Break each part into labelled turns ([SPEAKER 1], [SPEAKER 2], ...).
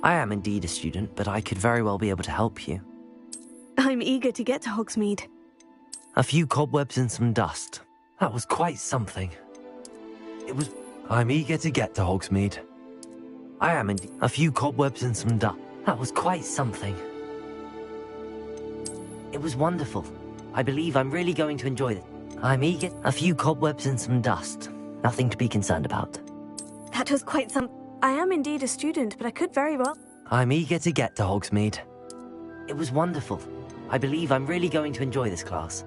[SPEAKER 1] I am indeed a student, but I could very well be able to help you.
[SPEAKER 2] I'm eager to get to Hogsmeade.
[SPEAKER 1] A few cobwebs and some dust. That was quite something. I'm eager to get to Hogsmeade. I am indeed. A few cobwebs and some dust. That was quite something. It was wonderful. I believe I'm really going to enjoy it. I'm eager. A few cobwebs and some dust. Nothing to be concerned about.
[SPEAKER 2] That was quite some... I am indeed a student, but I could very well...
[SPEAKER 1] I'm eager to get to Hogsmeade. It was wonderful. I believe I'm really going to enjoy this class.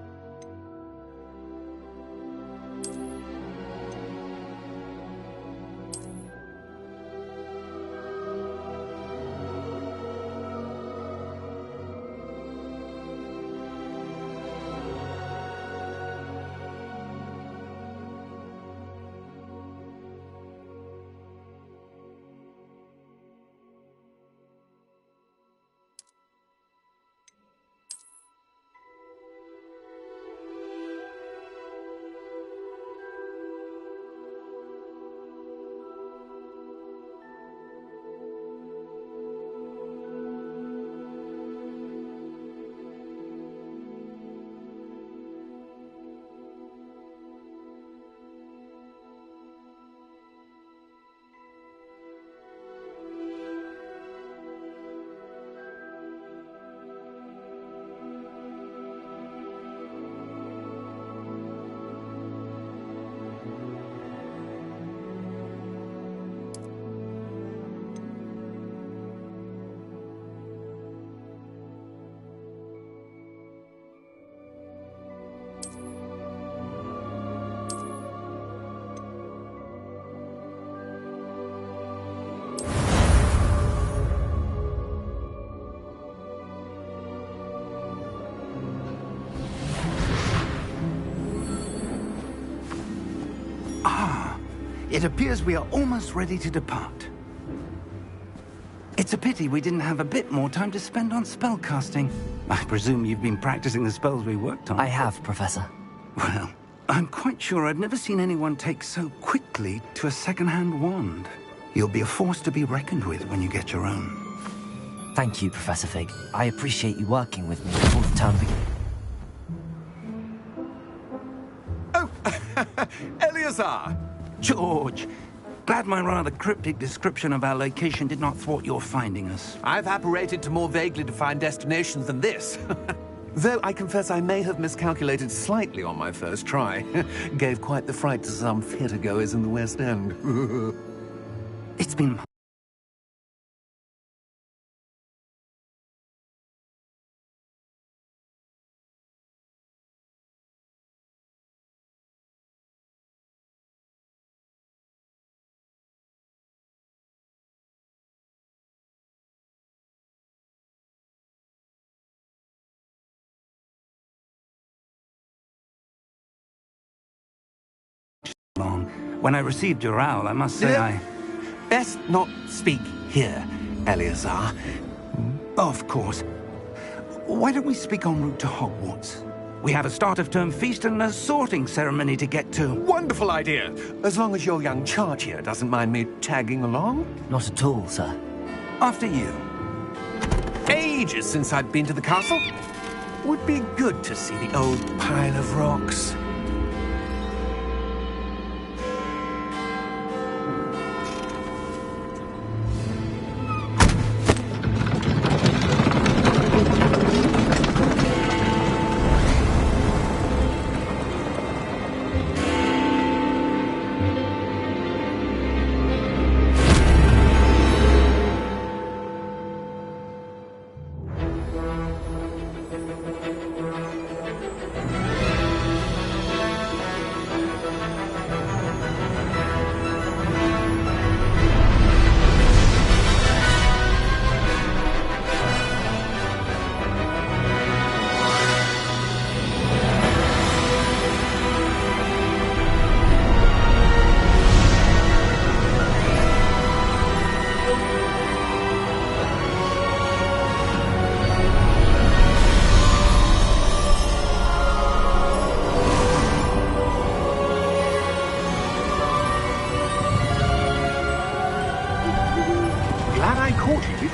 [SPEAKER 3] It appears we are almost ready to depart. It's a pity we didn't have a bit more time to spend on spellcasting. I presume you've been practicing the spells we worked on.
[SPEAKER 1] I have, Professor.
[SPEAKER 3] Well, I'm quite sure I've never seen anyone take so quickly to a second-hand wand. You'll be a force to be reckoned with when you get your own.
[SPEAKER 1] Thank you, Professor Fig. I appreciate you working with me before the term begins.
[SPEAKER 4] Oh, Eleazar!
[SPEAKER 3] George, glad my rather cryptic description of our location did not thwart your finding us.
[SPEAKER 4] I've apparated to more vaguely defined destinations than this. Though I confess I may have miscalculated slightly on my first try. Gave quite the fright to some theatre-goers in the West End.
[SPEAKER 3] It's been... long. When I received your owl, I must say
[SPEAKER 4] Best not speak here, Eleazar.
[SPEAKER 3] Of course. Why don't we speak en route to Hogwarts? We have a start-of-term feast and a sorting ceremony to get to.
[SPEAKER 4] Wonderful idea! As long as your young charge here doesn't mind me tagging along.
[SPEAKER 1] Not at all, sir.
[SPEAKER 3] After you.
[SPEAKER 4] Ages since I've been to the castle. Would be good to see the old pile of rocks.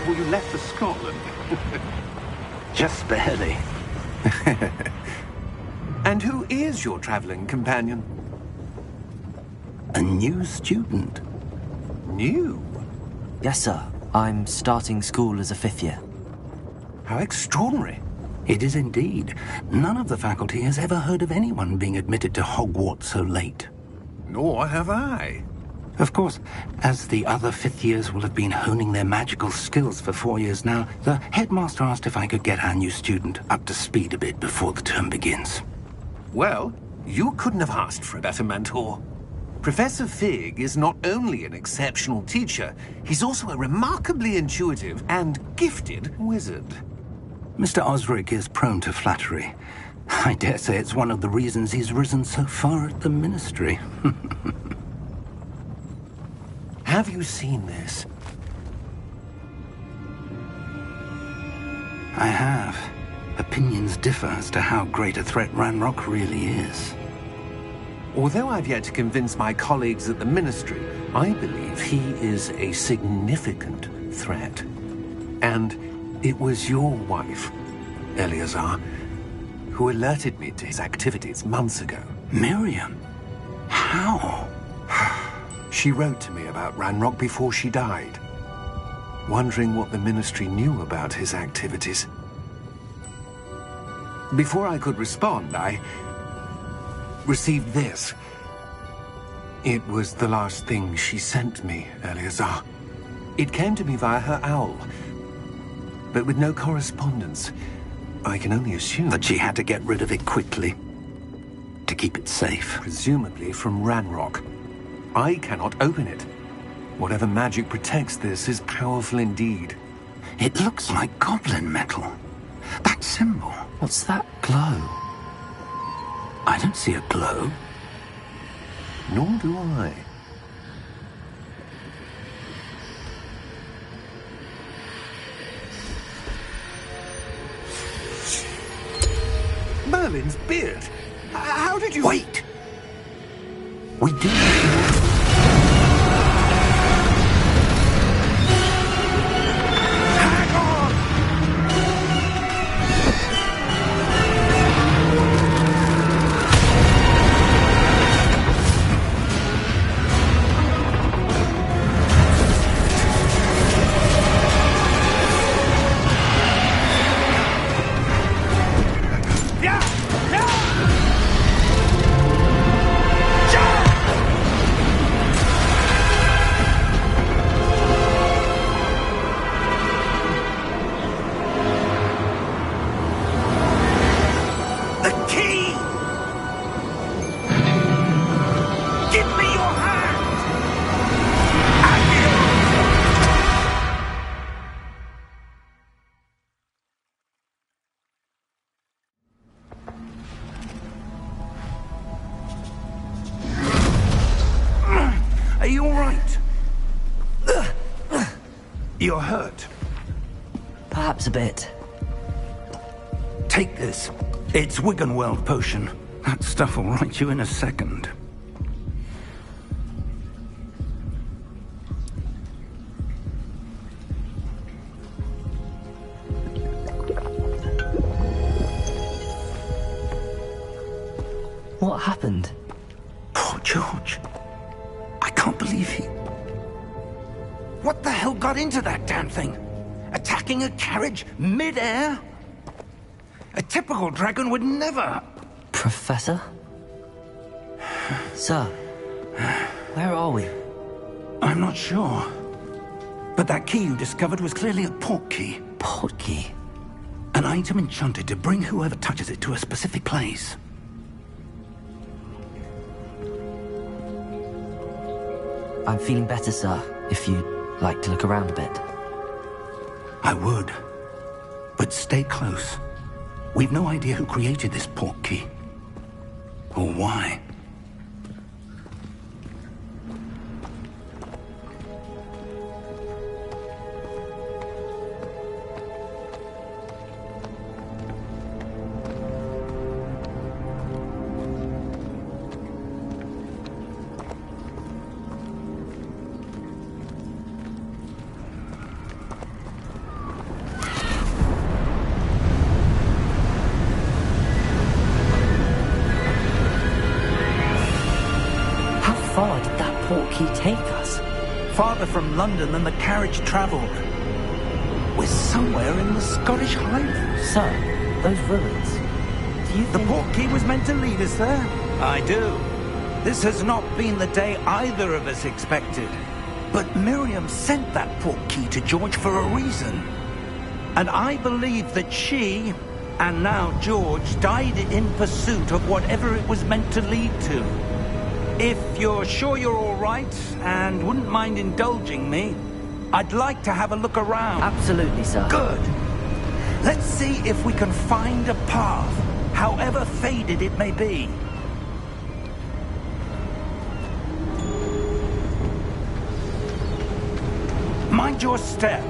[SPEAKER 4] before you left for Scotland.
[SPEAKER 3] Just barely.
[SPEAKER 4] And who is your traveling companion?
[SPEAKER 3] A new student.
[SPEAKER 4] New?
[SPEAKER 1] Yes, sir. I'm starting school as a 5th year.
[SPEAKER 4] How extraordinary.
[SPEAKER 3] It is indeed. None of the faculty has ever heard of anyone being admitted to Hogwarts so late.
[SPEAKER 4] Nor have I.
[SPEAKER 3] Of course, as the other 5th years will have been honing their magical skills for 4 years now, the headmaster asked if I could get our new student up to speed a bit before the term begins.
[SPEAKER 4] Well, you couldn't have asked for a better mentor. Professor Fig is not only an exceptional teacher, he's also a remarkably intuitive and gifted wizard.
[SPEAKER 3] Mr. Osric is prone to flattery. I dare say it's one of the reasons he's risen so far at the Ministry.
[SPEAKER 4] Have you seen this?
[SPEAKER 3] I have. Opinions differ as to how great a threat Ranrock really is.
[SPEAKER 4] Although I've yet to convince my colleagues at the Ministry, I believe he is a significant threat. And it was your wife, Eleazar, who alerted me to his activities months ago.
[SPEAKER 3] Miriam? How?
[SPEAKER 4] She wrote to me about Ranrock before she died, wondering what the Ministry knew about his activities. Before I could respond, I received this. It was the last thing she sent me, Eleazar. It came to me via her owl, but with no correspondence. I can only assume
[SPEAKER 3] That she had to get rid of it quickly, to keep it safe.
[SPEAKER 4] presumably from Ranrock. I cannot open it. Whatever magic protects this is powerful indeed.
[SPEAKER 3] It looks like goblin metal. That symbol.
[SPEAKER 1] What's that glow?
[SPEAKER 3] I don't see a glow.
[SPEAKER 4] Nor do I. Merlin's beard! How did you...
[SPEAKER 3] Wait! We do...
[SPEAKER 4] Hang on! The key! Give me your hand!
[SPEAKER 3] Are you all right? You're hurt.
[SPEAKER 1] Perhaps a bit.
[SPEAKER 3] Take this. It's Wiggenweld potion. That stuff will right you in a second.
[SPEAKER 1] What happened?
[SPEAKER 3] Poor George. I can't believe he... What the hell got into that damn thing? Attacking a carriage mid-air? A typical dragon would never...
[SPEAKER 1] Professor? Sir, where are we?
[SPEAKER 3] I'm not sure. But that key you discovered was clearly a port key.
[SPEAKER 1] Port key.
[SPEAKER 3] An item enchanted to bring whoever touches it to a specific place.
[SPEAKER 1] I'm feeling better, sir, if you'd like to look around a bit.
[SPEAKER 3] I would. But stay close. We've no idea who created this port key. Or why.
[SPEAKER 1] portkey take us?
[SPEAKER 3] Farther from London than the carriage travelled. We're somewhere in the Scottish Highlands.
[SPEAKER 1] Sir, those ruins. Do you
[SPEAKER 3] The
[SPEAKER 1] think...
[SPEAKER 3] portkey was meant to lead us there? I do. This has not been the day either of us expected. But Miriam sent that portkey to George for a reason. And I believe that she, and now George, died in pursuit of whatever it was meant to lead to. If you're sure you're all right, and wouldn't mind indulging me, I'd like to have a look around.
[SPEAKER 1] Absolutely, sir.
[SPEAKER 3] Good. Let's see if we can find a path, however faded it may be. Mind your step.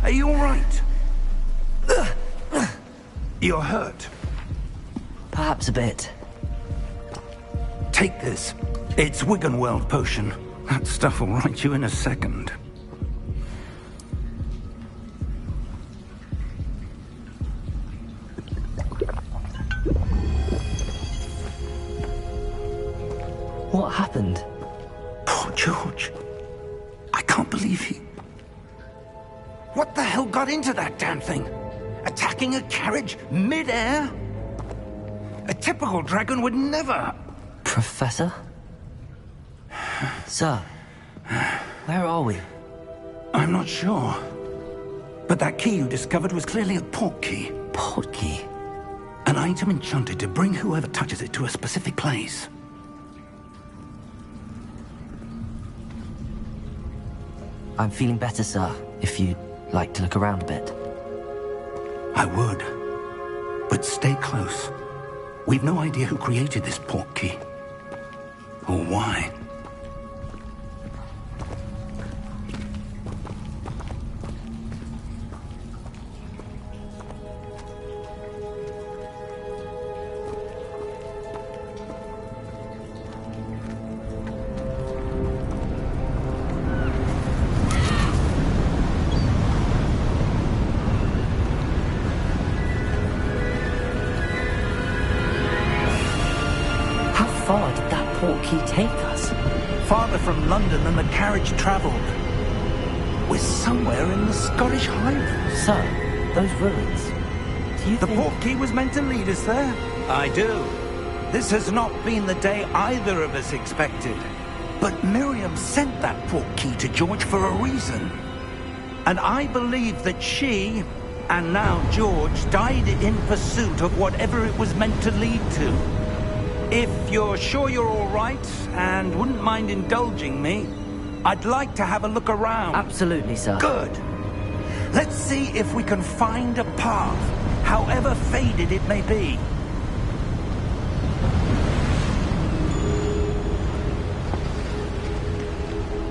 [SPEAKER 3] Are you all right? You're hurt.
[SPEAKER 1] Perhaps a bit.
[SPEAKER 3] Take this. It's Wiggenweld potion. That stuff will right you in a second.
[SPEAKER 1] What happened?
[SPEAKER 3] Poor George. I can't believe he... What the hell got into that damn thing? Attacking a carriage mid-air? A typical dragon would never...
[SPEAKER 1] Professor? Sir, where are we?
[SPEAKER 3] I'm not sure. But that key you discovered was clearly a portkey.
[SPEAKER 1] Portkey?
[SPEAKER 3] An item enchanted to bring whoever touches it to a specific place.
[SPEAKER 1] I'm feeling better, sir, if you'd like to look around a bit.
[SPEAKER 3] I would. But stay close. We've no idea who created this portkey. Or why.
[SPEAKER 1] How far did that portkey take us?
[SPEAKER 3] Farther from London than the carriage travelled. We're somewhere in the Scottish Highlands.
[SPEAKER 1] Sir, those ruins. Do you
[SPEAKER 3] The
[SPEAKER 1] think...
[SPEAKER 3] portkey was meant to lead us there? I do. This has not been the day either of us expected. But Miriam sent that portkey to George for a reason. And I believe that she, and now George, died in pursuit of whatever it was meant to lead to. If you're sure you're all right, and wouldn't mind indulging me, I'd like to have a look around.
[SPEAKER 1] Absolutely, sir.
[SPEAKER 3] Good. Let's see if we can find a path, however faded it may be.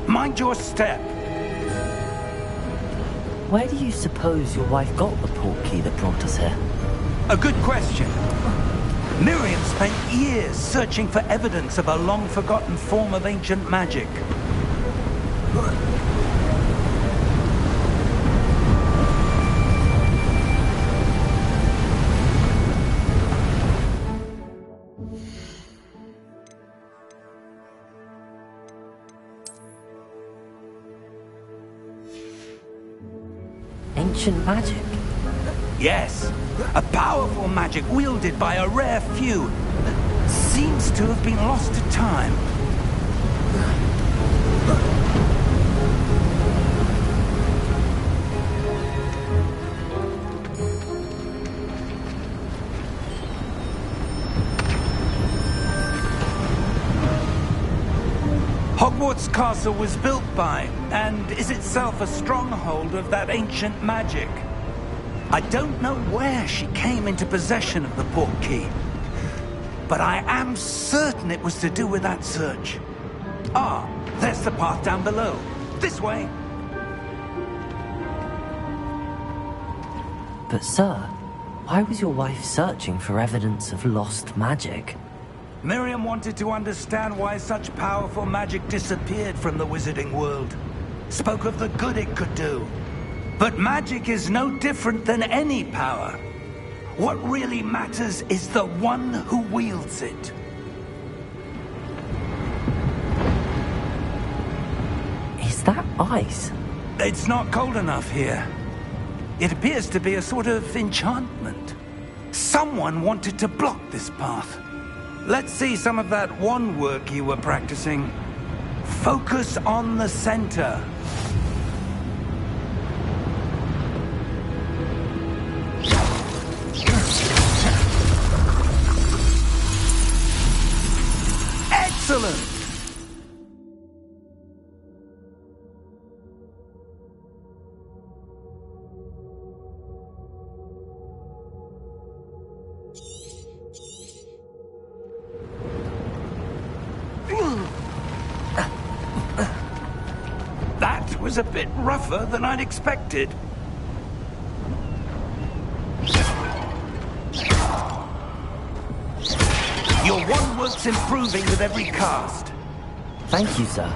[SPEAKER 3] Mind your step.
[SPEAKER 1] Where do you suppose your wife got the portkey that brought us here?
[SPEAKER 3] A good question. Miriam spent years searching for evidence of a long-forgotten form of ancient magic.
[SPEAKER 1] Ancient magic?
[SPEAKER 3] Yes, a powerful magic wielded by a rare few that seems to have been lost to time. Hogwarts Castle was built by, and is itself a stronghold of that ancient magic. I don't know where she came into possession of the portkey, but I am certain it was to do with that search. Ah, there's the path down below. This way.
[SPEAKER 1] But sir, why was your wife searching for evidence of lost magic?
[SPEAKER 3] Miriam wanted to understand why such powerful magic disappeared from the wizarding world. Spoke of the good it could do. But magic is no different than any power. What really matters is the one who wields it.
[SPEAKER 1] Is that ice?
[SPEAKER 3] It's not cold enough here. It appears to be a sort of enchantment. Someone wanted to block this path. Let's see some of that wand work you were practicing. Focus on the center. Excellent! That was a bit rougher than I'd expected. Your wand work's improving with every cast.
[SPEAKER 1] Thank you, sir.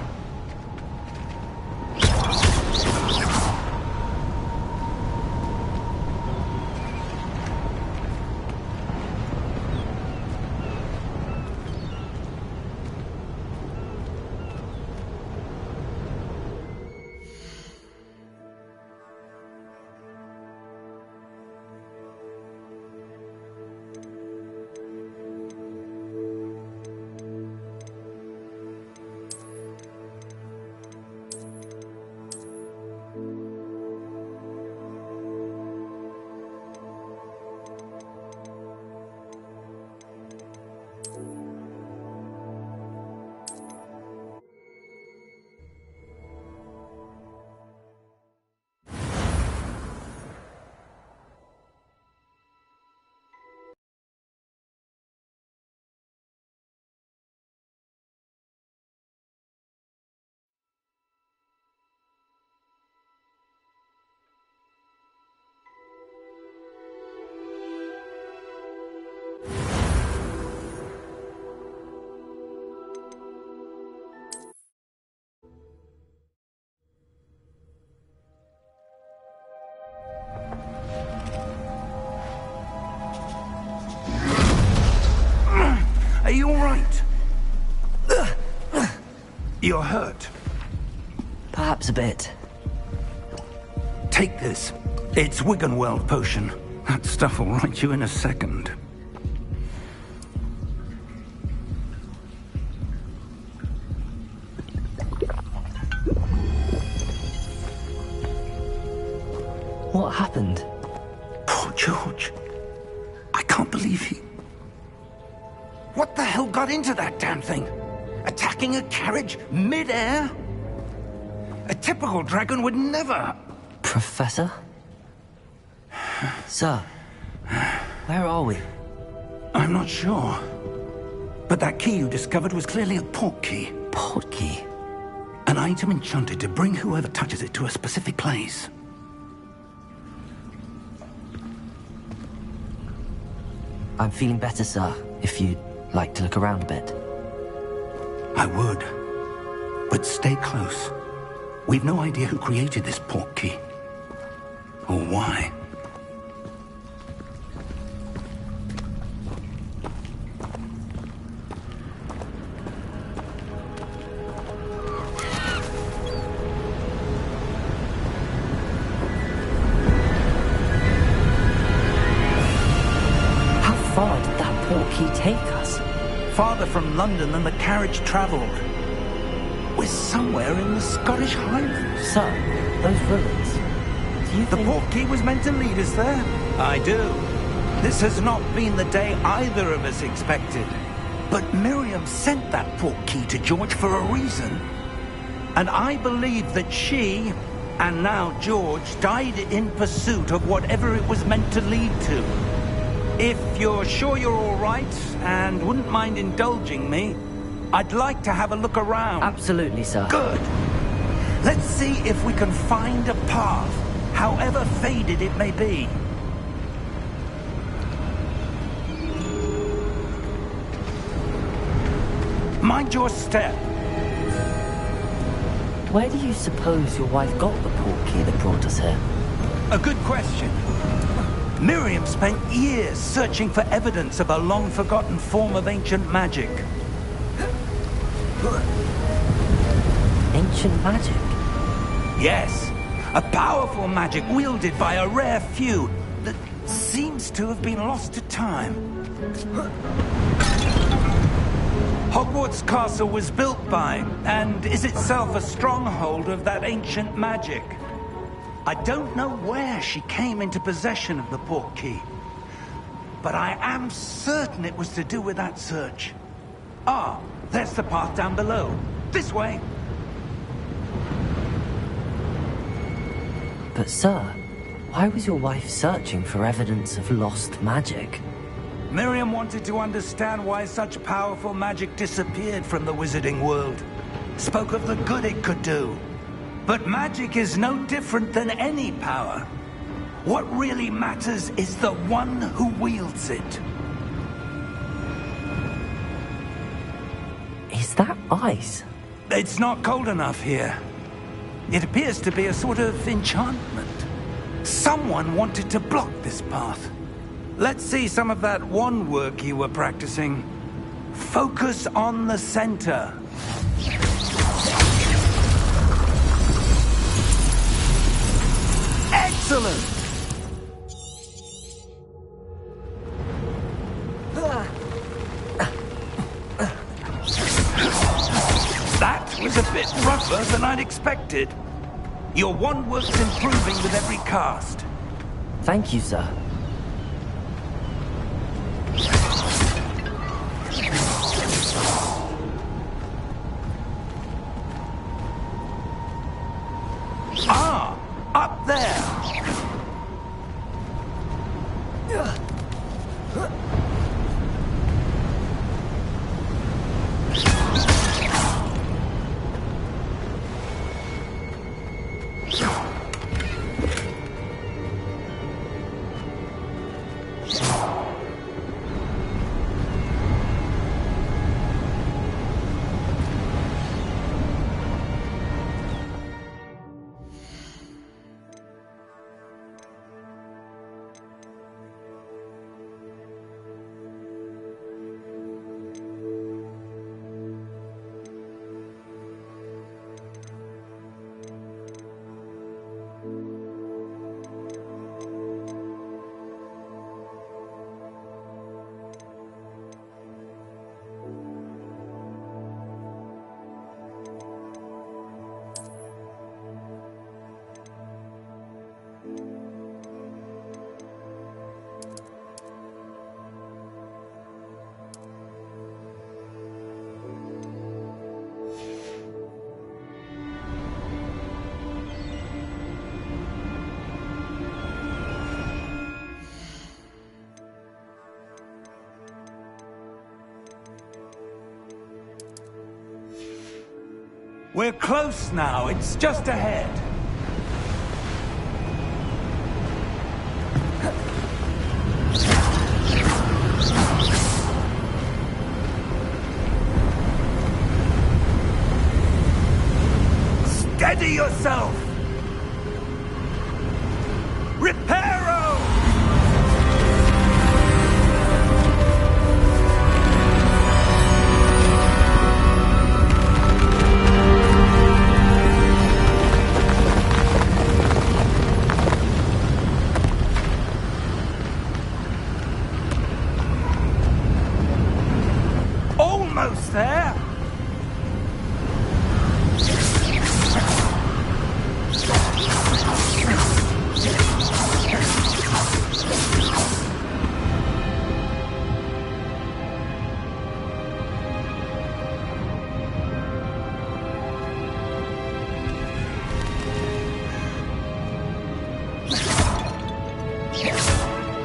[SPEAKER 1] Are you all right? You're hurt. Perhaps a bit.
[SPEAKER 3] Take this. It's Wiggenweld potion. That stuff will right you in a second.
[SPEAKER 1] What happened?
[SPEAKER 3] Poor George. I can't believe he... What the hell got into that damn thing? Attacking a carriage mid-air? A typical dragon would never...
[SPEAKER 1] Professor? Sir, where are we?
[SPEAKER 3] I'm not sure. But that key you discovered was clearly a port key.
[SPEAKER 1] Port key?
[SPEAKER 3] An item enchanted to bring whoever touches it to a specific place.
[SPEAKER 1] I'm feeling better, sir, if you'd like to look around a bit.
[SPEAKER 3] I would. But stay close. We've no idea who created this port key. Or why.
[SPEAKER 1] How far did that port key take us?
[SPEAKER 3] Farther from London than the carriage travelled. We're somewhere in the Scottish Highlands.
[SPEAKER 1] Sir, those ruins. Do you
[SPEAKER 3] The
[SPEAKER 1] think...
[SPEAKER 3] port key was meant to lead us there? I do. This has not been the day either of us expected. But Miriam sent that port key to George for a reason. And I believe that she, and now George, died in pursuit of whatever it was meant to lead to. If you're sure you're all right, and wouldn't mind indulging me, I'd like to have a look around.
[SPEAKER 1] Absolutely, sir.
[SPEAKER 3] Good. Let's see if we can find a path, however faded it may be. Mind your step.
[SPEAKER 1] Where do you suppose your wife got the port key that brought us here?
[SPEAKER 3] A good question. Miriam spent years searching for evidence of a long-forgotten form of ancient magic.
[SPEAKER 1] Ancient magic?
[SPEAKER 3] Yes, a powerful magic wielded by a rare few that seems to have been lost to time. Hogwarts Castle was built by, and is itself a stronghold of that ancient magic. I don't know where she came into possession of the port key, but I am certain it was to do with that search. Ah, there's the path down below. This way.
[SPEAKER 1] But sir, why was your wife searching for evidence of lost magic?
[SPEAKER 3] Miriam wanted to understand why such powerful magic disappeared from the wizarding world. Spoke of the good it could do. But magic is no different than any power. What really matters is the one who wields it.
[SPEAKER 1] Is that ice?
[SPEAKER 3] It's not cold enough here. It appears to be a sort of enchantment. Someone wanted to block this path. Let's see some of that wand work you were practicing. Focus on the center. Excellent! That was a bit rougher than I'd expected. Your wand work's improving with every cast.
[SPEAKER 1] Thank you, sir.
[SPEAKER 3] Ah, up there. We're close now. It's just ahead. Steady yourself! Reparo! Almost there!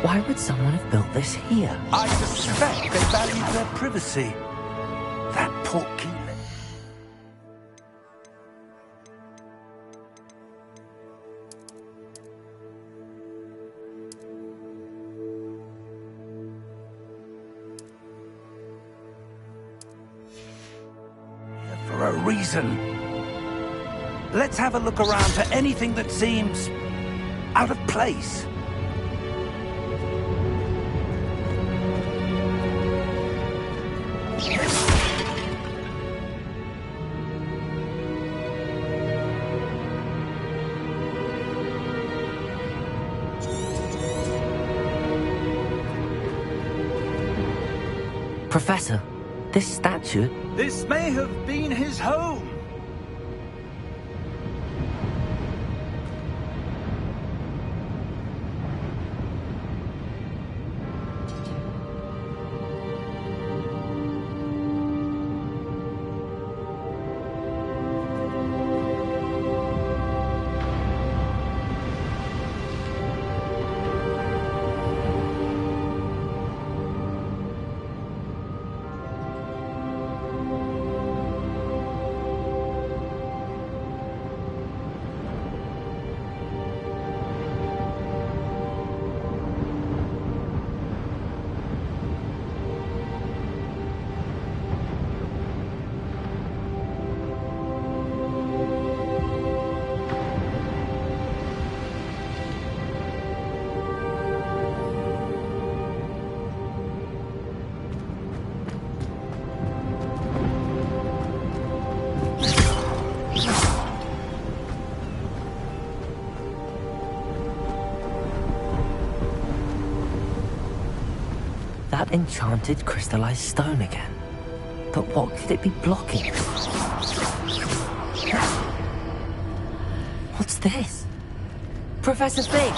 [SPEAKER 1] Why would someone have built this here?
[SPEAKER 3] I suspect they valued their privacy. That portkey. For a reason. Let's have a look around for anything that seems out of place.
[SPEAKER 1] Professor, this statue...
[SPEAKER 3] This may have been his home.
[SPEAKER 1] That enchanted crystallized stone again. But what could it be blocking? What's this? Professor Fig!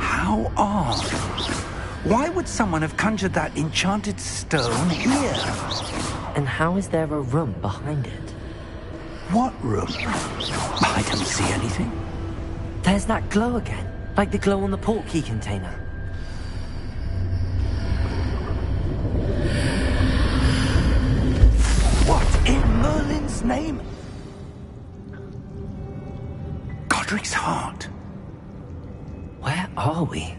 [SPEAKER 3] How odd. Why would someone have conjured that enchanted stone here?
[SPEAKER 1] And how is there a room behind it?
[SPEAKER 3] What room? I don't see anything.
[SPEAKER 1] There's that glow again, like the glow on the portkey container.
[SPEAKER 3] What in Merlin's name? Godric's heart.
[SPEAKER 1] Where are we?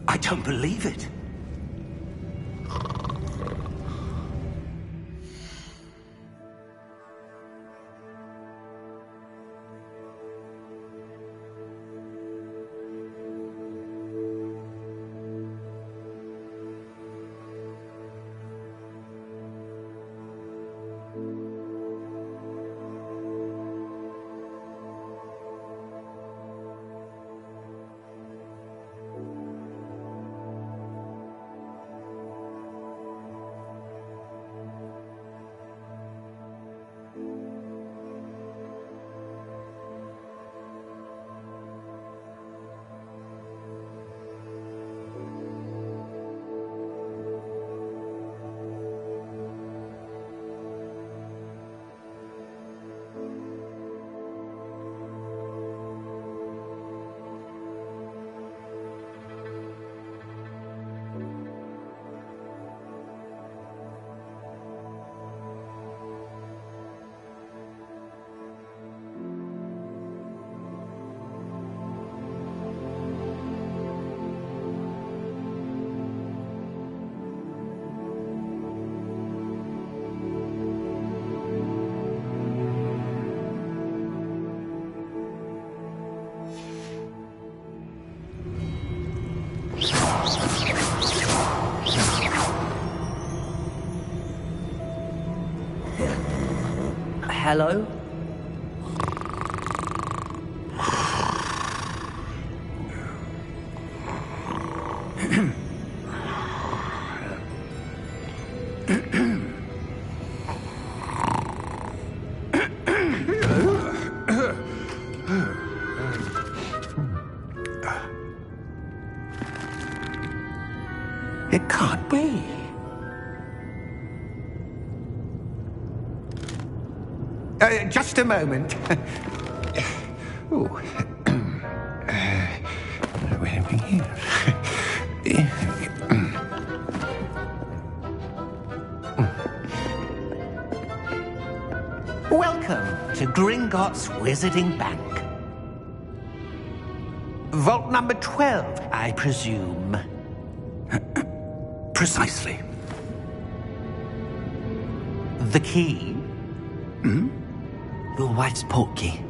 [SPEAKER 3] I don't believe it.
[SPEAKER 1] hello?
[SPEAKER 3] It can't be. Just a moment. Ooh. Where are we here?
[SPEAKER 4] Welcome to Gringotts Wizarding Bank. Vault number 12, I presume.
[SPEAKER 3] Precisely.
[SPEAKER 4] The key?
[SPEAKER 1] Your wife's portkey.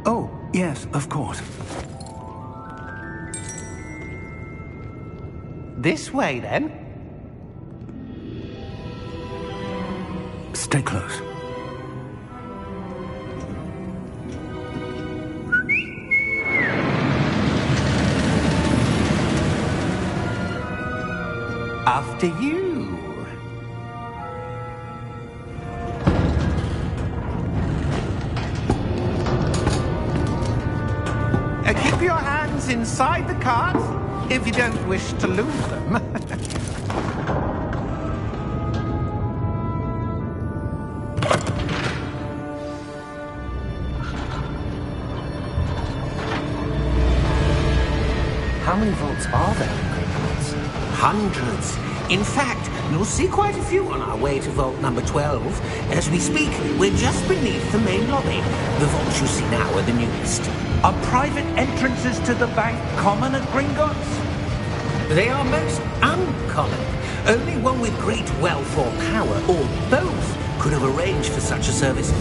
[SPEAKER 3] Oh, yes, of course.
[SPEAKER 4] This way, then.
[SPEAKER 3] Stay close.
[SPEAKER 4] After you. Keep your hands inside the cart if you don't wish to lose them.
[SPEAKER 1] How many vaults are there in Gringotts?
[SPEAKER 4] Hundreds. In fact, you'll see quite a few on our way to vault number 12. As we speak, we're just beneath the main lobby. The vaults you see now are the newest.
[SPEAKER 3] Are private entrances to the bank common at Gringotts?
[SPEAKER 4] They are most uncommon. Only one with great wealth or power, or both, could have arranged for such a service.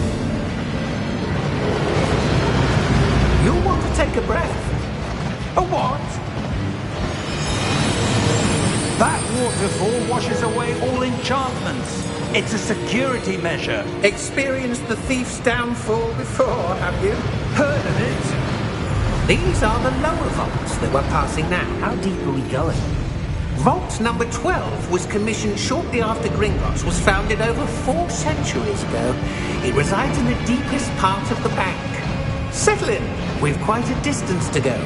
[SPEAKER 4] You'll want to take a breath.
[SPEAKER 3] A what? That waterfall washes away all enchantments. It's a security measure.
[SPEAKER 4] Experienced the thief's downfall before, have you?
[SPEAKER 3] Heard of it?
[SPEAKER 4] These are the lower vaults that we're passing now.
[SPEAKER 1] How deep are we going?
[SPEAKER 4] Vault number 12 was commissioned shortly after Gringotts was founded over 4 centuries ago. It resides in the deepest part of the bank. Settle in. We've quite a distance to go.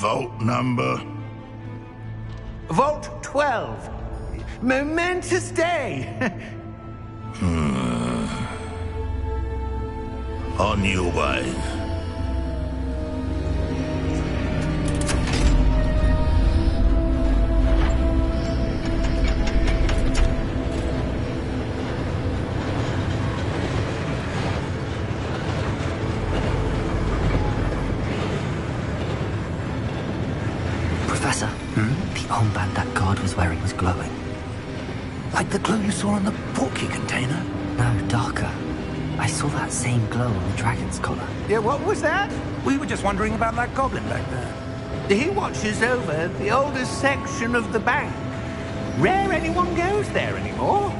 [SPEAKER 5] Vault number?
[SPEAKER 4] Vault 12. Momentous day.
[SPEAKER 5] On your way.
[SPEAKER 1] Professor, the armband that guard was wearing was glowing.
[SPEAKER 3] Like the glow you saw on the portkey container?
[SPEAKER 1] No, darker. I saw that same glow on the dragon's collar.
[SPEAKER 4] Yeah, what was that?
[SPEAKER 3] We were just wondering about that goblin back there.
[SPEAKER 4] He watches over the oldest section of the bank. Rare anyone goes there anymore.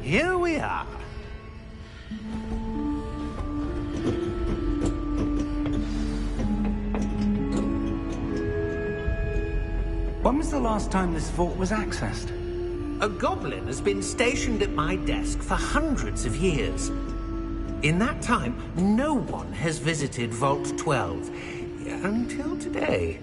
[SPEAKER 4] Here we are.
[SPEAKER 3] When was the last time this vault was accessed?
[SPEAKER 4] A goblin has been stationed at my desk for hundreds of years. In that time, no one has visited Vault 12 until today.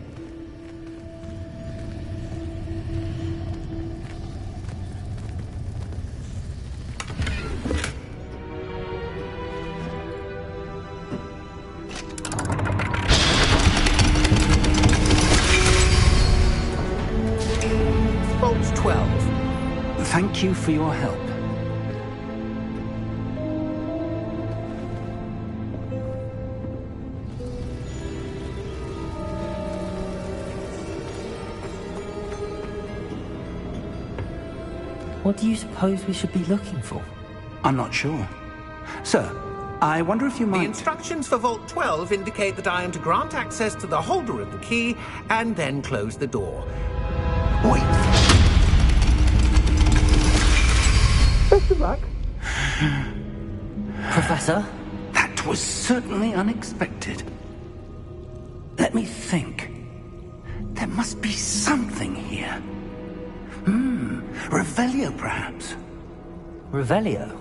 [SPEAKER 4] Vault 12.
[SPEAKER 3] Thank you for your help.
[SPEAKER 1] What do you suppose we should be looking for?
[SPEAKER 3] I'm not sure. Sir, I wonder if you
[SPEAKER 4] The
[SPEAKER 3] might...
[SPEAKER 4] instructions for Vault 12 indicate that I am to grant access to the holder of the key and then close the door.
[SPEAKER 3] Wait!
[SPEAKER 4] Best of luck.
[SPEAKER 1] Professor?
[SPEAKER 3] That was certainly unexpected. Let me think. There must be something here. Revelio, perhaps?
[SPEAKER 1] Revelio?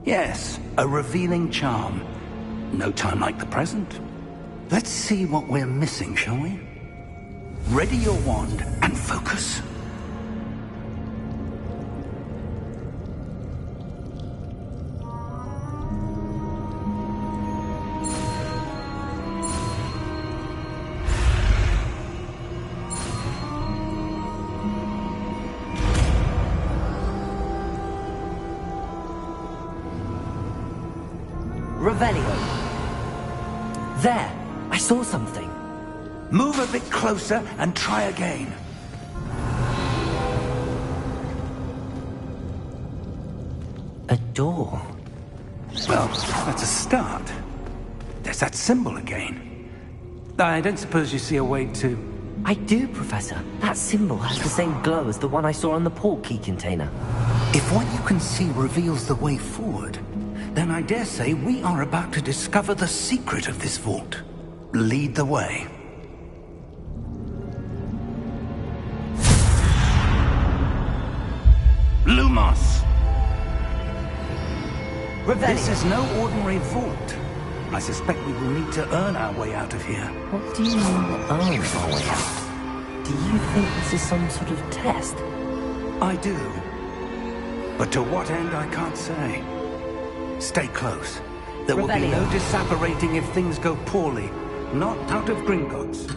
[SPEAKER 3] Yes, a revealing charm. No time like the present. Let's see what we're missing, shall we? Ready your wand and focus.
[SPEAKER 1] Revelio. There! I saw something.
[SPEAKER 3] Move a bit closer and try again.
[SPEAKER 1] A door.
[SPEAKER 3] Well, that's a start. There's that symbol again. I don't suppose you see a way to...
[SPEAKER 1] I do, Professor. That symbol has the same glow as the one I saw on the port key container.
[SPEAKER 3] If what you can see reveals the way forward, then I dare say we are about to discover the secret of this vault. Lead the way. Lumos!
[SPEAKER 1] Revelio.
[SPEAKER 3] This is no ordinary vault. I suspect we will need to earn our way out of here.
[SPEAKER 1] What do you mean, earn our way out? Do you think this is some sort of test?
[SPEAKER 3] I do. But to what end, I can't say. Stay close. There will be
[SPEAKER 1] Revelio.
[SPEAKER 3] no disapparating if things go poorly. Not out of Gringotts.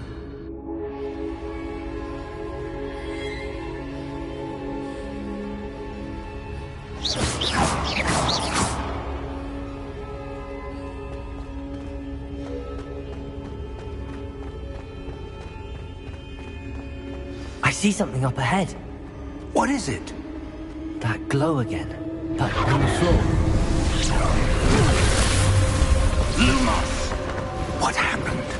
[SPEAKER 1] I see something up ahead.
[SPEAKER 3] What is it?
[SPEAKER 1] That glow again, but on the floor.
[SPEAKER 3] Lumos! What happened?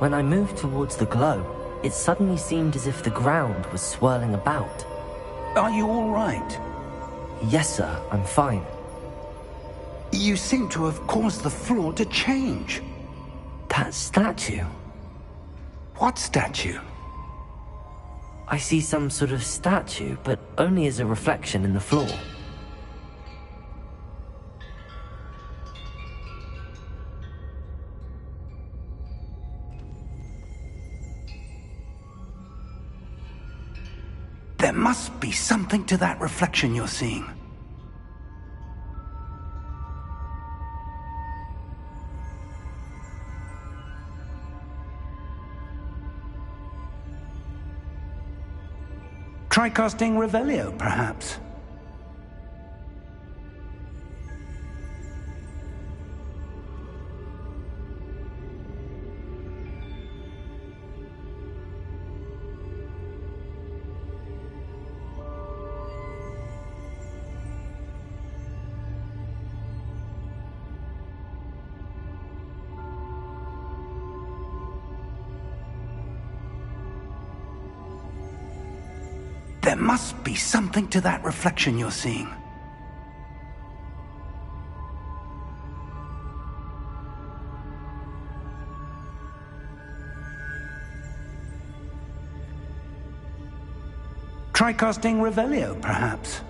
[SPEAKER 1] When I moved towards the glow, it suddenly seemed as if the ground was swirling about.
[SPEAKER 3] Are you all right?
[SPEAKER 1] Yes, sir, I'm fine.
[SPEAKER 3] You seem to have caused the floor to change.
[SPEAKER 1] That statue.
[SPEAKER 3] What statue?
[SPEAKER 1] I see some sort of statue, but only as a reflection in the floor.
[SPEAKER 3] There must be something to that reflection you're seeing. Try casting Revelio, perhaps. There must be something to that reflection you're seeing. Try casting Revelio, perhaps.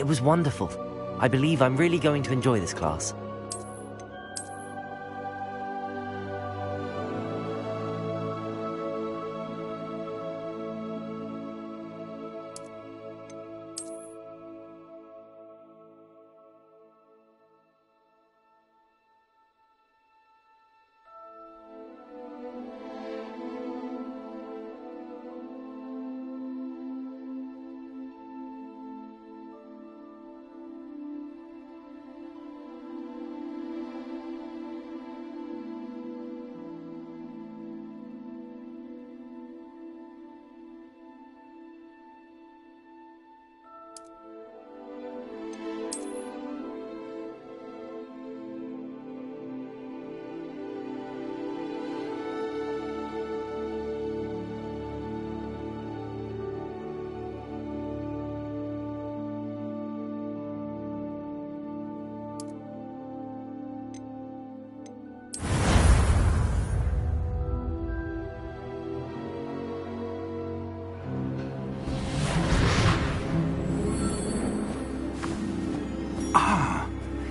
[SPEAKER 1] It was wonderful. I believe I'm really going to enjoy this class.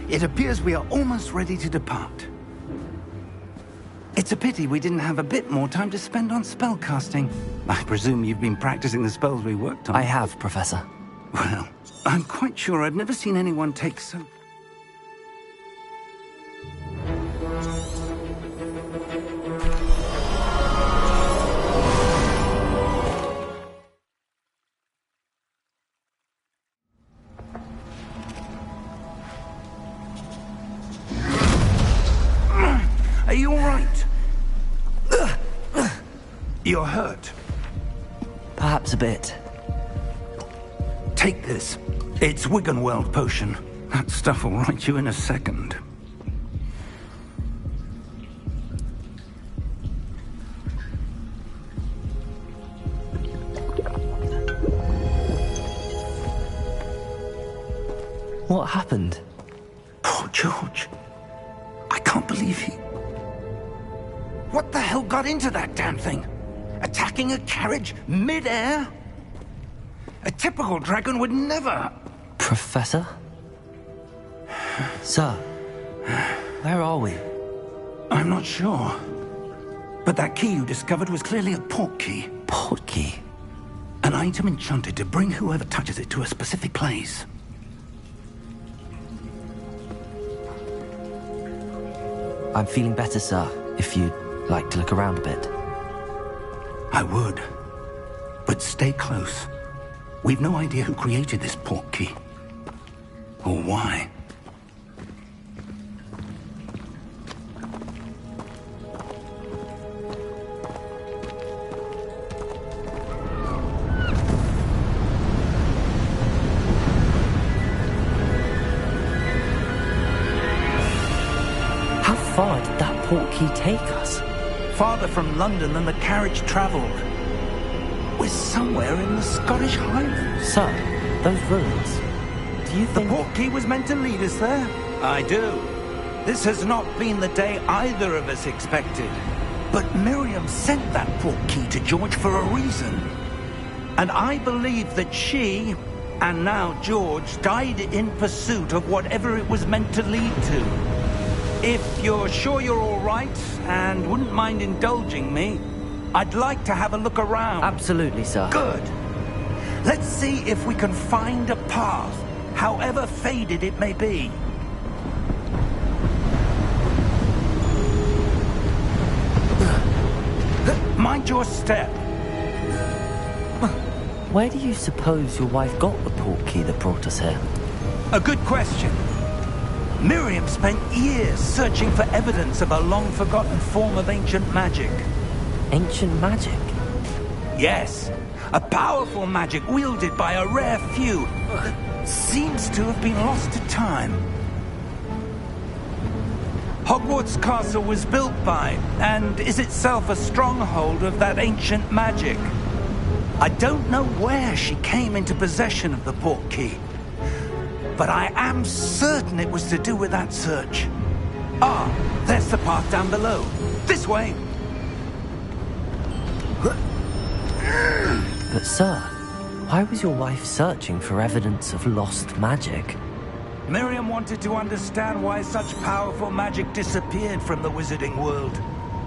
[SPEAKER 3] It appears we are almost ready to depart. It's a pity we didn't have a bit more time to spend on spellcasting. I presume you've been practicing the spells we worked on.
[SPEAKER 1] I have, Professor.
[SPEAKER 3] Well, I'm quite sure I've never seen anyone take so... Are you all right? You're hurt.
[SPEAKER 1] Perhaps a bit.
[SPEAKER 3] Take this. It's Wiggenweld potion. That stuff will right you in a second.
[SPEAKER 1] What happened?
[SPEAKER 3] Poor George. I can't believe he... What the hell got into that damn thing? Attacking a carriage mid-air? A typical dragon would never...
[SPEAKER 1] Professor? Sir, where are we?
[SPEAKER 3] I'm not sure. But that key you discovered was clearly a port key.
[SPEAKER 1] Port key?
[SPEAKER 3] An item enchanted to bring whoever touches it to a specific place.
[SPEAKER 1] I'm feeling better, sir, if you'd like to look around a bit.
[SPEAKER 3] I would. But stay close. We've no idea who created this port key. Or why.
[SPEAKER 1] How far did that port key take us?
[SPEAKER 3] Farther from London than the carriage travelled. We're somewhere in the Scottish Highlands.
[SPEAKER 1] Sir, those ruins. Do you
[SPEAKER 3] The
[SPEAKER 1] think...
[SPEAKER 3] port key was meant to lead us there? I do. This has not been the day either of us expected. But Miriam sent that port key to George for a reason. And I believe that she, and now George, died in pursuit of whatever it was meant to lead to. If you're sure you're all right, and wouldn't mind indulging me, I'd like to have a look around.
[SPEAKER 1] Absolutely, sir.
[SPEAKER 3] Good. Let's see if we can find a path, however faded it may be. Mind your step.
[SPEAKER 1] Where do you suppose your wife got the port key that brought us here?
[SPEAKER 3] A good question. Miriam spent years searching for evidence of a long-forgotten form of ancient magic.
[SPEAKER 1] Ancient magic?
[SPEAKER 3] Yes, a powerful magic wielded by a rare few that seems to have been lost to time. Hogwarts Castle was built by, and is itself a stronghold of that ancient magic. I don't know where she came into possession of the port key, but I am certain it was to do with that search. Ah, there's the path down below. This way.
[SPEAKER 1] But sir, Why was your wife searching for evidence of lost magic?
[SPEAKER 3] Miriam wanted to understand why such powerful magic disappeared from the wizarding world.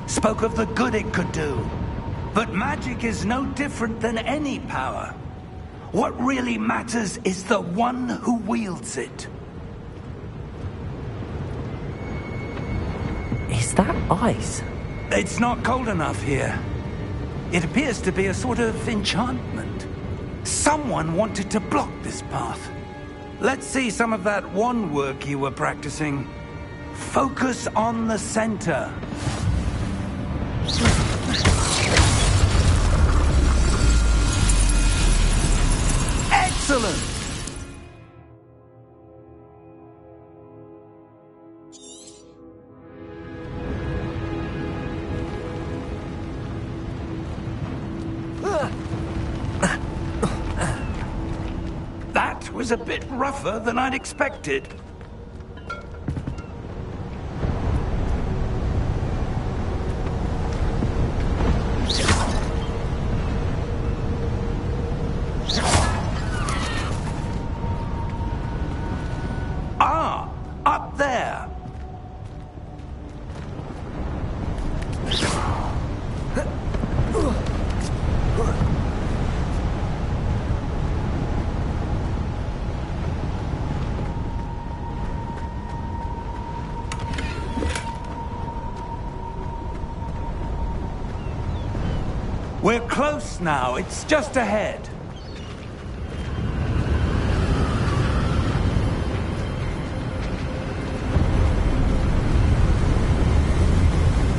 [SPEAKER 3] Spoke of the good it could do. But magic is no different than any power. What really matters is the one who wields it.
[SPEAKER 1] Is that ice?
[SPEAKER 3] It's not cold enough here. It appears to be a sort of enchantment. Someone wanted to block this path. Let's see some of that wand work you were practicing. Focus on the center. Excellent! That was a bit rougher than I'd expected. Ah, up there. We're close now. It's just ahead.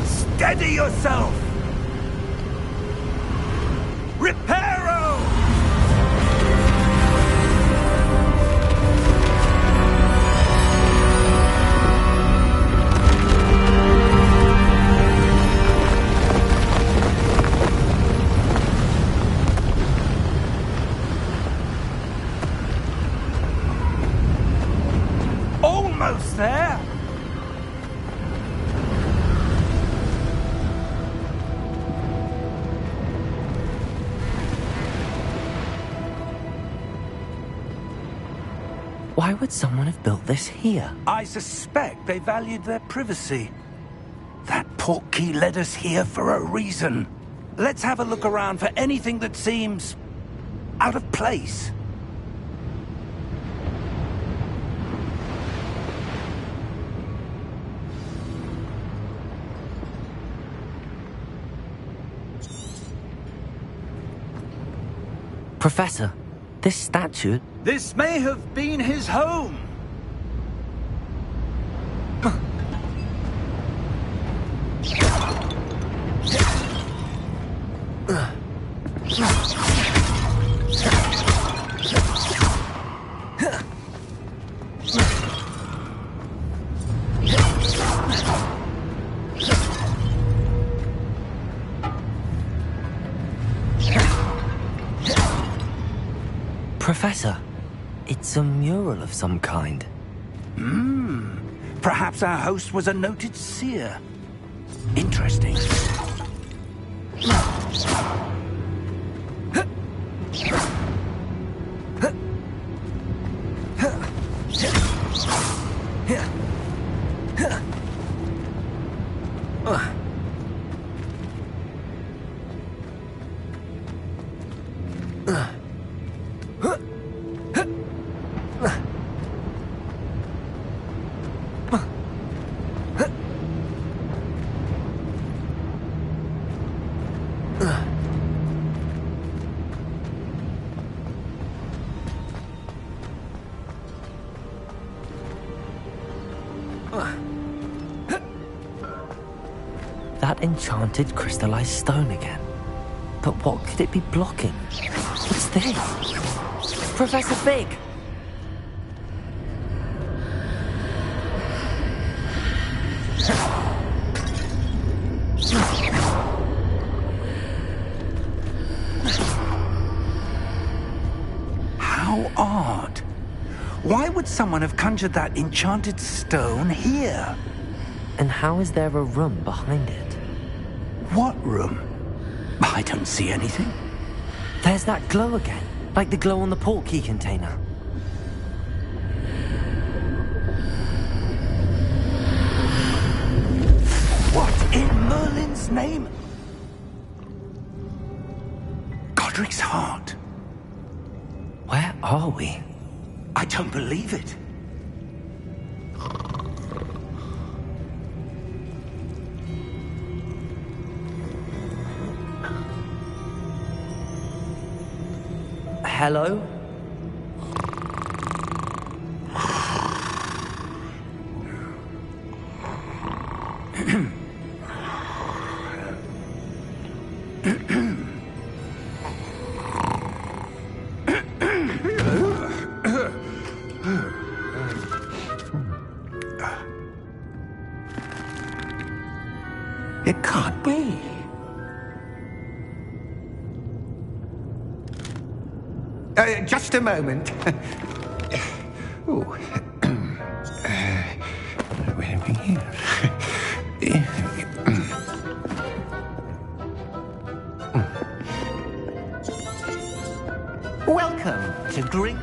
[SPEAKER 3] Steady yourself! Reparo! Almost there!
[SPEAKER 1] Why would someone have built this here?
[SPEAKER 3] I suspect they valued their privacy. That portkey led us here for a reason. Let's have a look around for anything that seems out of place.
[SPEAKER 1] Professor, this statue...
[SPEAKER 3] This may have been his home.
[SPEAKER 1] Professor, it's a mural of some kind.
[SPEAKER 3] Perhaps our host was a noted seer. Interesting.
[SPEAKER 1] That enchanted crystallized stone again. But what could it be blocking? What's this? Professor Fig!
[SPEAKER 3] How odd. Why would someone have conjured that enchanted stone here?
[SPEAKER 1] And how is there a room behind it?
[SPEAKER 3] What room? I don't see anything.
[SPEAKER 1] There's that glow again. Like the glow on the portkey container.
[SPEAKER 3] What in Merlin's name? Godric's heart.
[SPEAKER 1] Where are we?
[SPEAKER 3] I don't believe it.
[SPEAKER 1] Hello?
[SPEAKER 3] It can't be. Just a moment. Oh. Where are we here?
[SPEAKER 4] Welcome to Green.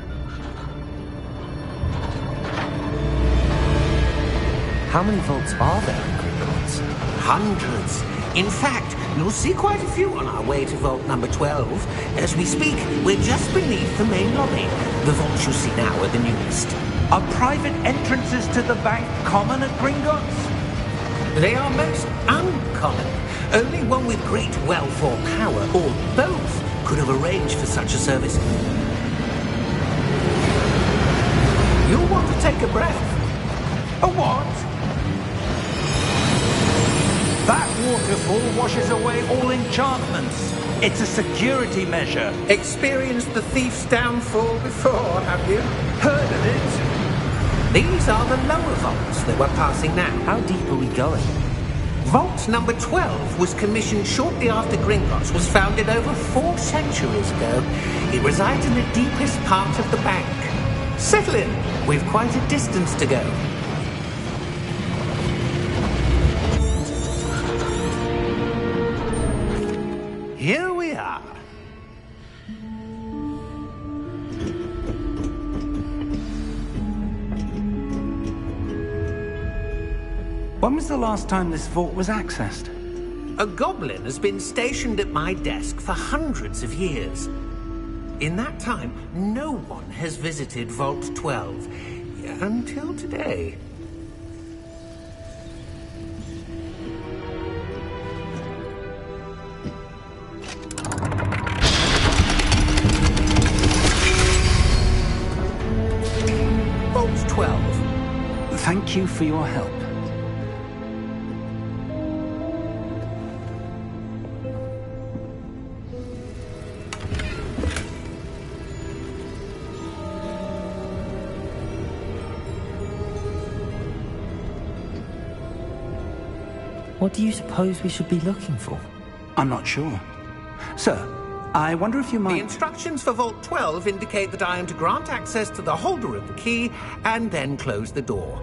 [SPEAKER 1] How many vaults are there in Gringotts?
[SPEAKER 4] Hundreds. In fact, you'll see quite a few on our way to vault number 12. As we speak, we're just beneath the main lobby. The vaults you see now are the newest.
[SPEAKER 3] Are private entrances to the bank common at Gringotts?
[SPEAKER 4] They are most uncommon. Only one with great wealth or power, or both, could have arranged for such a service. You'll want to take a breath.
[SPEAKER 3] A what? That waterfall washes away all enchantments. It's a security measure.
[SPEAKER 4] Experienced the thief's downfall before, have you?
[SPEAKER 3] Heard of it?
[SPEAKER 4] These are the lower vaults that we're passing now.
[SPEAKER 1] How deep are we going?
[SPEAKER 4] Vault number 12 was commissioned shortly after Gringotts was founded over 4 centuries ago. It resides in the deepest part of the bank. Settle in. We've quite a distance to go. Here we are.
[SPEAKER 3] When was the last time this vault was accessed?
[SPEAKER 4] A goblin has been stationed at my desk for hundreds of years. In that time, no one has visited Vault 12 until today. Vault 12.
[SPEAKER 3] Thank you for your help.
[SPEAKER 1] What do you suppose we should be looking for?
[SPEAKER 3] I'm not sure. Sir, I wonder if you
[SPEAKER 4] The
[SPEAKER 3] might...
[SPEAKER 4] instructions for Vault 12 indicate that I am to grant access to the holder of the key and then close the door.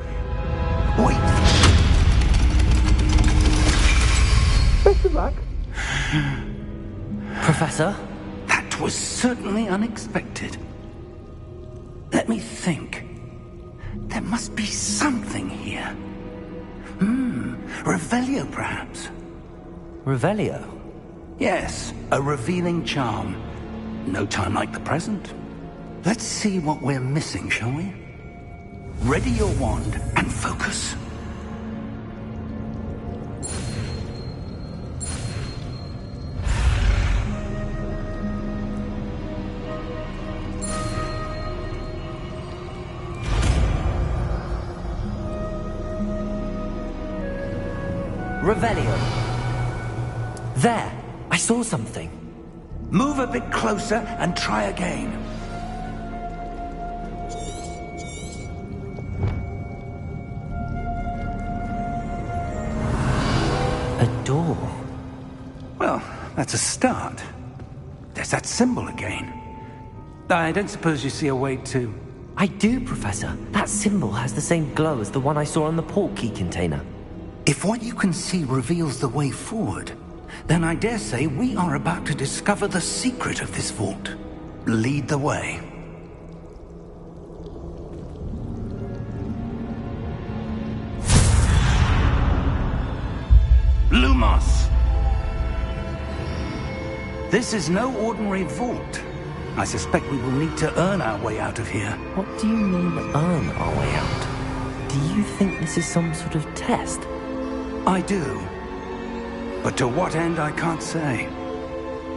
[SPEAKER 3] Wait!
[SPEAKER 4] Best of luck.
[SPEAKER 1] Professor?
[SPEAKER 3] That was certainly unexpected. Let me think. There must be something here. Revelio, perhaps?
[SPEAKER 1] Revelio?
[SPEAKER 3] Yes, a revealing charm. No time like the present. Let's see what we're missing, shall we? Ready your wand and focus.
[SPEAKER 1] Revelio. There! I saw something.
[SPEAKER 3] Move a bit closer and try again.
[SPEAKER 1] A door.
[SPEAKER 3] Well, that's a start. There's that symbol again. I don't suppose you see a way to...
[SPEAKER 1] I do, Professor. That symbol has the same glow as the one I saw on the portkey container.
[SPEAKER 3] If what you can see reveals the way forward, then I dare say we are about to discover the secret of this vault. lead the way. Lumos! This is no ordinary vault. I suspect we will need to earn our way out of here.
[SPEAKER 1] What do you mean, earn our way out? Do you think this is some sort of test?
[SPEAKER 3] I do. But to what end, I can't say.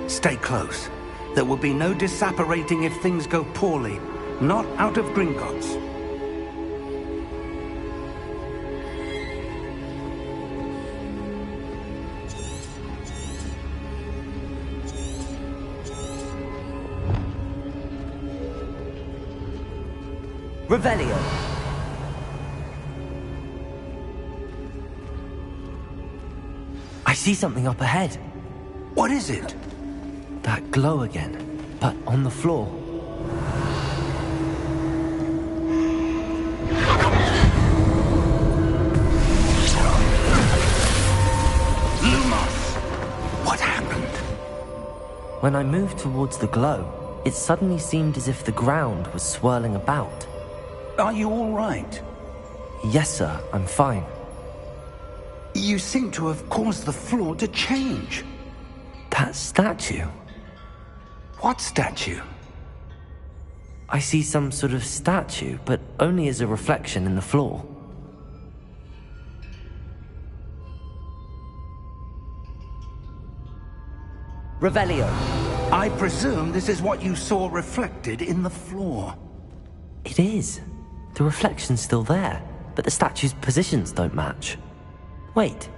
[SPEAKER 3] Stay close. There will be no disapparating if things go poorly. Not out of Gringotts.
[SPEAKER 1] Revelio! I see something up ahead.
[SPEAKER 3] What is it?
[SPEAKER 1] That glow again, but on the floor.
[SPEAKER 3] Lumos! What happened?
[SPEAKER 1] When I moved towards the glow, it suddenly seemed as if the ground was swirling about.
[SPEAKER 3] Are you all right?
[SPEAKER 1] Yes, sir, I'm fine.
[SPEAKER 3] You seem to have caused the floor to change.
[SPEAKER 1] That statue.
[SPEAKER 3] What statue?
[SPEAKER 1] I see some sort of statue, but only as a reflection in the floor. Revelio.
[SPEAKER 3] I presume this is what you saw reflected in the floor.
[SPEAKER 1] It is. The reflection's still there, but the statue's positions don't match. Wait,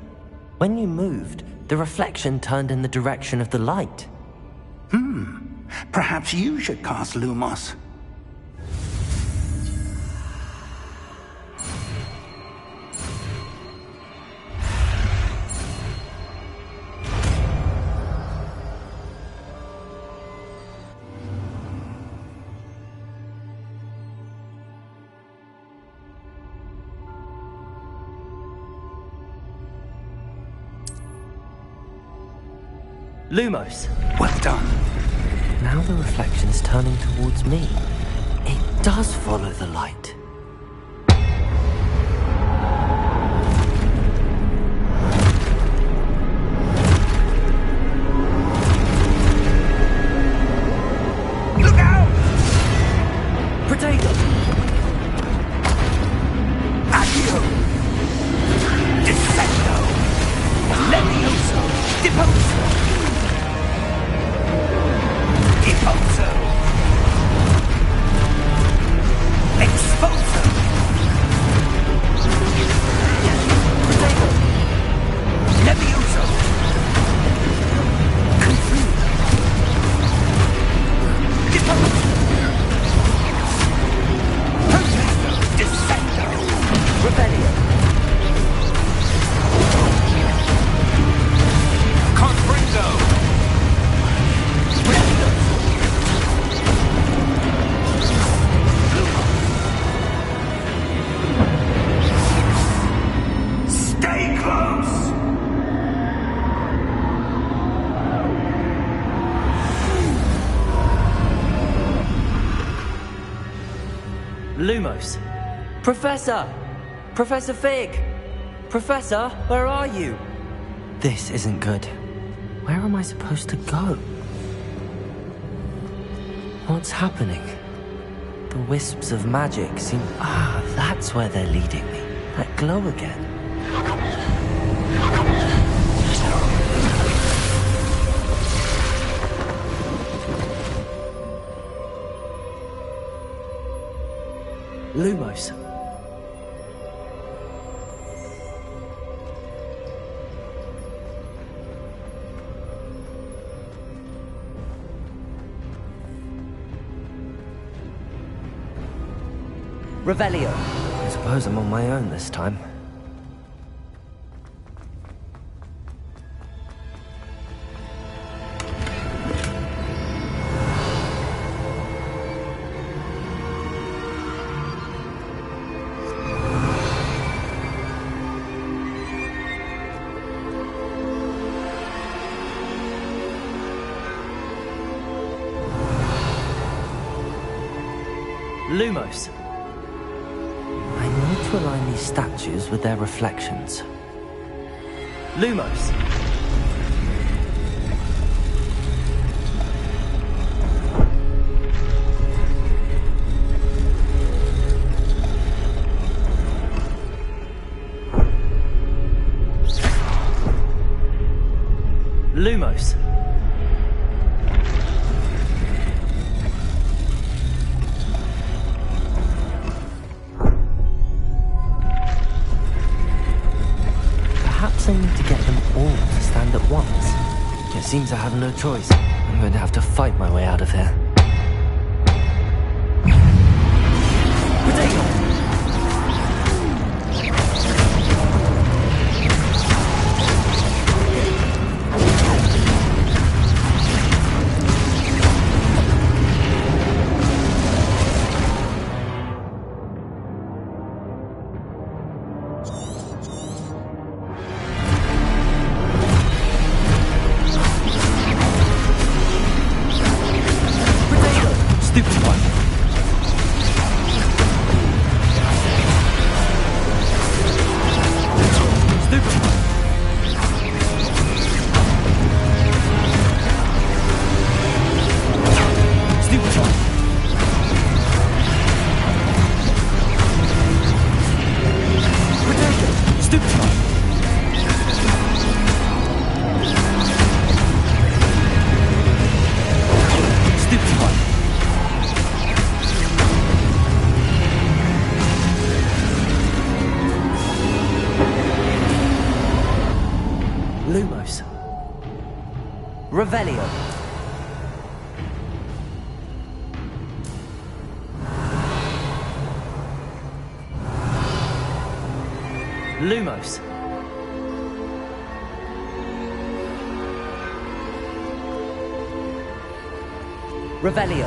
[SPEAKER 1] when you moved, the reflection turned in the direction of the light.
[SPEAKER 3] Perhaps you should cast Lumos.
[SPEAKER 1] Lumos!
[SPEAKER 3] Well done.
[SPEAKER 1] Now the reflection is turning towards me. It does follow the light.
[SPEAKER 3] Look out!
[SPEAKER 1] Protego!
[SPEAKER 3] Accio! Descendo! Levioso! Deposo! Deposo! Exposo! Protego! Levioso! Confuso! Deposo! Protesto! Descendo!
[SPEAKER 1] Revelio!
[SPEAKER 3] Confringo! Stay close!
[SPEAKER 1] Lumos! Professor! Professor Fig! Professor, where are you? This isn't good. Where am I supposed to go? What's happening? The wisps of magic seem... Ah, that's where they're leading me. That glow again. Lumos. Revelio. I suppose I'm on my own this time. Lumos. I need to align these statues with their reflections. Lumos. Lumos. Perhaps I need to get them all to stand at once. It seems I have no choice. I'm going to have to fight my way out of here. Potato! Lumos. Revelio. Lumos. Revelio.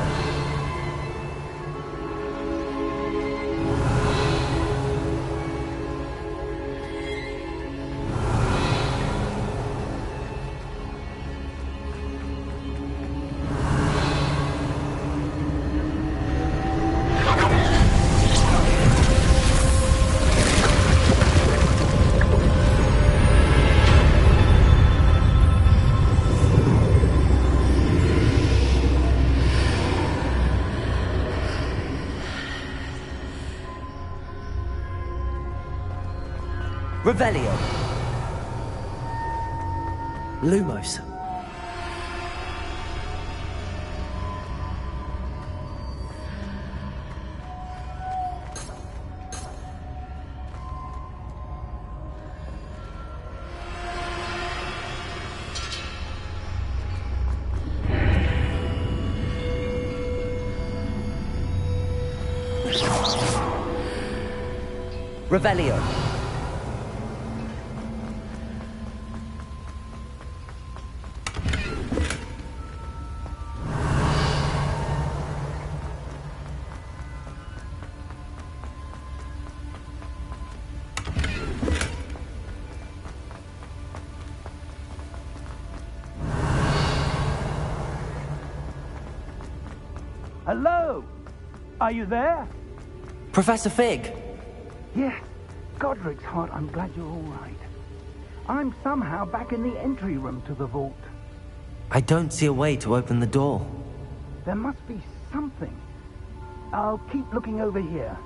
[SPEAKER 1] Revelio. Lumos. Revelio.
[SPEAKER 3] Hello? Are you there?
[SPEAKER 1] Professor Fig.
[SPEAKER 3] Yes. Godric's heart, I'm glad you're all right. I'm somehow back in the entry room to the vault.
[SPEAKER 1] I don't see a way to open the door.
[SPEAKER 3] There must be something. I'll keep looking over here.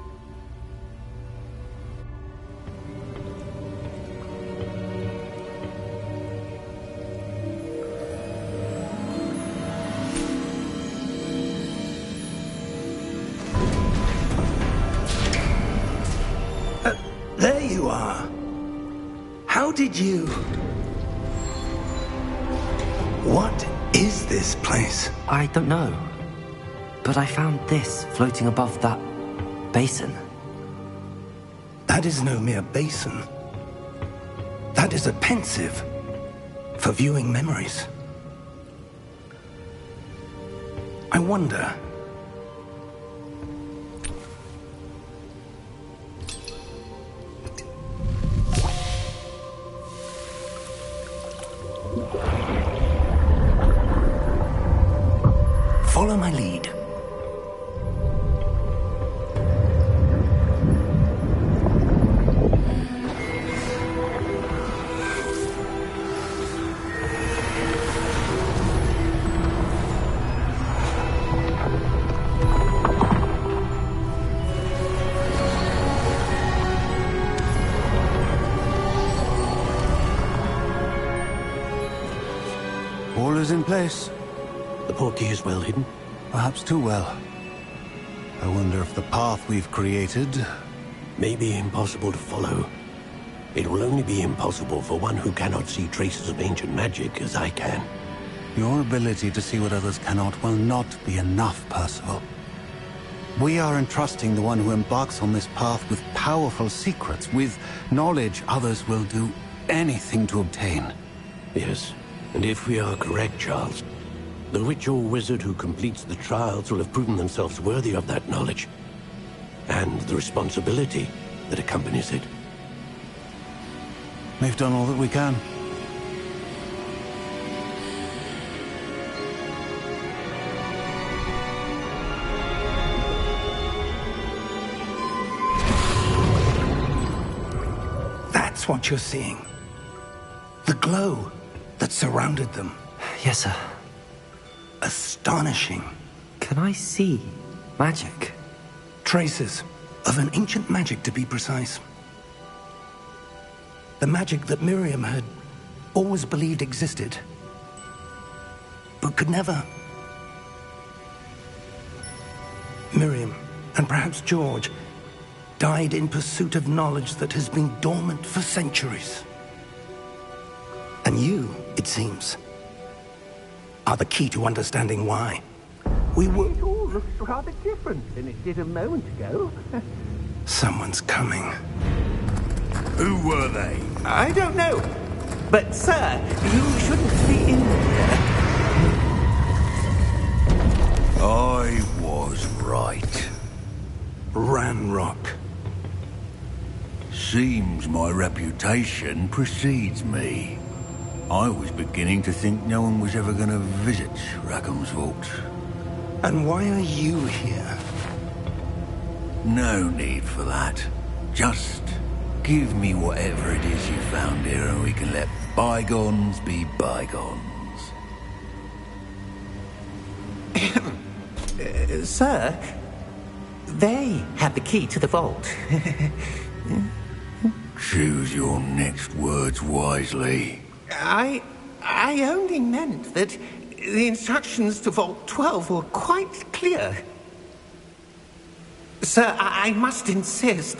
[SPEAKER 3] There you are. How did you... What is this place?
[SPEAKER 1] I don't know. But I found this floating above that basin.
[SPEAKER 3] That is no mere basin. That is a pensive for viewing memories. I wonder... Follow my lead.
[SPEAKER 6] All is in place.
[SPEAKER 7] The portkey is well hidden?
[SPEAKER 6] Perhaps too well. I wonder if the path we've created...
[SPEAKER 7] may be impossible to follow. It will only be impossible for one who cannot see traces of ancient magic as I can.
[SPEAKER 6] Your ability to see what others cannot will not be enough, Percival. We are entrusting the one who embarks on this path with powerful secrets, with knowledge others will do anything to obtain.
[SPEAKER 7] Yes, and if we are correct, Charles, the witch or wizard who completes the trials will have proven themselves worthy of that knowledge, and the responsibility that accompanies it.
[SPEAKER 6] We've done all that we can.
[SPEAKER 3] That's what you're seeing. The glow that surrounded them.
[SPEAKER 1] Yes, sir.
[SPEAKER 3] Astonishing.
[SPEAKER 1] Can I see magic?
[SPEAKER 3] Traces of an ancient magic, to be precise. The magic that Miriam had always believed existed, but could never. Miriam, and perhaps George, died in pursuit of knowledge that has been dormant for centuries. And you, it seems, are the key to understanding why. We were...
[SPEAKER 8] It all looks rather different than it did a moment ago.
[SPEAKER 3] Someone's coming.
[SPEAKER 5] Who were they?
[SPEAKER 8] I don't know. But, sir, you shouldn't be in here.
[SPEAKER 5] I was right.
[SPEAKER 3] Ranrock.
[SPEAKER 5] Seems my reputation precedes me. I was beginning to think no one was ever going to visit Rackham's Vault.
[SPEAKER 3] And why are you here?
[SPEAKER 5] No need for that. Just give me whatever it is you found here and we can let bygones be bygones.
[SPEAKER 8] Sir, they have the key to the vault.
[SPEAKER 5] Choose your next words wisely.
[SPEAKER 8] I only meant that the instructions to Vault 12 were quite clear. Sir, I must insist.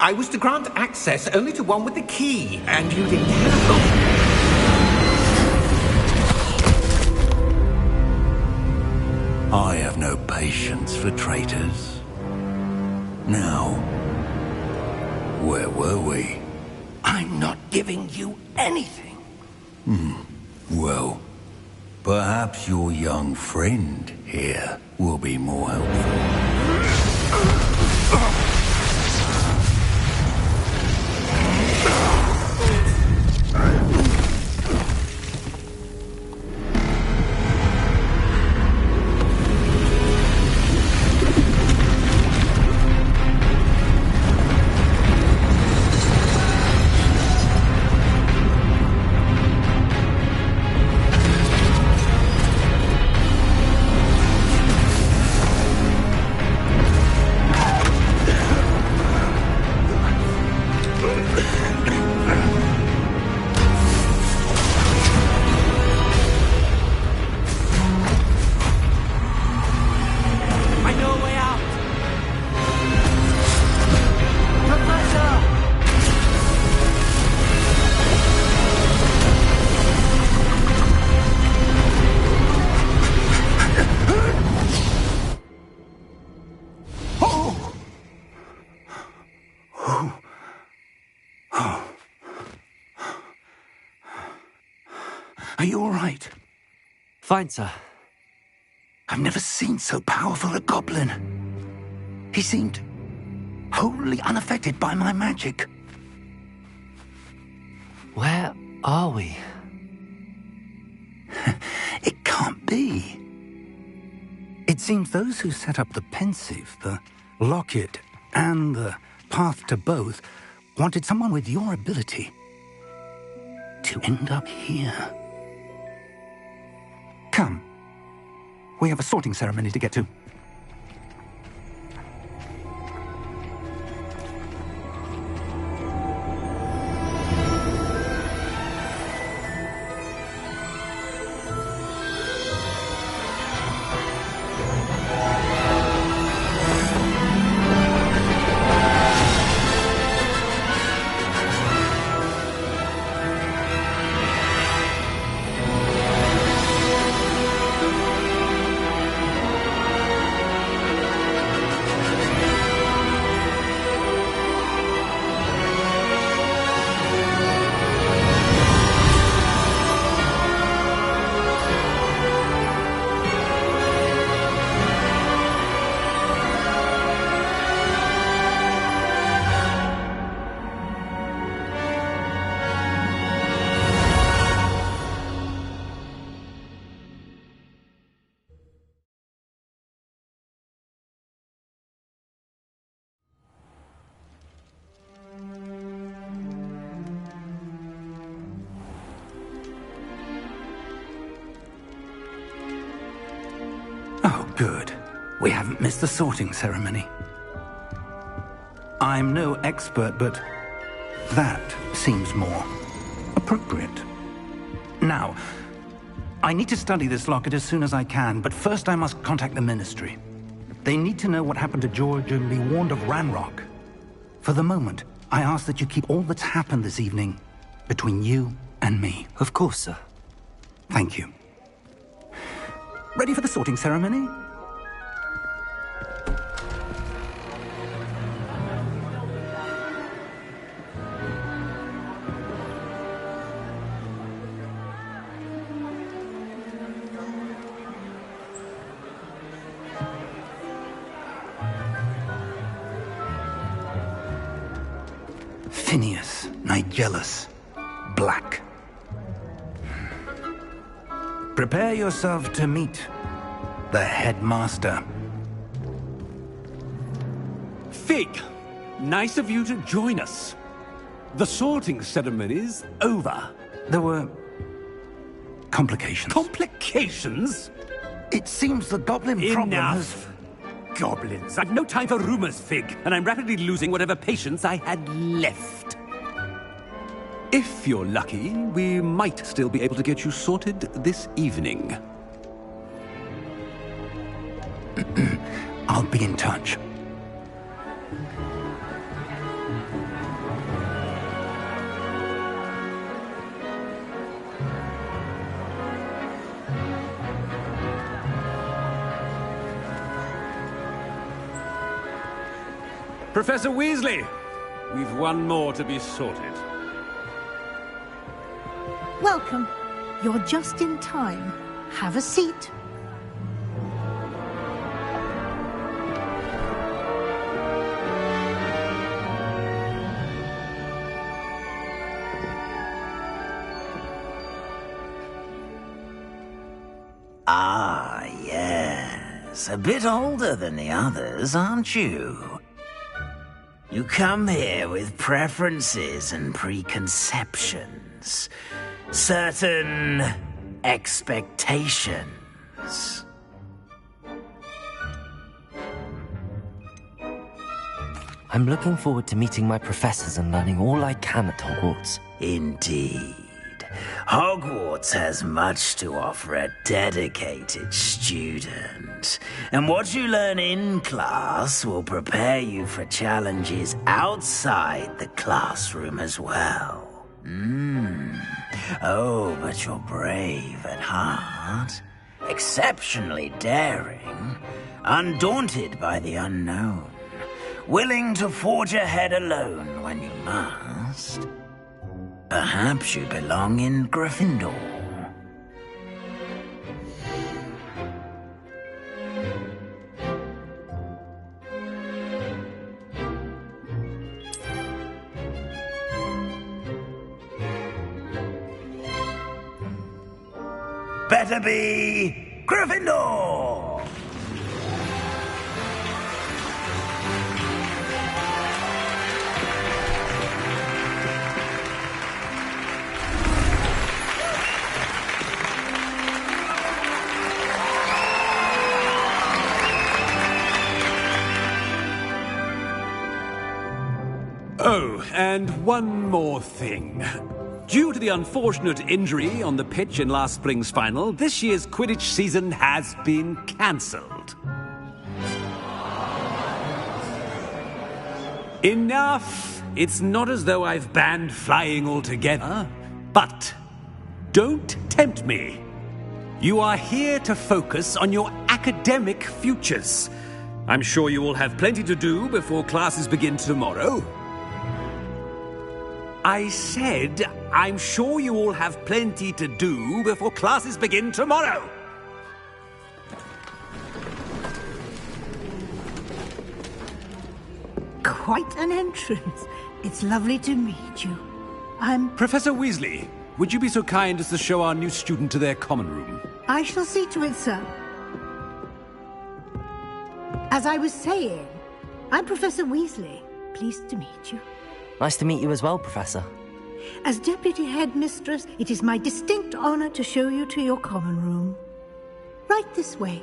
[SPEAKER 8] I was to grant access only to one with the key, and you didn't have them.
[SPEAKER 5] I have no patience for traitors. Now, where were we?
[SPEAKER 3] I'm not giving you anything.
[SPEAKER 5] Well, perhaps your young friend here will be more helpful.
[SPEAKER 3] Are you all right?
[SPEAKER 1] Fine, sir.
[SPEAKER 3] I've never seen so powerful a goblin. He seemed wholly unaffected by my magic.
[SPEAKER 1] Where are we?
[SPEAKER 3] It can't be. It seems those who set up the pensive, the locket, and the path to both wanted someone with your ability to end up here. Come. We have a sorting ceremony to get to. Good. We haven't missed the sorting ceremony. I'm no expert, but that seems more appropriate. Now, I need to study this locket as soon as I can, but first I must contact the Ministry. They need to know what happened to George and be warned of Ranrock. For the moment, I ask that you keep all that's happened this evening between you and me.
[SPEAKER 1] Of course, sir.
[SPEAKER 3] Thank you. Ready for the sorting ceremony? Phineas, Nigellus, Black. Prepare yourself to meet the headmaster.
[SPEAKER 9] Fig, nice of you to join us. The sorting ceremony's over.
[SPEAKER 3] There were complications.
[SPEAKER 9] Complications?
[SPEAKER 3] It seems the goblin problem has...
[SPEAKER 9] Enough! Goblins. I've no time for rumors, Fig, and I'm rapidly losing whatever patience I had left. If you're lucky, we might still be able to get you sorted this evening.
[SPEAKER 3] I'll be in touch.
[SPEAKER 9] Professor Weasley, we've one more to be sorted.
[SPEAKER 10] Welcome. You're just in time. Have a seat.
[SPEAKER 11] Ah, yes. A bit older than the others, aren't you? You come here with preferences and preconceptions. Certain expectations.
[SPEAKER 1] I'm looking forward to meeting my professors and learning all I can at Hogwarts.
[SPEAKER 11] Indeed. Hogwarts has much to offer a dedicated student. And what you learn in class will prepare you for challenges outside the classroom as well. Oh, but you're brave at heart, exceptionally daring, undaunted by the unknown, willing to forge ahead alone when you must. Perhaps you belong in Gryffindor. Better be Gryffindor!
[SPEAKER 9] Oh, and one more thing. Due to the unfortunate injury on the pitch in last spring's final, this year's Quidditch season has been cancelled. Enough! It's not as though I've banned flying altogether, but don't tempt me. You are here to focus on your academic futures. I'm sure you will have plenty to do before classes begin tomorrow. I said, I'm sure you all have plenty to do before classes begin tomorrow.
[SPEAKER 10] Quite an entrance. It's lovely to meet you. I'm...
[SPEAKER 9] Professor Weasley, would you be so kind as to show our new student to their common room?
[SPEAKER 10] I shall see to it, sir. As I was saying, I'm Professor Weasley. Pleased to meet you.
[SPEAKER 1] Nice to meet you as well, Professor.
[SPEAKER 10] As Deputy Headmistress, it is my distinct honor to show you to your common room. Right this way.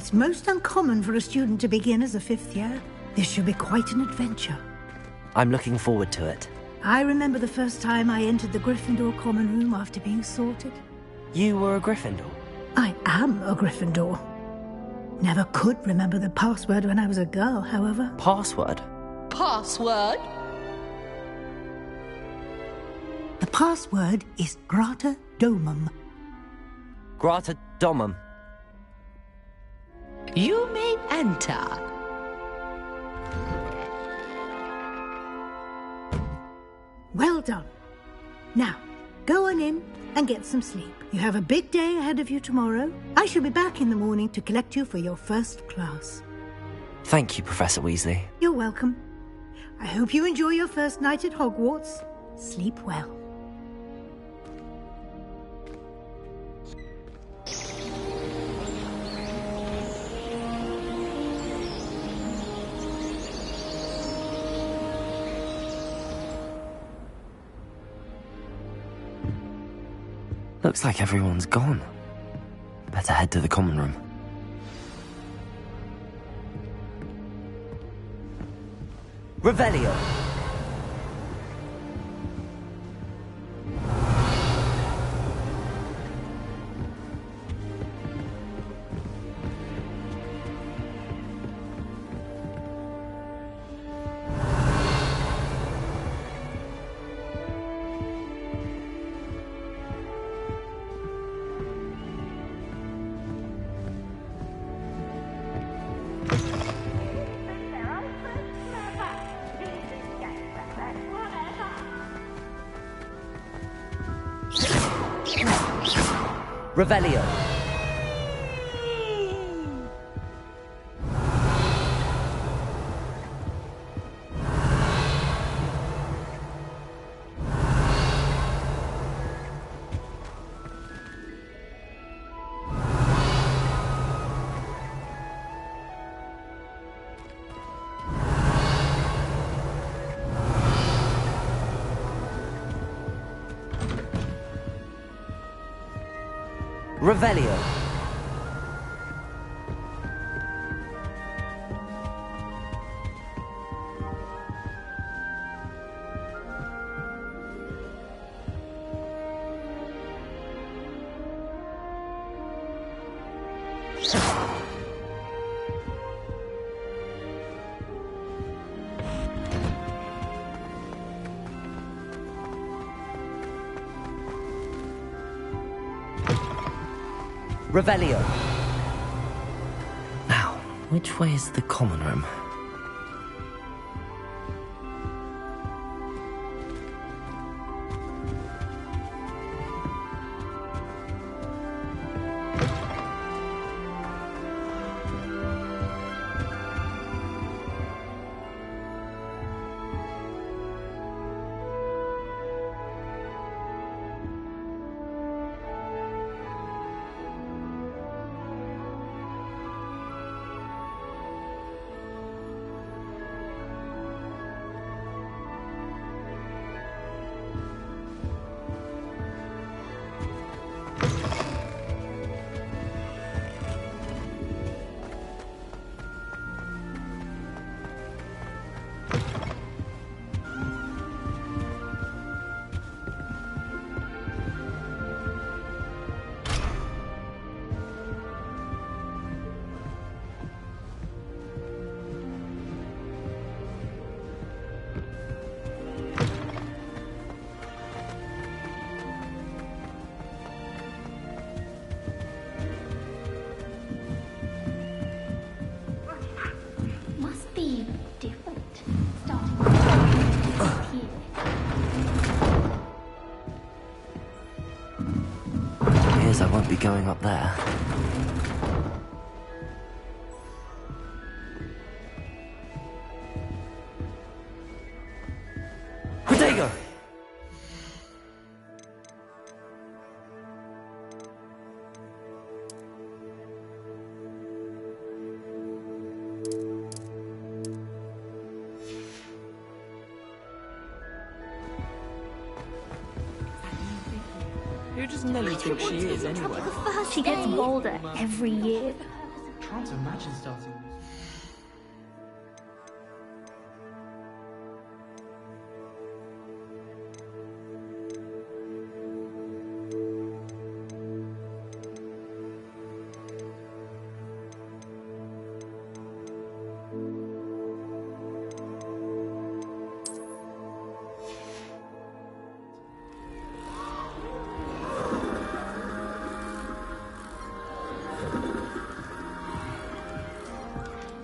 [SPEAKER 10] It's most uncommon for a student to begin as a 5th year. This should be quite an adventure.
[SPEAKER 1] I'm looking forward to it.
[SPEAKER 10] I remember the first time I entered the Gryffindor common room after being sorted.
[SPEAKER 1] You were a Gryffindor?
[SPEAKER 10] I am a Gryffindor. Never could remember the password when I was a girl, however.
[SPEAKER 1] Password?
[SPEAKER 12] Password?
[SPEAKER 10] The password is Grata Domum.
[SPEAKER 1] Grata Domum.
[SPEAKER 12] You may enter.
[SPEAKER 10] Well done. Now, go on in and get some sleep. You have a big day ahead of you tomorrow. I shall be back in the morning to collect you for your first class.
[SPEAKER 1] Thank you, Professor Weasley.
[SPEAKER 10] You're welcome. I hope you enjoy your first night at Hogwarts. Sleep well.
[SPEAKER 1] Looks like everyone's gone. Better head to the common room. Revelio! Revelio. Revelio. Revelio. Now, which way is the common room? I won't be going up there. Protego!
[SPEAKER 13] Who does Nellie think she is, anyway?
[SPEAKER 14] She gets bolder every year.
[SPEAKER 13] can't imagine starting this.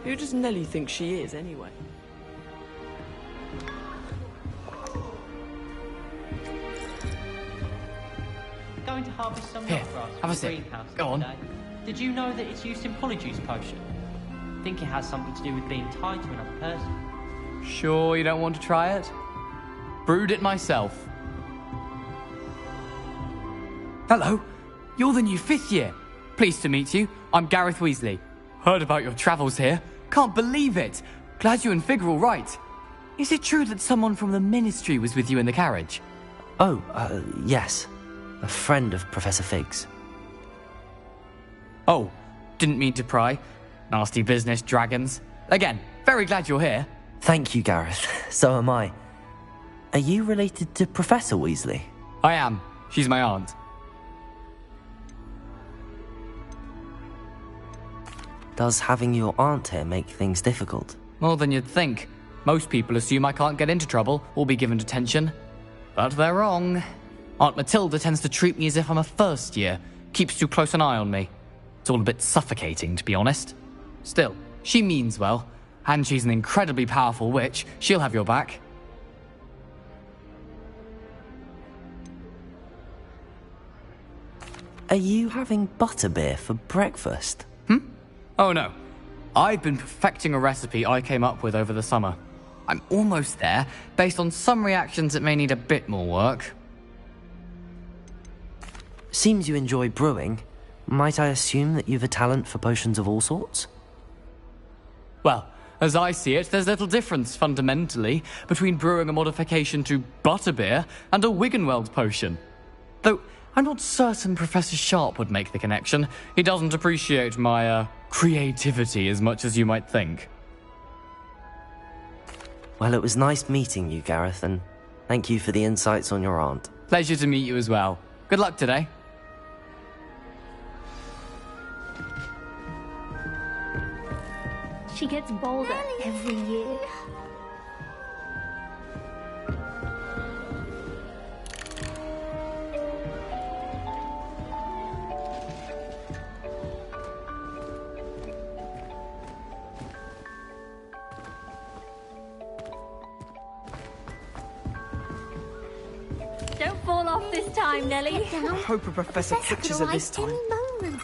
[SPEAKER 14] Who does Nellie think she is, anyway?
[SPEAKER 13] Going to harvest some
[SPEAKER 15] Here,
[SPEAKER 13] grass
[SPEAKER 15] have
[SPEAKER 13] from
[SPEAKER 15] a
[SPEAKER 13] the
[SPEAKER 15] sip.
[SPEAKER 13] greenhouse
[SPEAKER 15] Go on.
[SPEAKER 13] today. Did you know that it's used in polyjuice potion? I think it has something to do with being tied to another person.
[SPEAKER 15] Sure you don't want to try it? Brewed it myself. Hello, you're the new 5th year. Pleased to meet you. I'm Gareth Weasley. Heard about your travels here. Can't believe it. Glad you and Fig are all right. Is it true that someone from the Ministry was with you in the carriage?
[SPEAKER 1] Oh, yes. A friend of Professor Fig's.
[SPEAKER 15] Oh, didn't mean to pry. Nasty business, dragons. Again, very glad you're here.
[SPEAKER 1] Thank you, Gareth. So am I. Are you related to Professor Weasley?
[SPEAKER 15] I am. She's my aunt.
[SPEAKER 1] Does having your aunt here make things difficult?
[SPEAKER 15] More than you'd think. Most people assume I can't get into trouble or be given detention. But they're wrong. Aunt Matilda tends to treat me as if I'm a first year. Keeps too close an eye on me. It's all a bit suffocating, to be honest. Still, she means well. And she's an incredibly powerful witch. She'll have your back.
[SPEAKER 1] Are you having butterbeer for breakfast?
[SPEAKER 15] Oh no. I've been perfecting a recipe I came up with over the summer. I'm almost there, based on some reactions that may need a bit more work.
[SPEAKER 1] Seems you enjoy brewing. Might I assume that you've a talent for potions of all sorts?
[SPEAKER 15] Well, as I see it, there's little difference, fundamentally, between brewing a modification to butterbeer and a Wiggenweld potion. Though, I'm not certain Professor Sharp would make the connection. He doesn't appreciate my, creativity as much as you might think.
[SPEAKER 1] Well, it was nice meeting you, Gareth, and thank you for the insights on your aunt.
[SPEAKER 15] Pleasure to meet you as well. Good luck today.
[SPEAKER 16] She gets bolder every year.
[SPEAKER 17] Don't fall off this time, Nellie.
[SPEAKER 14] I hope a professor catches her this time.
[SPEAKER 16] Any moment.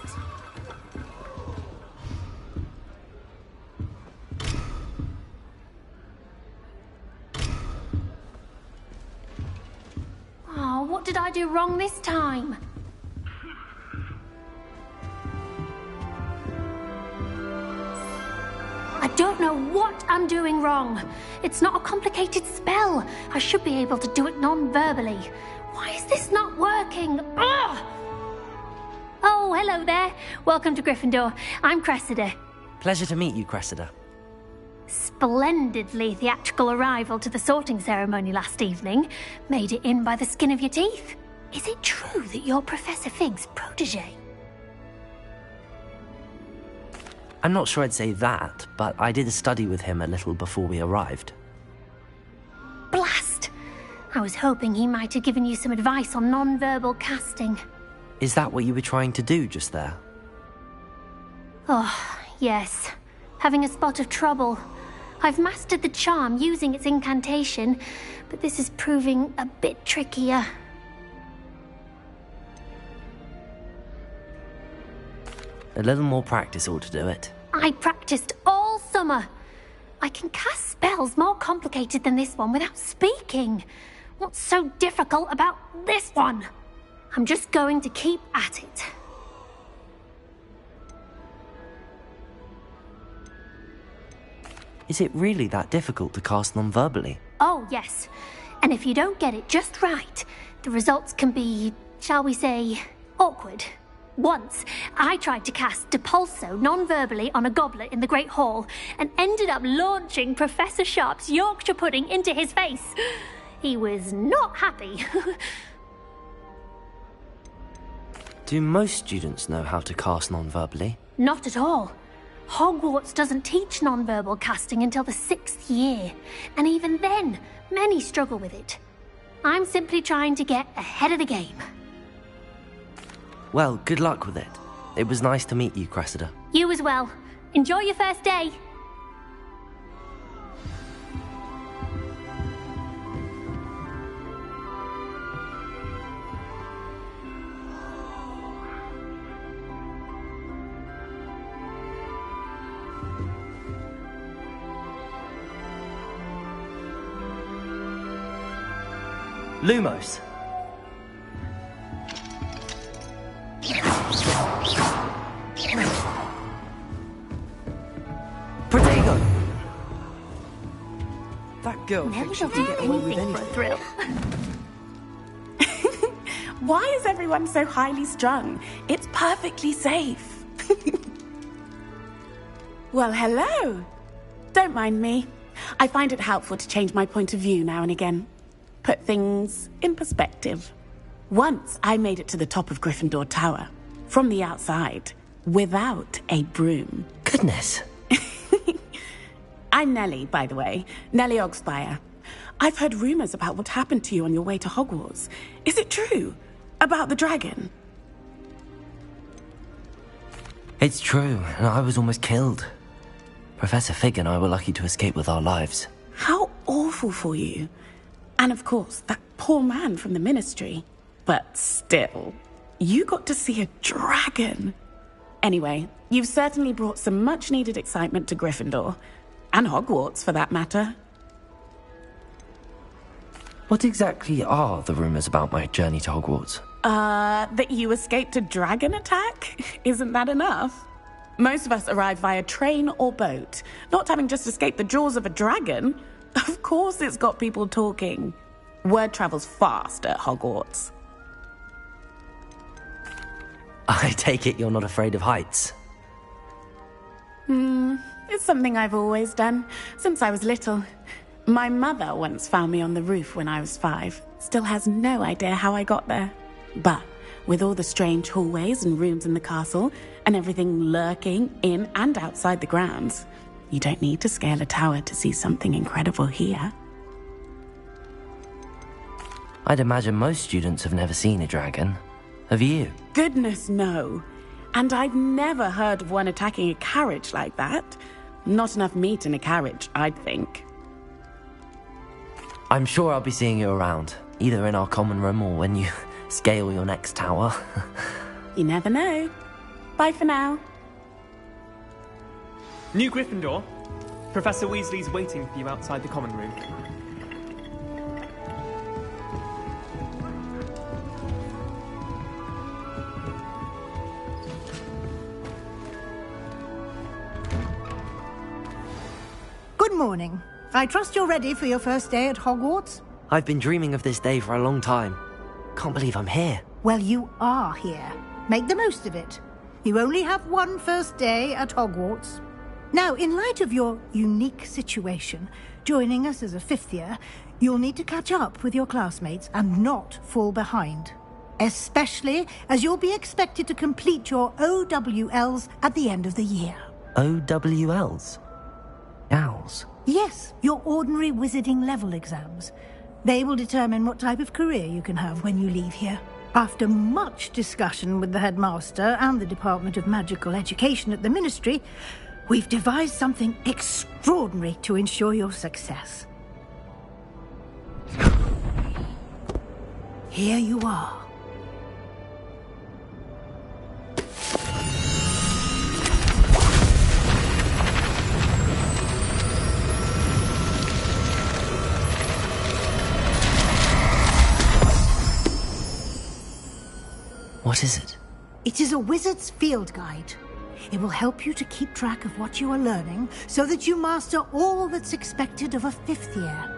[SPEAKER 17] Oh, what did I do wrong this time? I don't know what I'm doing wrong. It's not a complicated spell. I should be able to do it non-verbally. Why is this not working? Ugh! Oh, hello there. Welcome to Gryffindor. I'm Cressida.
[SPEAKER 1] Pleasure to meet you, Cressida.
[SPEAKER 17] Splendidly theatrical arrival to the sorting ceremony last evening. Made it in by the skin of your teeth. Is it true that you're Professor Fig's protege?
[SPEAKER 1] I'm not sure I'd say that, but I did a study with him a little before we arrived.
[SPEAKER 17] Blast! I was hoping he might have given you some advice on non-verbal casting.
[SPEAKER 1] Is that what you were trying to do just there?
[SPEAKER 17] Oh, yes. Having a spot of trouble. I've mastered the charm using its incantation, but this is proving a bit trickier.
[SPEAKER 1] A little more practice ought to do it.
[SPEAKER 17] I practiced all summer. I can cast spells more complicated than this one without speaking. What's so difficult about this one? I'm just going to keep at it.
[SPEAKER 1] Is it really that difficult to cast non-verbally?
[SPEAKER 17] Oh, yes. And if you don't get it just right, the results can be, shall we say, awkward. Once, I tried to cast Depulso non-verbally on a goblet in the Great Hall and ended up launching Professor Sharp's Yorkshire pudding into his face. He was not happy.
[SPEAKER 1] Do most students know how to cast non-verbally?
[SPEAKER 17] Not at all. Hogwarts doesn't teach non-verbal casting until the 6th year, and even then, many struggle with it. I'm simply trying to get ahead of the game.
[SPEAKER 1] Well, good luck with it. It was nice to meet you, Cressida.
[SPEAKER 17] You as well. Enjoy your first day.
[SPEAKER 1] Lumos. Protego!
[SPEAKER 14] That girl
[SPEAKER 17] Never
[SPEAKER 14] thinks she
[SPEAKER 17] will
[SPEAKER 14] can
[SPEAKER 17] do
[SPEAKER 14] get away with
[SPEAKER 17] anything for a
[SPEAKER 14] anything.
[SPEAKER 17] thrill.
[SPEAKER 18] Why is everyone so highly strung? It's perfectly safe. Well, hello. Don't mind me. I find it helpful to change my point of view now and again. Put things in perspective. Once I made it to the top of Gryffindor Tower, from the outside, without a broom.
[SPEAKER 1] Goodness.
[SPEAKER 18] I'm Nellie, by the way. Nellie Ogspire. I've heard rumors about what happened to you on your way to Hogwarts. Is it true? About the dragon?
[SPEAKER 1] It's true, and I was almost killed. Professor Fig and I were lucky to escape with our lives.
[SPEAKER 18] How awful for you. And of course, that poor man from the Ministry. But still, you got to see a dragon. Anyway, you've certainly brought some much-needed excitement to Gryffindor. And Hogwarts, for that matter.
[SPEAKER 1] What exactly are the rumors about my journey to Hogwarts?
[SPEAKER 18] That you escaped a dragon attack? Isn't that enough? Most of us arrive via train or boat, not having just escaped the jaws of a dragon. Of course it's got people talking. Word travels fast at Hogwarts.
[SPEAKER 1] I take it you're not afraid of heights.
[SPEAKER 18] It's something I've always done, since I was little. My mother once found me on the roof when I was 5. Still has no idea how I got there. But with all the strange hallways and rooms in the castle, and everything lurking in and outside the grounds, you don't need to scale a tower to see something incredible here.
[SPEAKER 1] I'd imagine most students have never seen a dragon. Have you?
[SPEAKER 18] Goodness, no. And I've never heard of one attacking a carriage like that. Not enough meat in a carriage, I'd think.
[SPEAKER 1] I'm sure I'll be seeing you around, either in our common room or when you scale your next tower.
[SPEAKER 18] You never know. Bye for now.
[SPEAKER 19] New Gryffindor. Professor Weasley's waiting for you outside the common room.
[SPEAKER 10] Good morning. I trust you're ready for your first day at Hogwarts?
[SPEAKER 1] I've been dreaming of this day for a long time. Can't believe I'm here.
[SPEAKER 10] Well, you are here. Make the most of it. You only have one first day at Hogwarts. Now, in light of your unique situation, joining us as a 5th year, you'll need to catch up with your classmates and not fall behind. Especially as you'll be expected to complete your OWLs at the end of the year.
[SPEAKER 1] OWLs? Owls?
[SPEAKER 10] Yes, your ordinary wizarding level exams. They will determine what type of career you can have when you leave here. After much discussion with the headmaster and the Department of Magical Education at the Ministry, we've devised something extraordinary to ensure your success. Here you are.
[SPEAKER 1] What is it?
[SPEAKER 10] It is a wizard's field guide. It will help you to keep track of what you are learning so that you master all that's expected of a 5th year.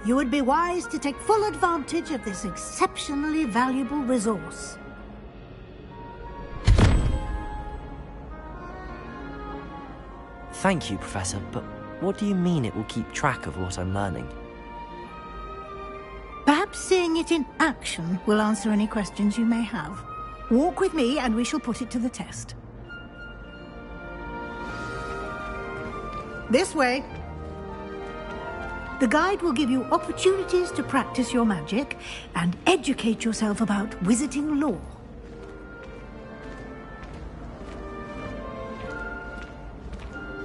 [SPEAKER 10] You would be wise to take full advantage of this exceptionally valuable resource.
[SPEAKER 1] Thank you, Professor, but what do you mean it will keep track of what I'm learning?
[SPEAKER 10] Perhaps seeing it in action will answer any questions you may have. Walk with me and we shall put it to the test. This way. The guide will give you opportunities to practice your magic and educate yourself about wizarding lore.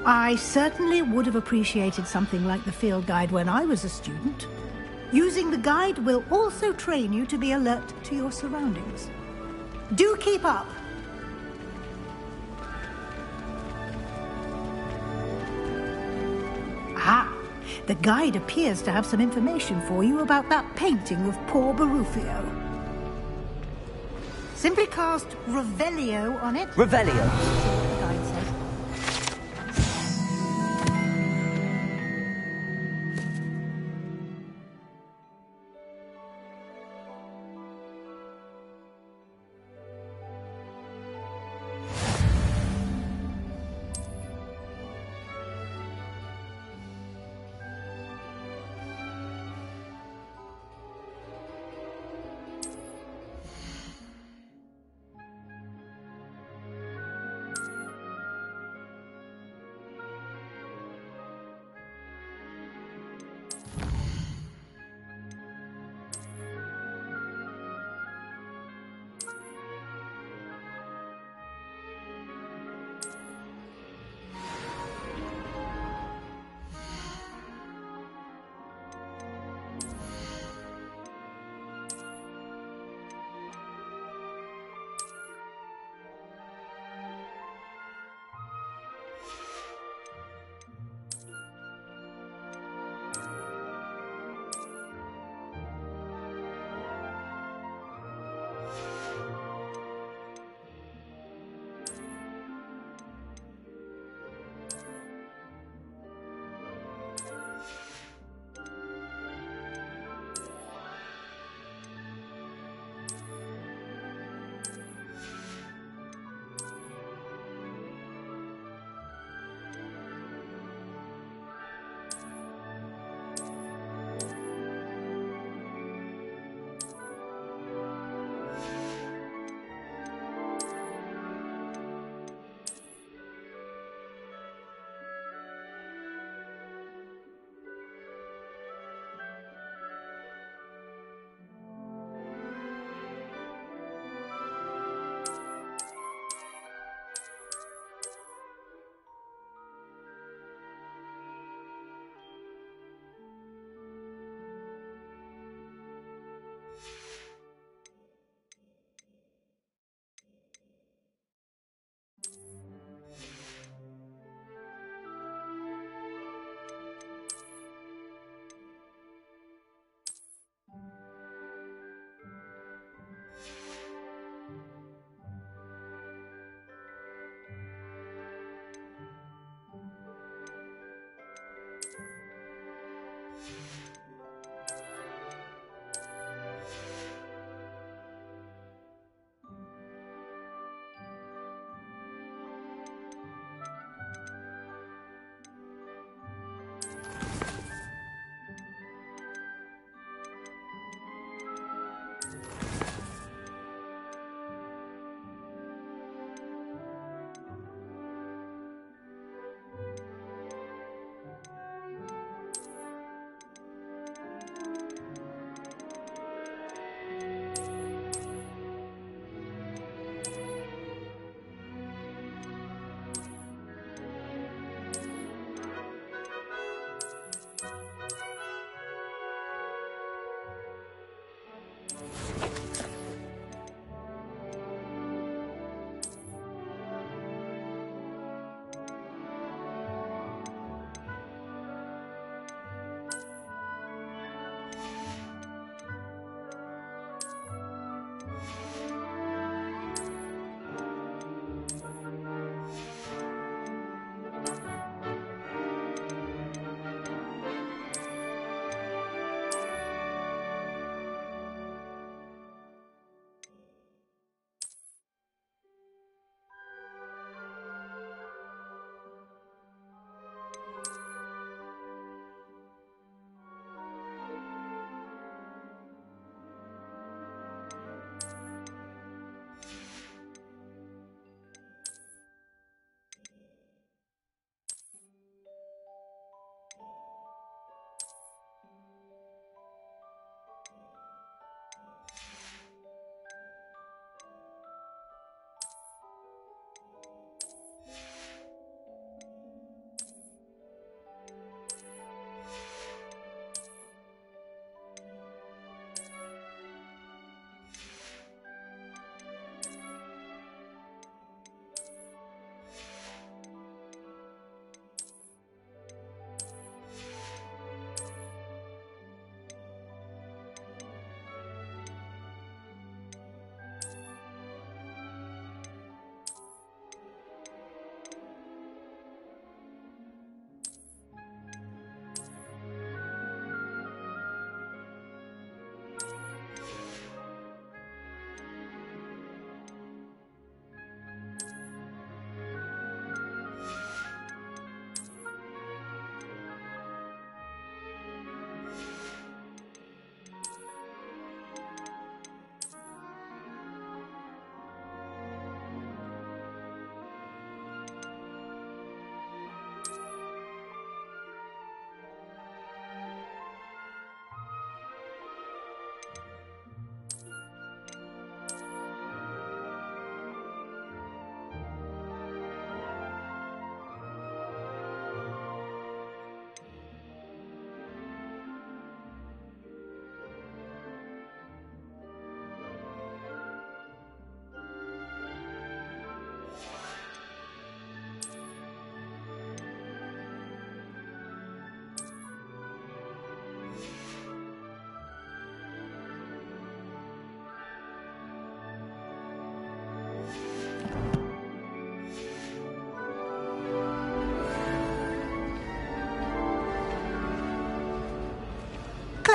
[SPEAKER 10] I certainly would have appreciated something like the field guide when I was a student. Using the guide will also train you to be alert to your surroundings. Do keep up! Ah, the guide appears to have some information for you about that painting of poor Barufio. Simply cast Revelio on it.
[SPEAKER 1] Revelio.
[SPEAKER 10] The guide says.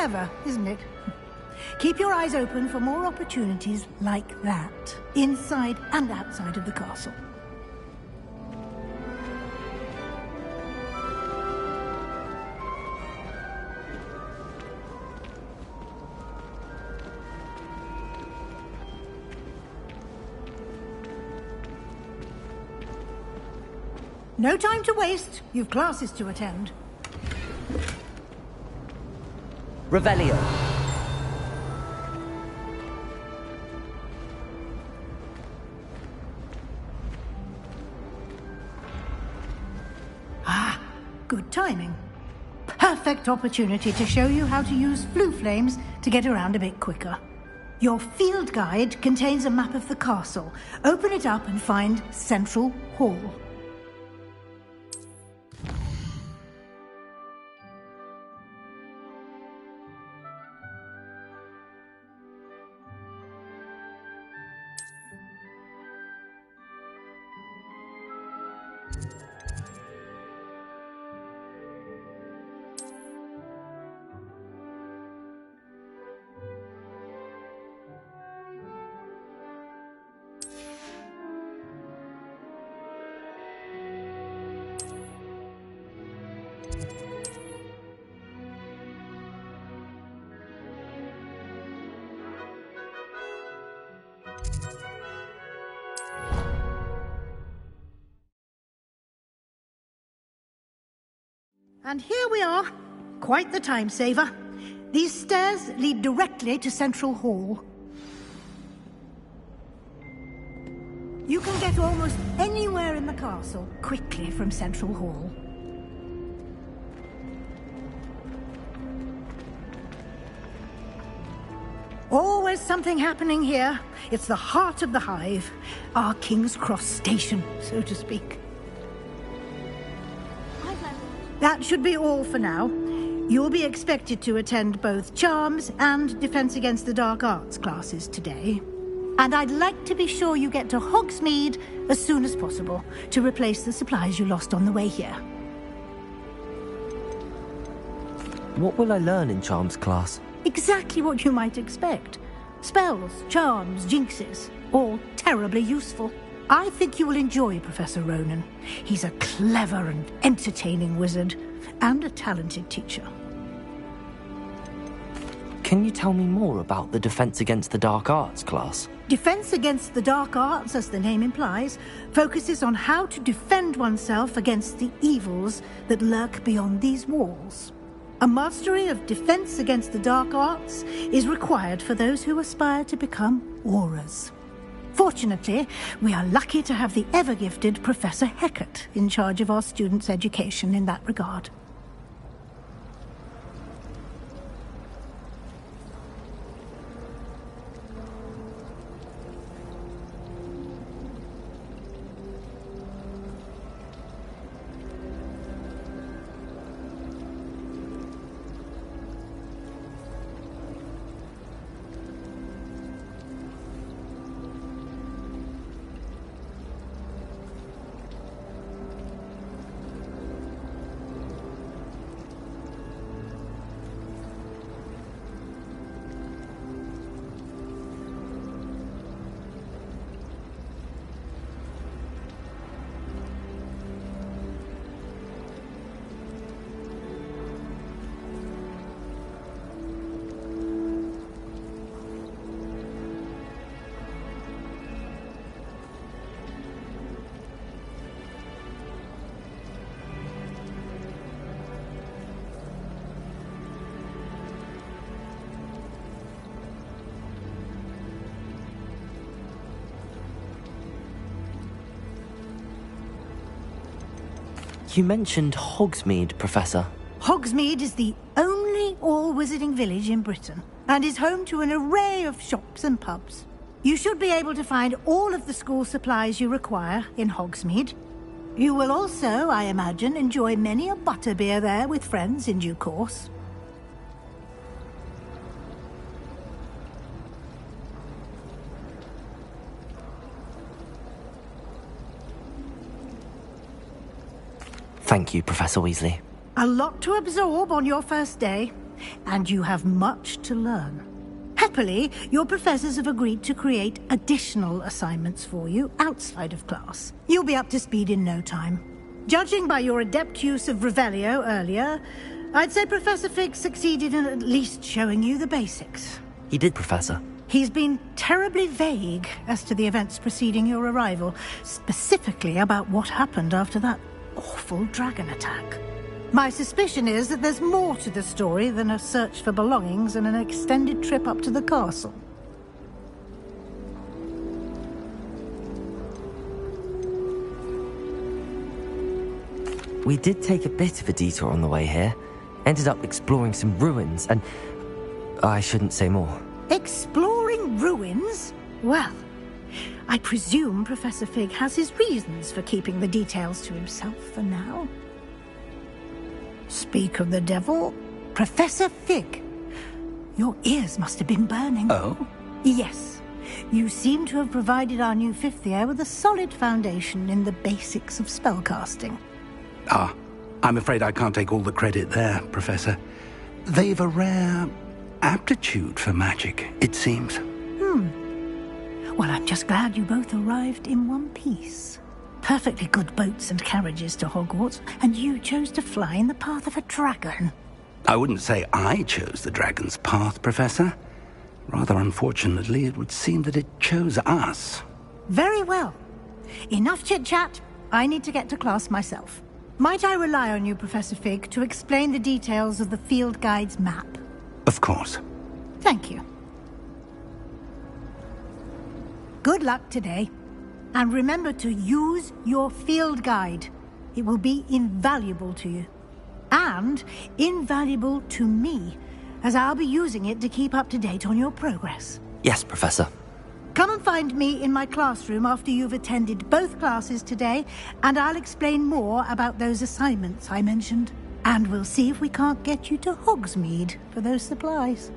[SPEAKER 10] Clever, isn't it? Keep your eyes open for more opportunities like that, inside and outside of the castle. No time to waste. You've classes to attend.
[SPEAKER 1] Revelio.
[SPEAKER 10] Ah, good timing. Perfect opportunity to show you how to use flue flames to get around a bit quicker. Your field guide contains a map of the castle. Open it up and find Central Hall. And here we are. Quite the time saver. These stairs lead directly to Central Hall. You can get almost anywhere in the castle quickly from Central Hall. Always something happening here. It's the heart of the hive. Our King's Cross station, so to speak. That should be all for now. You'll be expected to attend both Charms and Defense Against the Dark Arts classes today. And I'd like to be sure you get to Hogsmeade as soon as possible to replace the supplies you lost on the way here.
[SPEAKER 1] What will I learn in Charms class?
[SPEAKER 10] Exactly what you might expect. Spells, charms, jinxes, all terribly useful. I think you will enjoy Professor Ronan. He's a clever and entertaining wizard, and a talented teacher.
[SPEAKER 1] Can you tell me more about the Defense Against the Dark Arts class?
[SPEAKER 10] Defense Against the Dark Arts, as the name implies, focuses on how to defend oneself against the evils that lurk beyond these walls. A mastery of Defense Against the Dark Arts is required for those who aspire to become Aurors. Fortunately, we are lucky to have the ever-gifted Professor Hecat in charge of our students' education in that regard.
[SPEAKER 1] You mentioned Hogsmeade, Professor.
[SPEAKER 10] Hogsmeade is the only all-wizarding village in Britain, and is home to an array of shops and pubs. You should be able to find all of the school supplies you require in Hogsmeade. You will also, I imagine, enjoy many a butterbeer there with friends in due course.
[SPEAKER 1] Thank you, Professor Weasley.
[SPEAKER 10] A lot to absorb on your first day. and you have much to learn. Happily, your professors have agreed to create additional assignments for you outside of class. You'll be up to speed in no time. Judging by your adept use of Revelio earlier, I'd say Professor Fig succeeded in at least showing you the basics.
[SPEAKER 1] He did, Professor.
[SPEAKER 10] He's been terribly vague as to the events preceding your arrival, specifically about what happened after that awful dragon attack. My suspicion is that there's more to the story than a search for belongings and an extended trip up to the castle.
[SPEAKER 1] We did take a bit of a detour on the way here. Ended up exploring some ruins, and I shouldn't say more.
[SPEAKER 10] Exploring ruins? Well, I presume Professor Fig has his reasons for keeping the details to himself for now. Speak of the devil, Professor Fig. Your ears must have been burning.
[SPEAKER 3] Oh?
[SPEAKER 10] Yes. You seem to have provided our new fifth year with a solid foundation in the basics of spellcasting.
[SPEAKER 3] Ah, I'm afraid I can't take all the credit there, Professor. They've a rare aptitude for magic, it seems.
[SPEAKER 10] Well, I'm just glad you both arrived in one piece. Perfectly good boats and carriages to Hogwarts, and you chose to fly in the path of a dragon.
[SPEAKER 3] I wouldn't say I chose the dragon's path, Professor. Rather unfortunately, it would seem that it chose us.
[SPEAKER 10] Very well. Enough chit-chat. I need to get to class myself. Might I rely on you, Professor Fig, to explain the details of the field guide's map?
[SPEAKER 3] Of course.
[SPEAKER 10] Thank you. Good luck today. And remember to use your field guide. It will be invaluable to you. And invaluable to me, as I'll be using it to keep up to date on your progress.
[SPEAKER 1] Yes, Professor.
[SPEAKER 10] Come and find me in my classroom after you've attended both classes today, and I'll explain more about those assignments I mentioned. And we'll see if we can't get you to Hogsmeade for those supplies.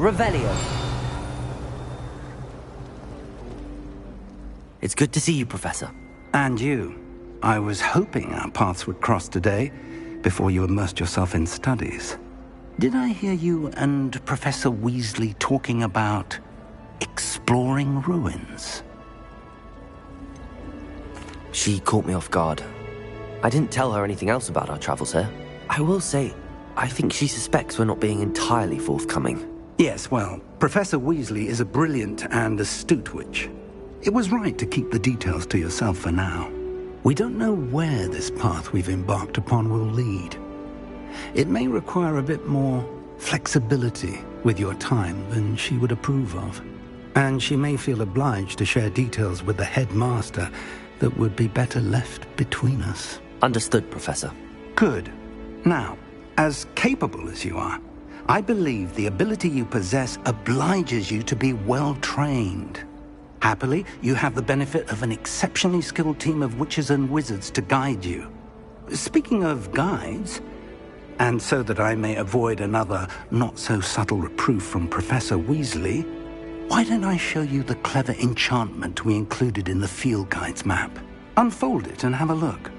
[SPEAKER 1] Revelio. It's good to see you, Professor.
[SPEAKER 3] And you. I was hoping our paths would cross today, before you immersed yourself in studies. Did I hear you and Professor Weasley talking about exploring ruins?
[SPEAKER 1] She caught me off guard. I didn't tell her anything else about our travels here. I will say, I think she suspects we're not being entirely forthcoming.
[SPEAKER 3] Yes, well, Professor Weasley is a brilliant and astute witch. It was right to keep the details to yourself for now. We don't know where this path we've embarked upon will lead. It may require a bit more flexibility with your time than she would approve of. And she may feel obliged to share details with the headmaster that would be better left between us.
[SPEAKER 1] Understood, Professor.
[SPEAKER 3] Good. Now, as capable as you are, I believe the ability you possess obliges you to be well-trained. Happily, you have the benefit of an exceptionally skilled team of witches and wizards to guide you. Speaking of guides, and so that I may avoid another not-so-subtle reproof from Professor Weasley, why don't I show you the clever enchantment we included in the field guide's map? Unfold it and have a look.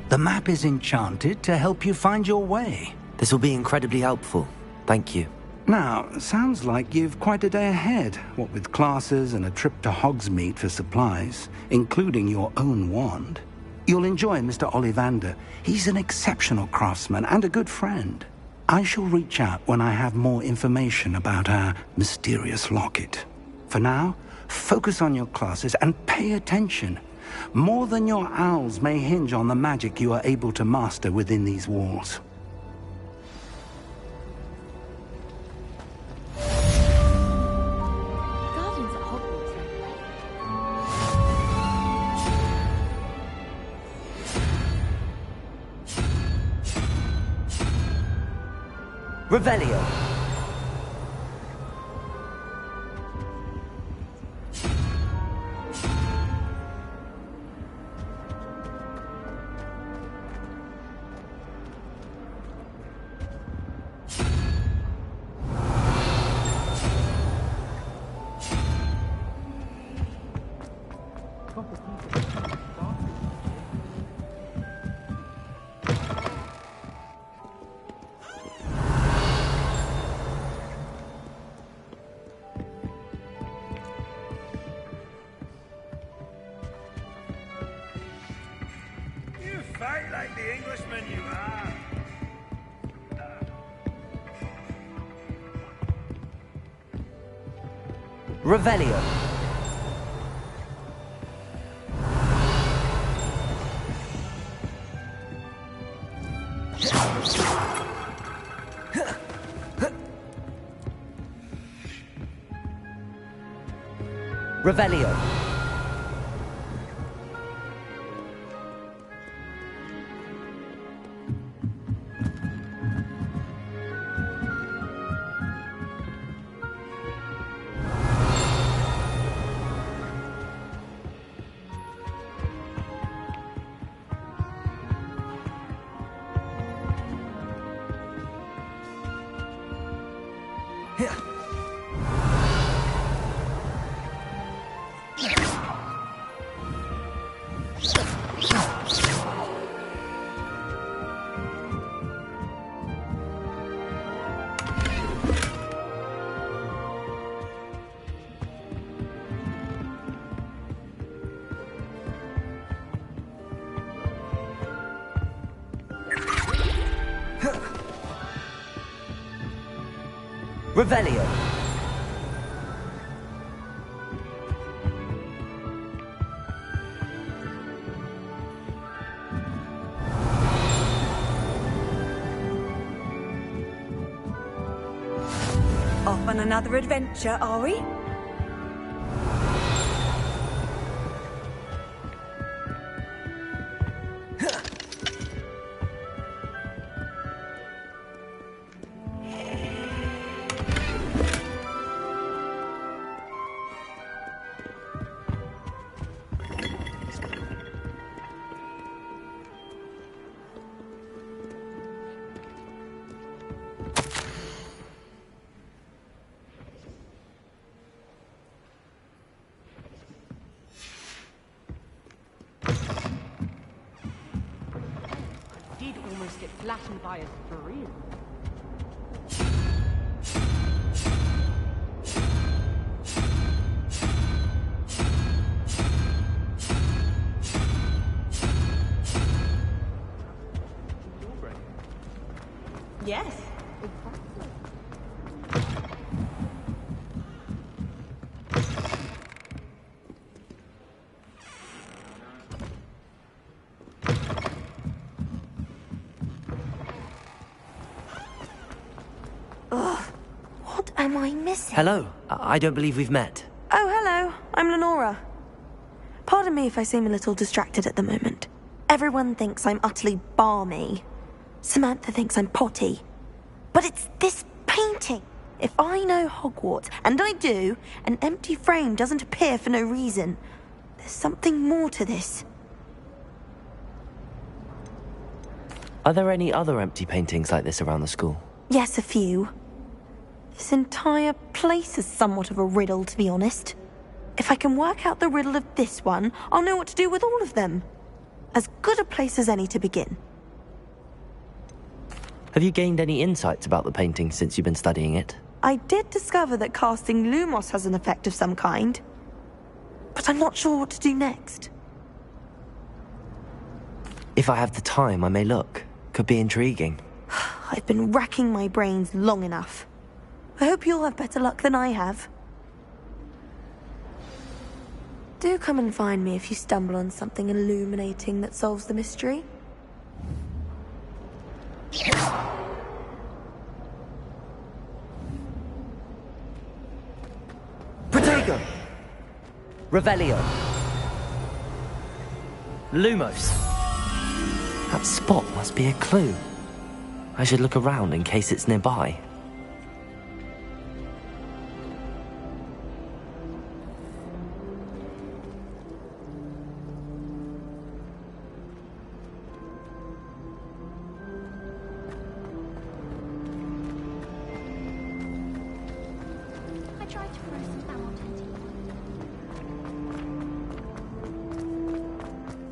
[SPEAKER 3] The map is enchanted to help you find your way.
[SPEAKER 1] This will be incredibly helpful. Thank you.
[SPEAKER 3] Now, sounds like you've quite a day ahead, what with classes and a trip to Hogsmeade for supplies, including your own wand. You'll enjoy Mr. Ollivander. He's an exceptional craftsman and a good friend. I shall reach out when I have more information about our mysterious locket. For now, focus on your classes and pay attention. More than your owls may hinge on the magic you are able to master within these walls.
[SPEAKER 16] Gardens at Hogwarts.
[SPEAKER 1] Revelio.
[SPEAKER 5] Fight like the Englishman you are.
[SPEAKER 1] Revelio. Revelio.
[SPEAKER 5] Yeah.
[SPEAKER 1] Revelio.
[SPEAKER 20] Off on another adventure, are we?
[SPEAKER 12] Did almost get flattened by a spree.
[SPEAKER 20] Yes.
[SPEAKER 2] Ugh. What am I missing?
[SPEAKER 1] Hello. I don't believe we've met.
[SPEAKER 2] Oh, hello. I'm Lenora. Pardon me if I seem a little distracted at the moment. Everyone thinks I'm utterly balmy. Samantha thinks I'm potty. But it's this painting. If I know Hogwarts, and I do, an empty frame doesn't appear for no reason. There's something more to this.
[SPEAKER 1] Are there any other empty paintings like this around the school?
[SPEAKER 2] Yes, a few. This entire place is somewhat of a riddle, to be honest. If I can work out the riddle of this one, I'll know what to do with all of them. As good a place as any to begin.
[SPEAKER 1] Have you gained any insights about the painting since you've been studying it?
[SPEAKER 2] I did discover that casting Lumos has an effect of some kind. But I'm not sure what to do next.
[SPEAKER 1] If I have the time, I may look. Could be intriguing.
[SPEAKER 2] I've been racking my brains long enough. I hope you'll have better luck than I have. Do come and find me if you stumble on something illuminating that solves the mystery.
[SPEAKER 1] Protego! Revelio! Lumos! That spot must be a clue. I should look around in case it's nearby.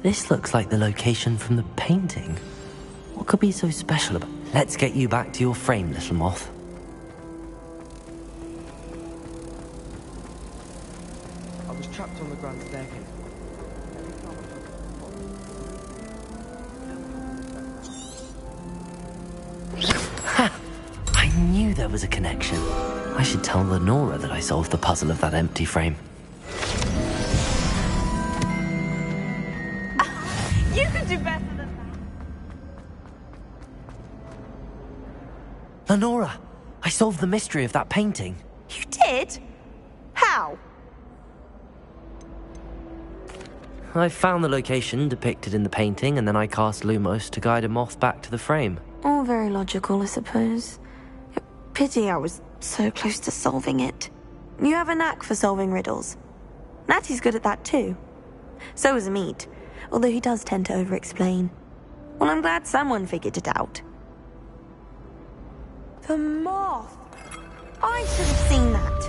[SPEAKER 1] This looks like the location from the painting. What could be so special about... Let's get you back to your frame, little moth.
[SPEAKER 14] I was trapped on the grand staircase.
[SPEAKER 1] Ha! I knew there was a connection. I should tell Lenora that I solved the puzzle of that empty frame.
[SPEAKER 20] You can do better than that.
[SPEAKER 1] Lenora, I solved the mystery of that painting.
[SPEAKER 2] You did? How?
[SPEAKER 1] I found the location depicted in the painting, and then I cast Lumos to guide a moth back to the frame.
[SPEAKER 2] All very logical, I suppose. Pity I was so close to solving it. You have a knack for solving riddles. Natty's good at that too. So is Amit, although he does tend to over-explain. Well, I'm glad someone figured it out. The moth! I should have seen that.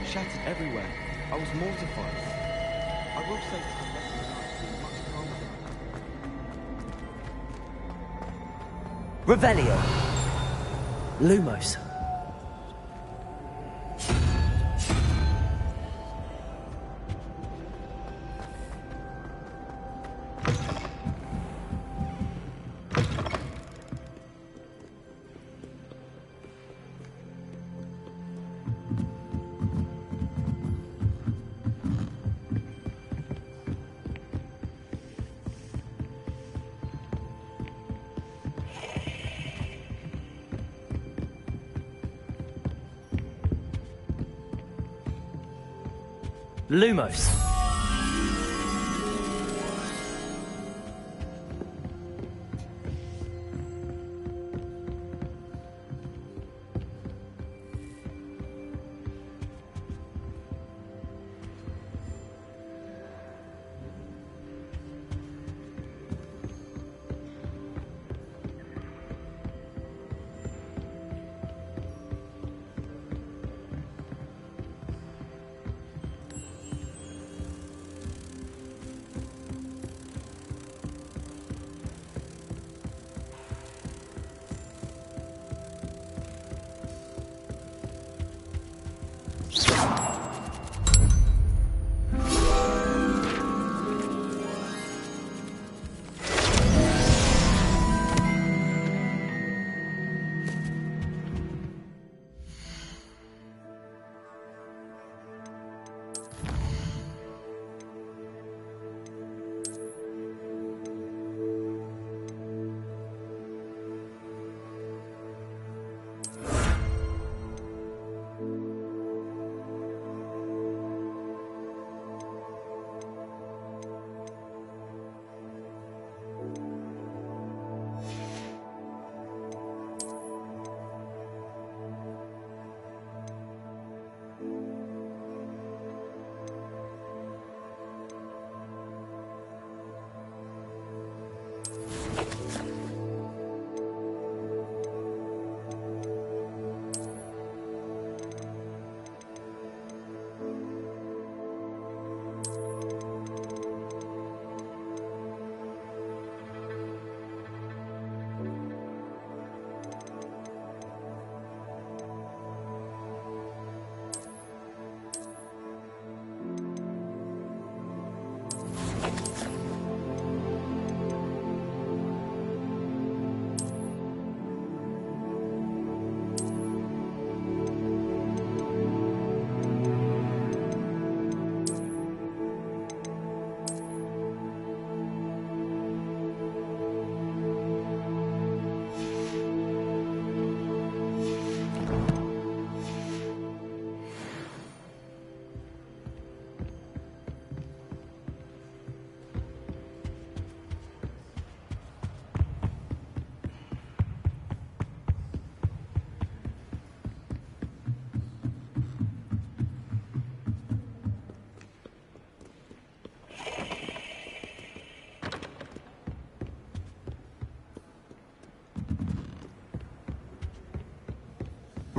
[SPEAKER 14] Shattered everywhere. I was mortified. I will say that the rest of the night seemed much calmer.
[SPEAKER 1] Revelio. Lumos. Lumos.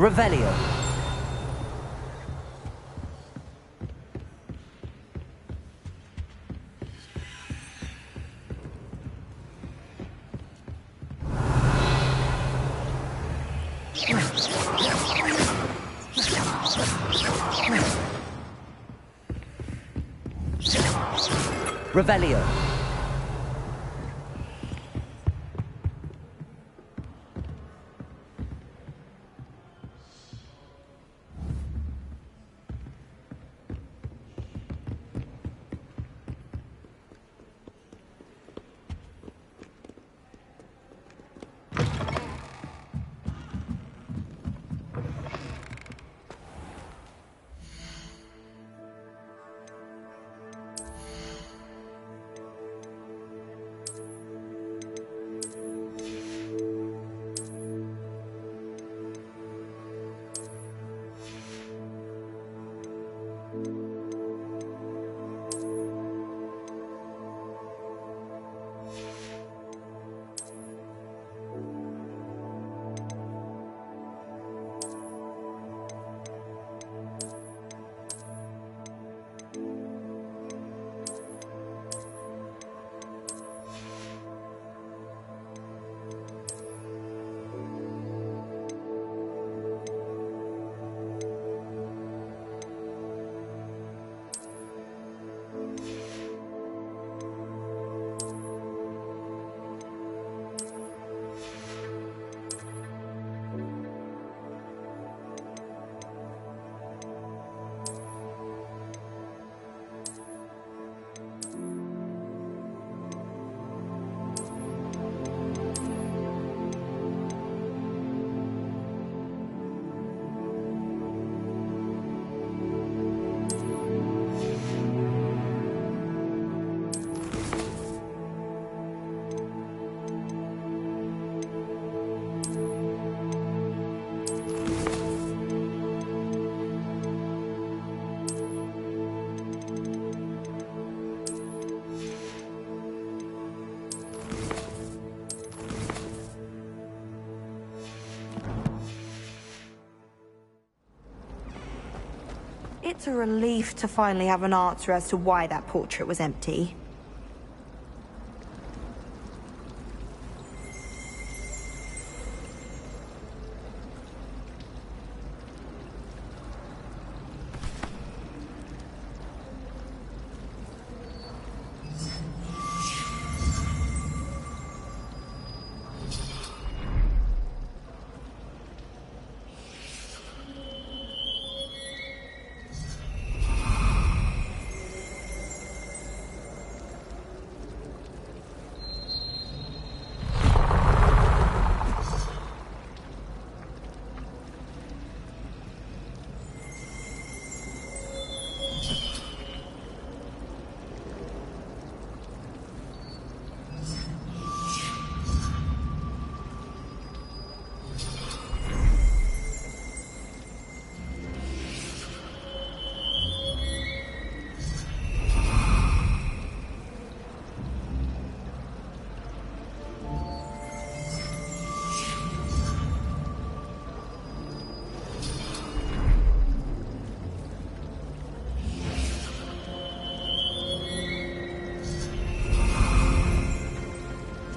[SPEAKER 1] Revelio. Revelio.
[SPEAKER 2] It's a relief to finally have an answer as to why that portrait was empty.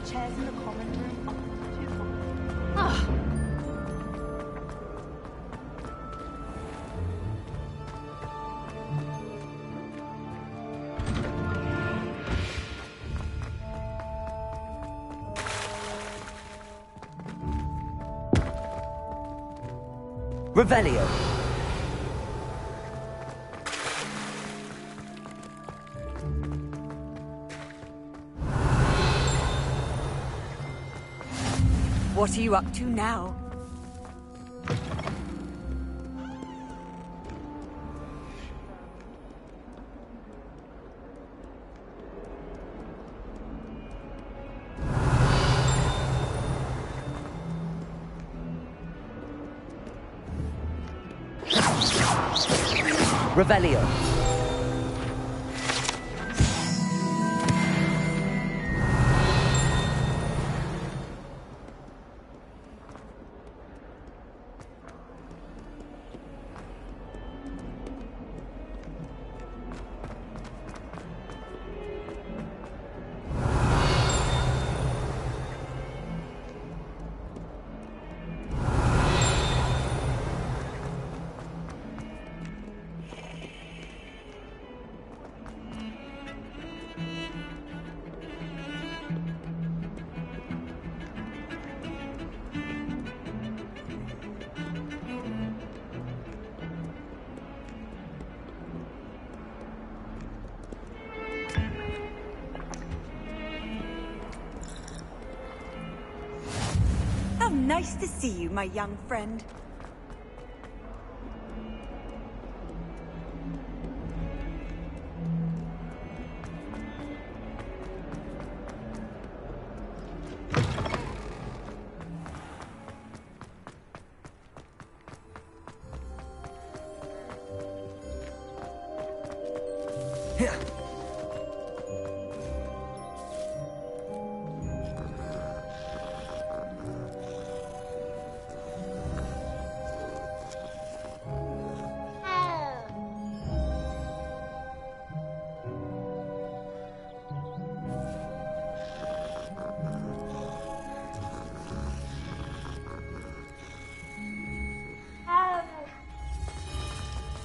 [SPEAKER 2] Chairs in the common room are too full. Ah!
[SPEAKER 1] Revelio.
[SPEAKER 20] What are you up to now?
[SPEAKER 1] Revelio.
[SPEAKER 20] How nice to see you, my young friend.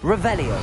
[SPEAKER 1] Revelio.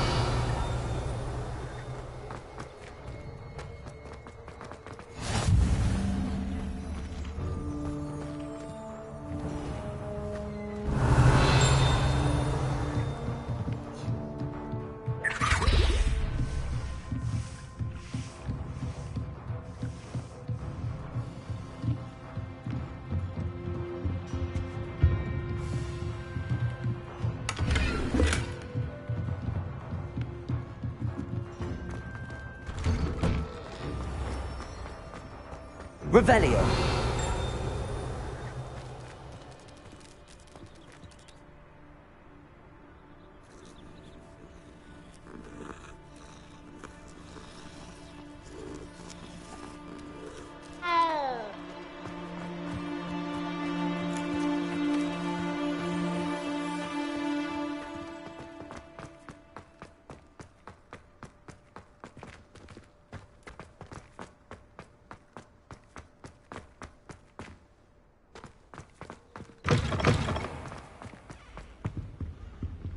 [SPEAKER 1] Revelio.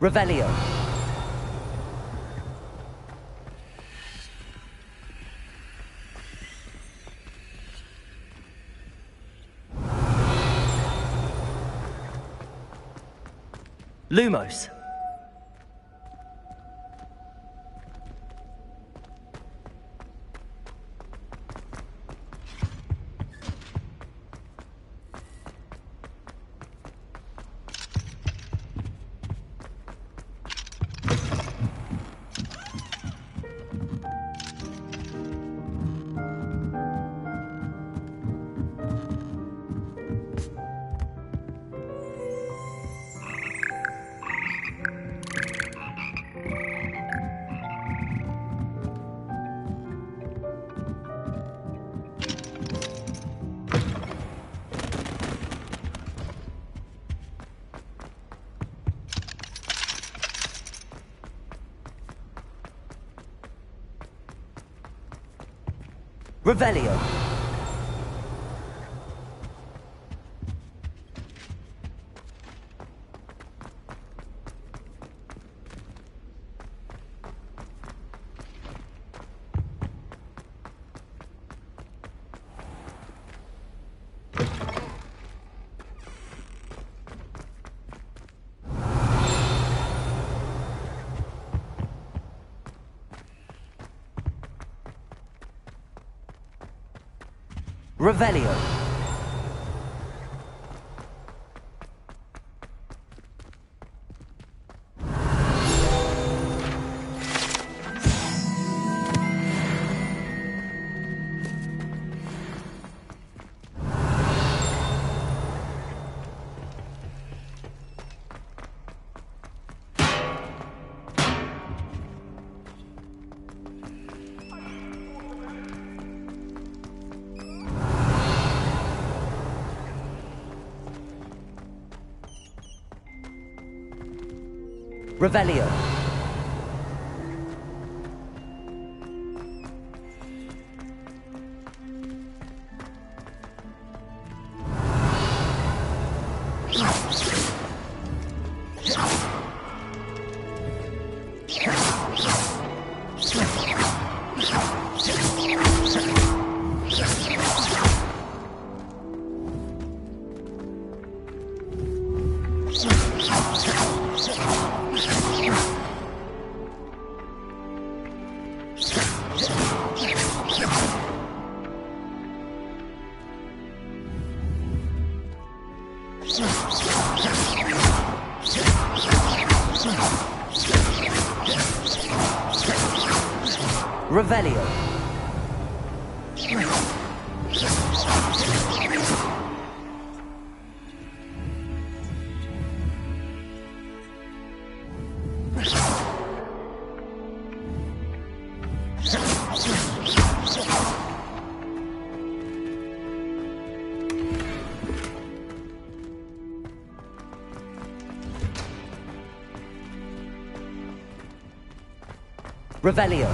[SPEAKER 1] Revelio. Lumos. Revelio. Revelio. Revelio. Revelio. Revelio.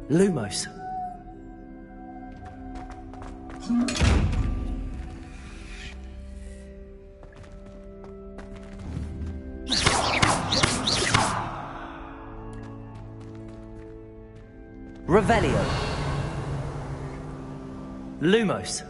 [SPEAKER 1] Lumos. Revelio. Lumos.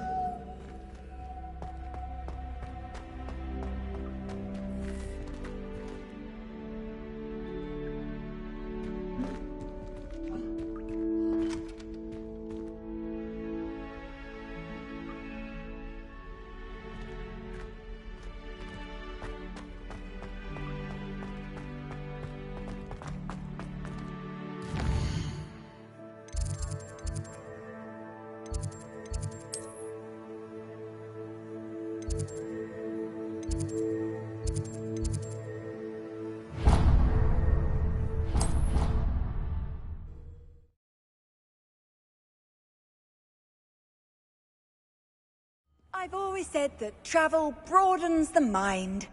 [SPEAKER 20] I've always said that travel broadens the mind.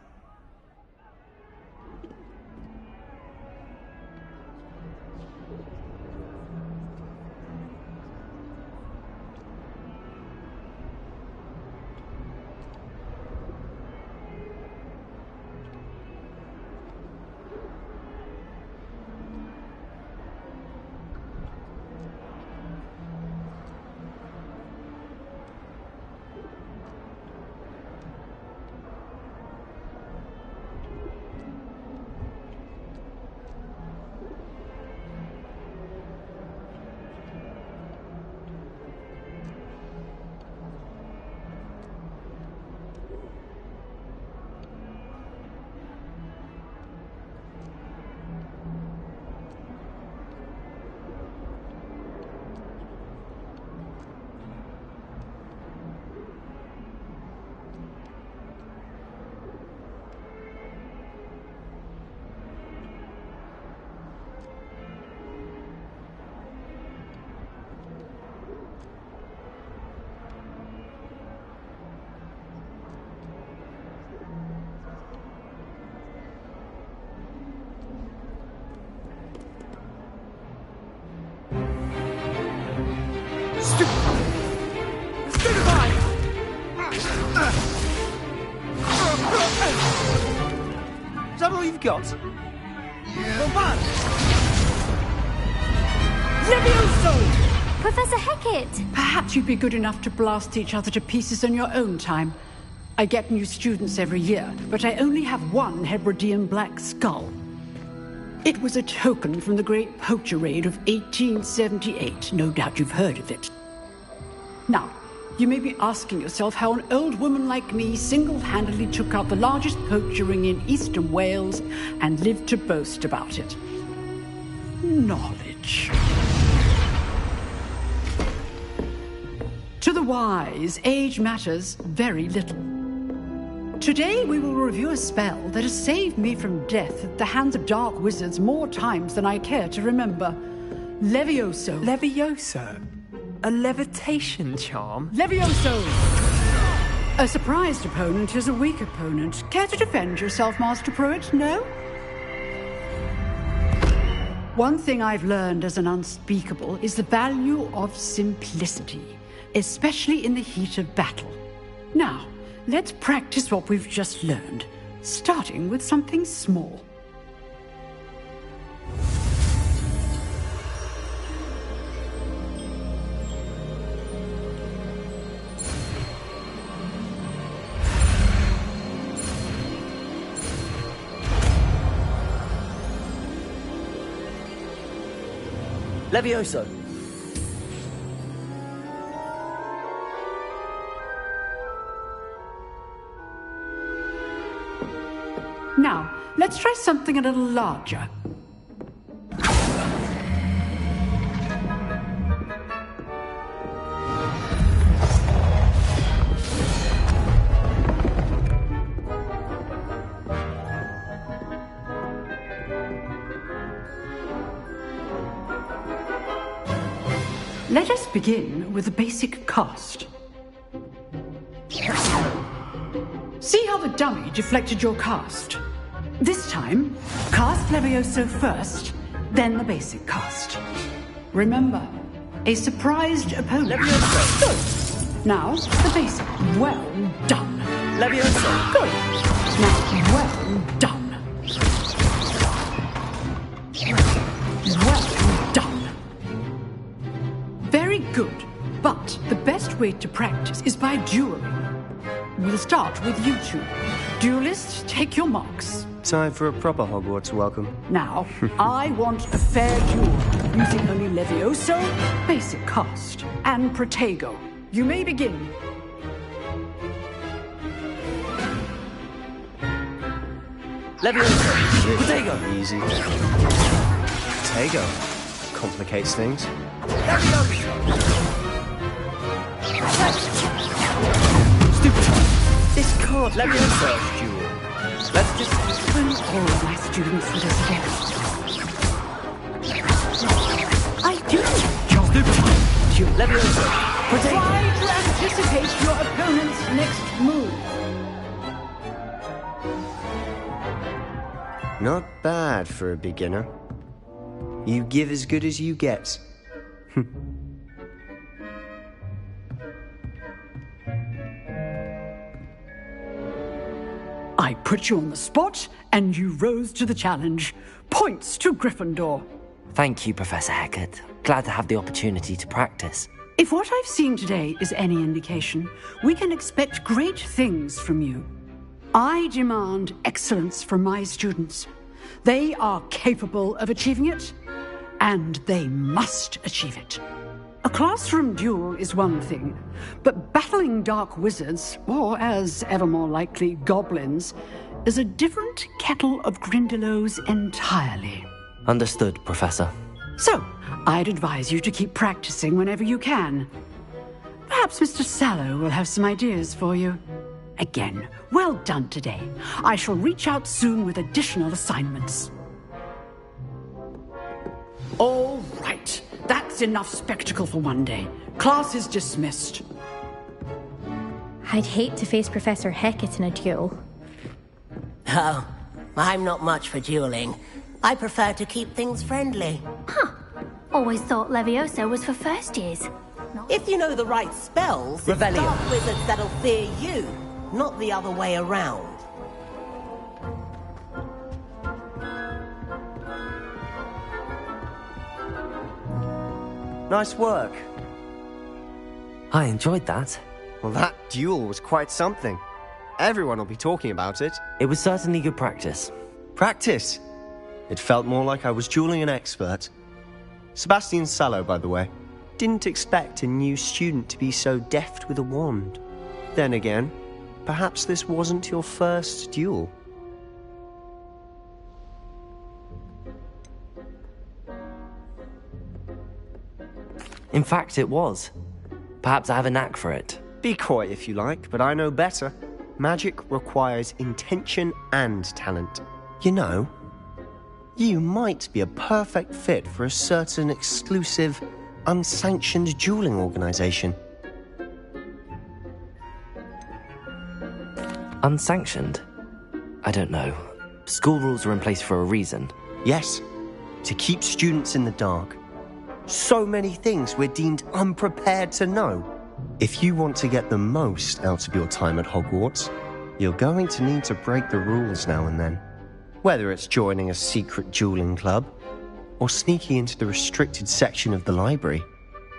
[SPEAKER 21] Is that all you've got? Well, man!
[SPEAKER 17] Levioso! Professor Hecat!
[SPEAKER 22] Perhaps you'd be good enough to blast each other to pieces in your own time. I get new students every year, but I only have one Hebridean black skull. It was a token from the Great Poacher Raid of 1878. No doubt you've heard of it. Now, you may be asking yourself how an old woman like me single-handedly took out the largest poacher ring in eastern Wales and lived to boast about it. Knowledge. To the wise, age matters very little. Today we will review a spell that has saved me from death at the hands of dark wizards more times than I care to remember. Levioso.
[SPEAKER 19] Levioso? A levitation charm?
[SPEAKER 22] Levioso! A surprised opponent is a weak opponent. Care to defend yourself, Master Pruitt? No? One thing I've learned as an unspeakable is the value of simplicity, especially in the heat of battle. Now, let's practice what we've just learned, starting with something small.
[SPEAKER 21] Levioso.
[SPEAKER 22] Now, let's try something a little larger. Let us begin with the basic cast. See how the dummy deflected your cast? This time, cast Levioso first, then the basic cast. Remember, a surprised opponent.
[SPEAKER 21] Levioso.
[SPEAKER 22] Good. Now, the basic. Well done.
[SPEAKER 21] Levioso.
[SPEAKER 22] Good. Now, well done. Well done. Very good. But the best way to practice is by dueling. We'll start with you two. Duelists, take your marks.
[SPEAKER 14] Time for a proper Hogwarts welcome.
[SPEAKER 22] Now, I want a fair duel, using only Levioso, basic cast, and Protego. You may begin.
[SPEAKER 21] Levioso. Protego.
[SPEAKER 14] Easy. Protego. Complicates things.
[SPEAKER 21] Stupid. This can't let me first duel. Let's just...
[SPEAKER 22] When all of my students with us again. I do.
[SPEAKER 21] Stupid. Leviosa! Protect!
[SPEAKER 22] Try to anticipate your opponent's next move.
[SPEAKER 4] Not bad for a beginner. You give as good as you get.
[SPEAKER 22] I put you on the spot, and you rose to the challenge. Points to Gryffindor.
[SPEAKER 1] Thank you, Professor Hecat. Glad to have the opportunity to practice.
[SPEAKER 22] If what I've seen today is any indication, we can expect great things from you. I demand excellence from my students. They are capable of achieving it, and they must achieve it. A classroom duel is one thing, but battling dark wizards, or as ever more likely, goblins, is a different kettle of Grindylows entirely.
[SPEAKER 1] Understood, Professor.
[SPEAKER 22] So, I'd advise you to keep practicing whenever you can. Perhaps Mr. Sallow will have some ideas for you. Again, well done today. I shall reach out soon with additional assignments. All right. That's enough spectacle for one day. Class is dismissed.
[SPEAKER 7] I'd hate to face Professor Hecat in a duel.
[SPEAKER 23] Oh, I'm not much for dueling. I prefer to keep things friendly.
[SPEAKER 17] Huh. Always thought Leviosa was for first years.
[SPEAKER 23] If you know the right spells, it's
[SPEAKER 21] Revelio.
[SPEAKER 23] dark wizards that'll fear you, not the other way around.
[SPEAKER 4] Nice work.
[SPEAKER 1] I enjoyed that.
[SPEAKER 4] Well, that duel was quite something. Everyone will be talking about it.
[SPEAKER 1] It was certainly good practice.
[SPEAKER 4] Practice? It felt more like I was dueling an expert. Sebastian Sallow, by the way. Didn't expect a new student to be so deft with a wand. Then again, perhaps this wasn't your first duel.
[SPEAKER 1] In fact, it was. Perhaps I have a knack for it.
[SPEAKER 4] Be coy if you like, but I know better. Magic requires intention and talent. You know, you might be a perfect fit for a certain exclusive, unsanctioned dueling organization.
[SPEAKER 1] Unsanctioned? I don't know. School rules are in place for a reason.
[SPEAKER 4] Yes, to keep students in the dark. So many things we're deemed unprepared to know. If you want to get the most out of your time at Hogwarts, you're going to need to break the rules now and then. Whether it's joining a secret dueling club, or sneaking into the restricted section of the library,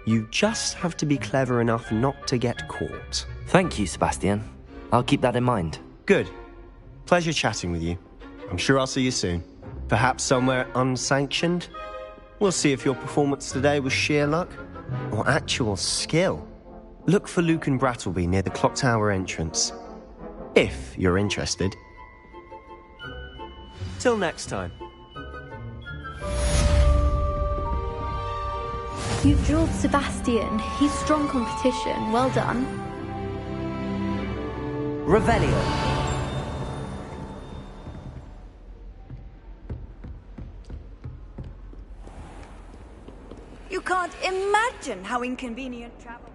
[SPEAKER 4] you just have to be clever enough not to get caught.
[SPEAKER 1] Thank you, Sebastian. I'll keep that in mind.
[SPEAKER 4] Good. Pleasure chatting with you. I'm sure I'll see you soon. Perhaps somewhere unsanctioned? We'll see if your performance today was sheer luck or actual skill. Look for Luke and Brattleby near the clock tower entrance. If you're interested. Till next time.
[SPEAKER 7] You drilled Sebastian. He's strong competition. Well done.
[SPEAKER 21] Revelio.
[SPEAKER 20] You can't imagine how inconvenient travel.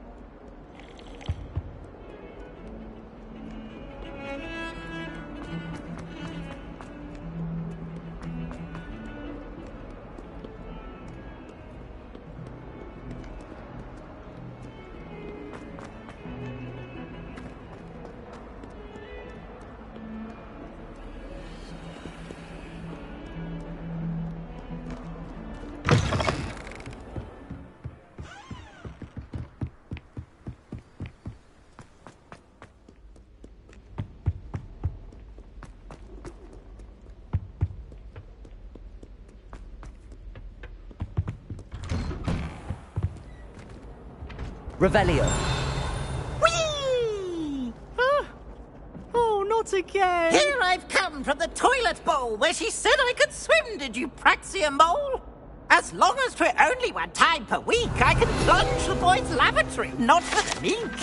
[SPEAKER 21] Revelio.
[SPEAKER 23] Whee!
[SPEAKER 21] Oh, not again!
[SPEAKER 23] Here I've come from the toilet bowl where she said I could swim, did you praxia mole? As long as 'twere only one time per week, I can plunge the boy's lavatory, not for the mink.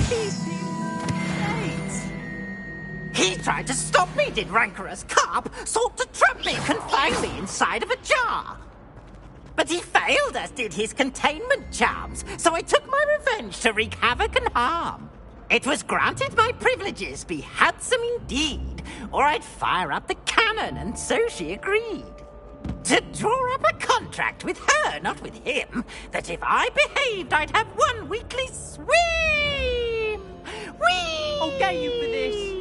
[SPEAKER 23] He tried to stop me, did rancorous carp, sought to trap me, confine me inside of a jar. But he failed, as did his containment charms, so I took my revenge to wreak havoc and harm. It was granted my privileges be handsome indeed, or I'd fire up the cannon, and so she agreed. To draw up a contract with her, not with him, that if I behaved, I'd have one weekly swim! Whee!
[SPEAKER 12] I'll get you for this.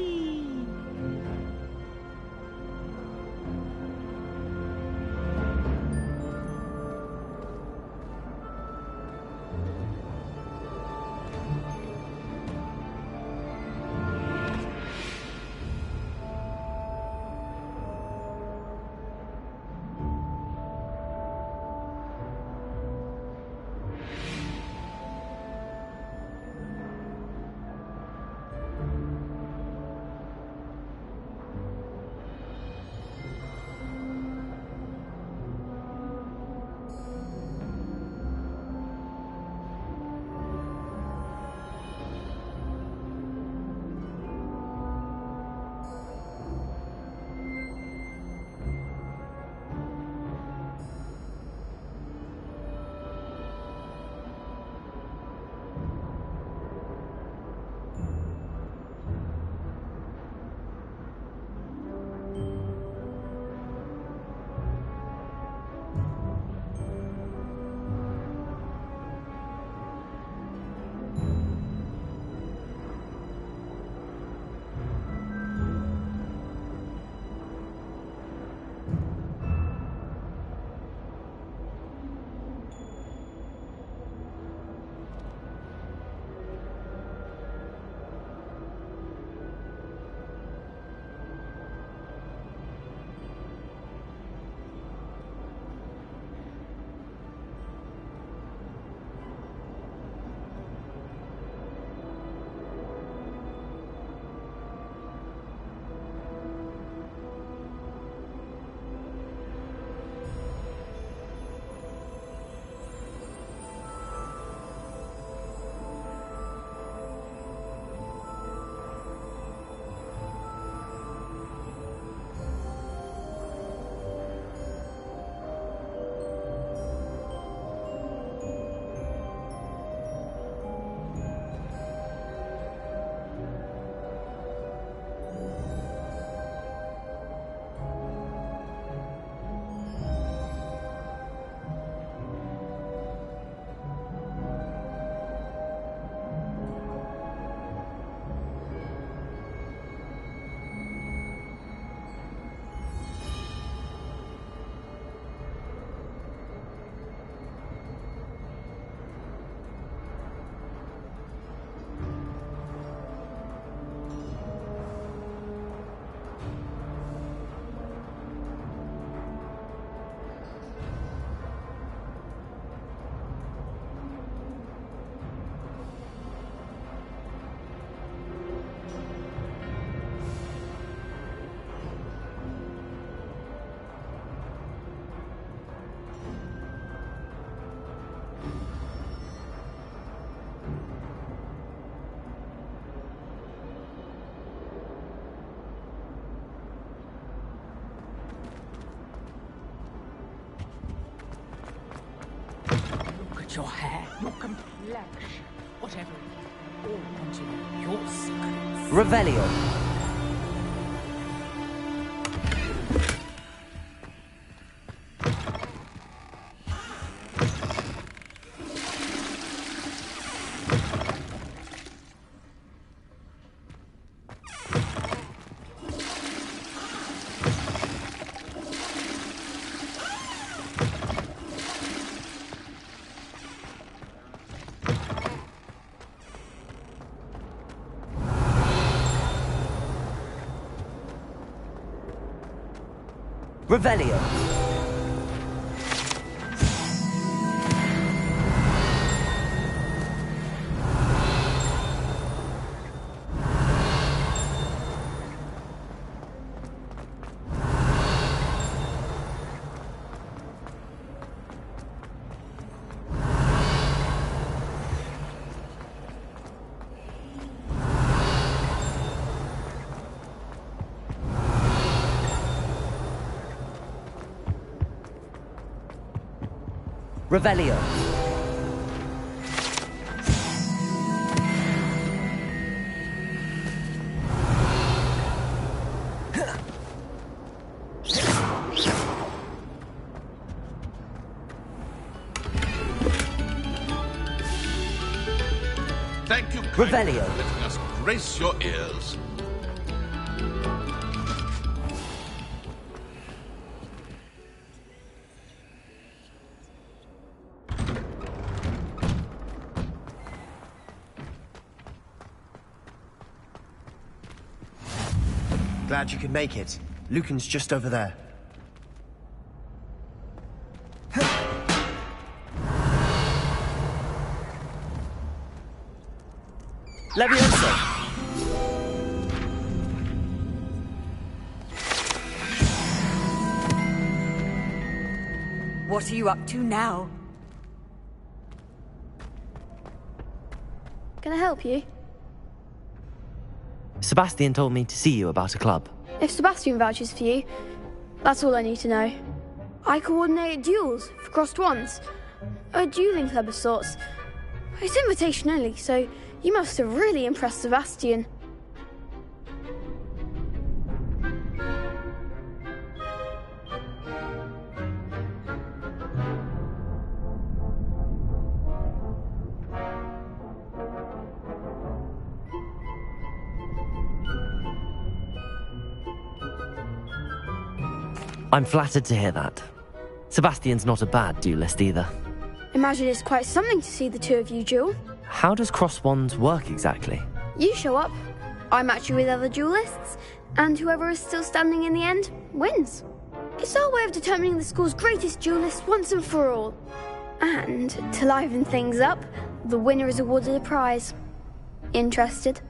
[SPEAKER 12] Your hair, your complexion, whatever it is, all want to know your secrets.
[SPEAKER 21] Revelio. Revelio.
[SPEAKER 1] Revelio.
[SPEAKER 6] Thank you,
[SPEAKER 1] Revelio.
[SPEAKER 6] letting us grace your ears.
[SPEAKER 4] Glad you could make it. Lucan's just over there.
[SPEAKER 1] Levioso.
[SPEAKER 20] What are you up to now?
[SPEAKER 8] Can I help you?
[SPEAKER 1] Sebastian told me to see you about a club.
[SPEAKER 8] If Sebastian vouches for you, that's all I need to know. I coordinate duels for crossed wands. A dueling club of sorts. It's invitation only, so you must have really impressed Sebastian.
[SPEAKER 1] I'm flattered to hear that. Sebastian's not a bad duelist either.
[SPEAKER 8] Imagine it's quite something to see the two of you duel.
[SPEAKER 1] How does cross wands work exactly?
[SPEAKER 8] You show up, I match you with other duelists, and whoever is still standing in the end wins. It's our way of determining the school's greatest duelist once and for all. And to liven things up, the winner is awarded a prize. Interested?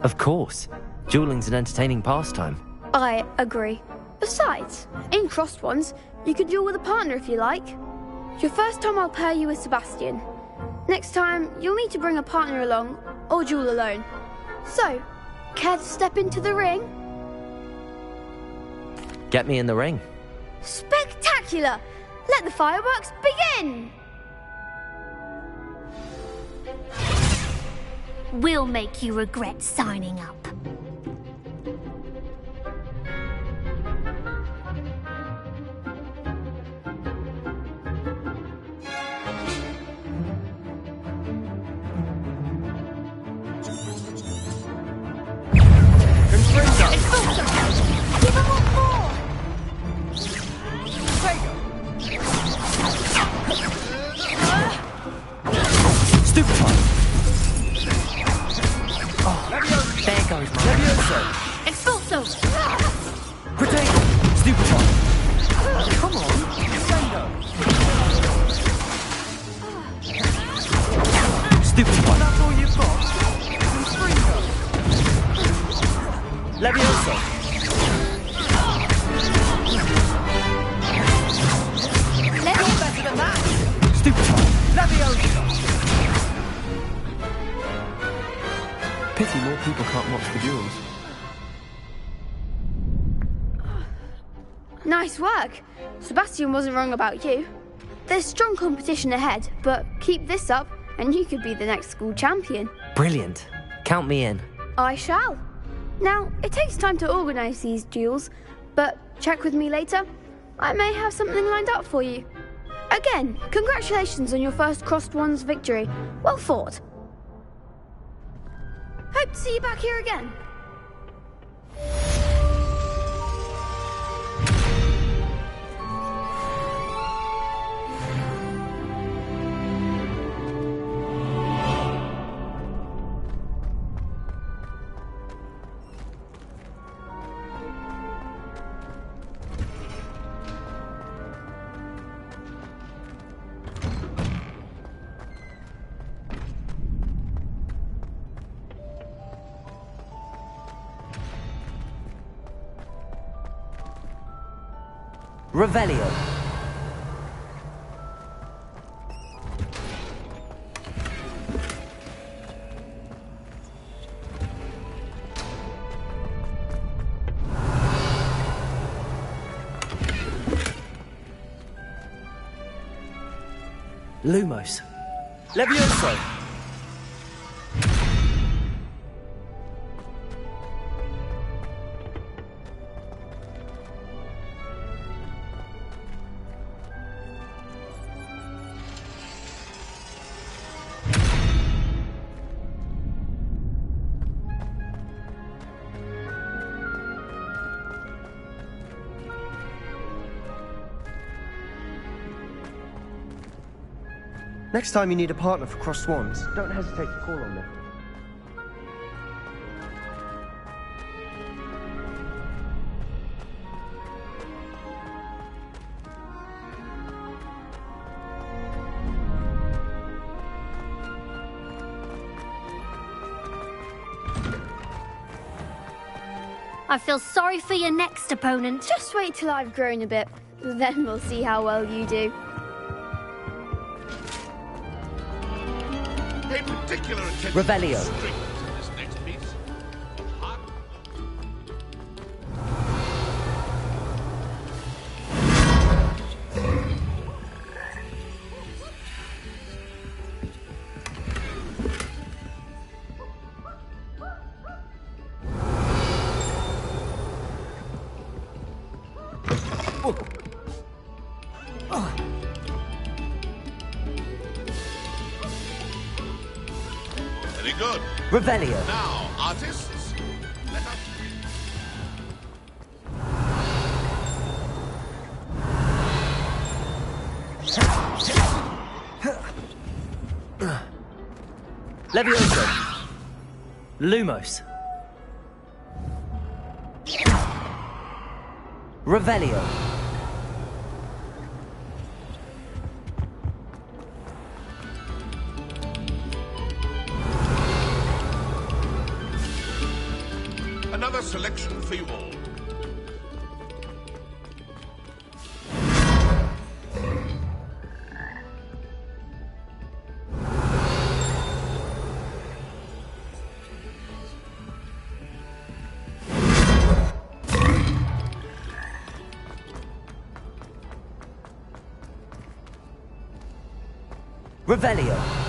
[SPEAKER 1] Of course. Dueling's an entertaining pastime.
[SPEAKER 8] I agree. Besides, in crossed ones, you can duel with a partner if you like. Your first time I'll pair you with Sebastian. Next time, you'll need to bring a partner along, or duel alone. So, care to step into the ring?
[SPEAKER 1] Get me in the ring.
[SPEAKER 8] Spectacular! Let the fireworks begin!
[SPEAKER 17] We'll make you regret signing up.
[SPEAKER 14] Pity more people can't watch the duels.
[SPEAKER 8] Nice work. Sebastian wasn't wrong about you. There's strong competition ahead, but keep this up and you could be the next school champion.
[SPEAKER 1] Brilliant. Count me in.
[SPEAKER 8] I shall. Now, it takes time to organise these duels, but check with me later. I may have something lined up for you. Again, congratulations on your first crossed wands victory. Well fought. Hope to see you back here again.
[SPEAKER 1] Revelio.
[SPEAKER 21] Lumos. Levioso!
[SPEAKER 4] Next time you need a partner for Crossed Swans, don't hesitate to call on me.
[SPEAKER 17] I feel sorry for your next opponent.
[SPEAKER 8] Just wait till I've grown a bit. Then we'll see how well you do.
[SPEAKER 6] Pay particular attention
[SPEAKER 21] Revelio.
[SPEAKER 6] to the strings in this next piece. Very good.
[SPEAKER 21] Revelio.
[SPEAKER 6] Now, artists, let us
[SPEAKER 21] Levioso. Lumos. Revelio.
[SPEAKER 6] another selection for you all.
[SPEAKER 21] Revelio.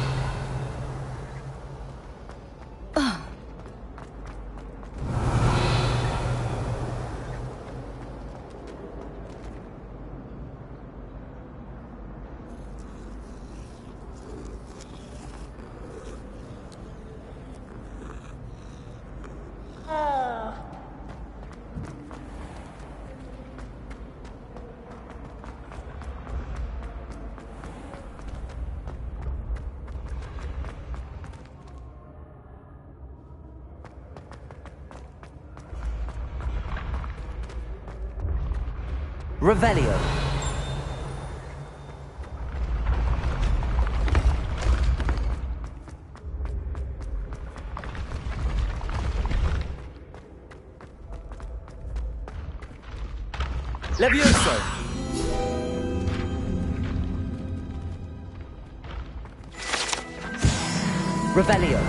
[SPEAKER 21] Revelio. Levioso. Revelio.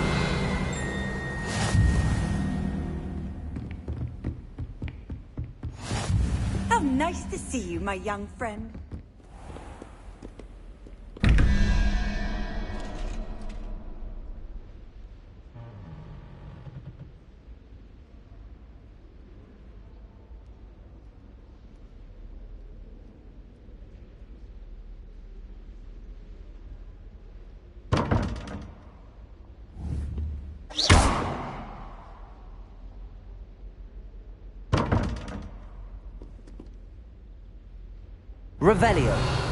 [SPEAKER 20] How nice to see you, my young friend.
[SPEAKER 21] Revelio.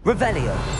[SPEAKER 1] Revelio.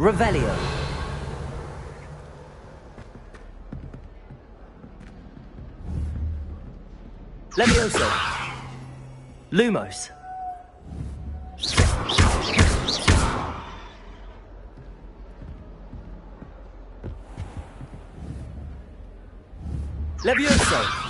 [SPEAKER 1] Revelio. Levioso. Lumos. Levioso.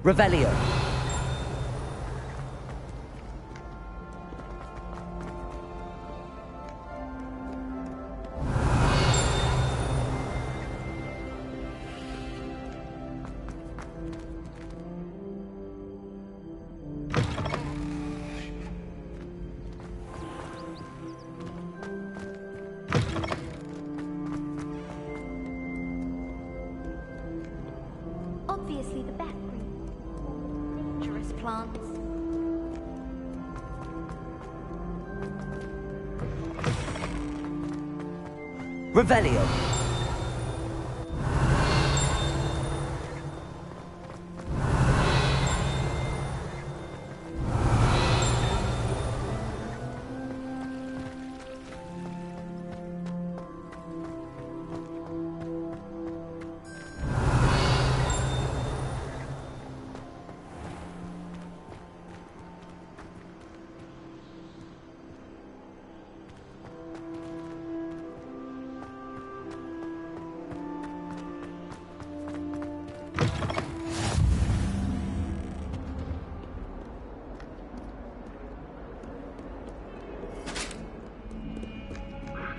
[SPEAKER 1] Revelio.
[SPEAKER 16] Obviously the best green. Dangerous plants.
[SPEAKER 1] Revelio.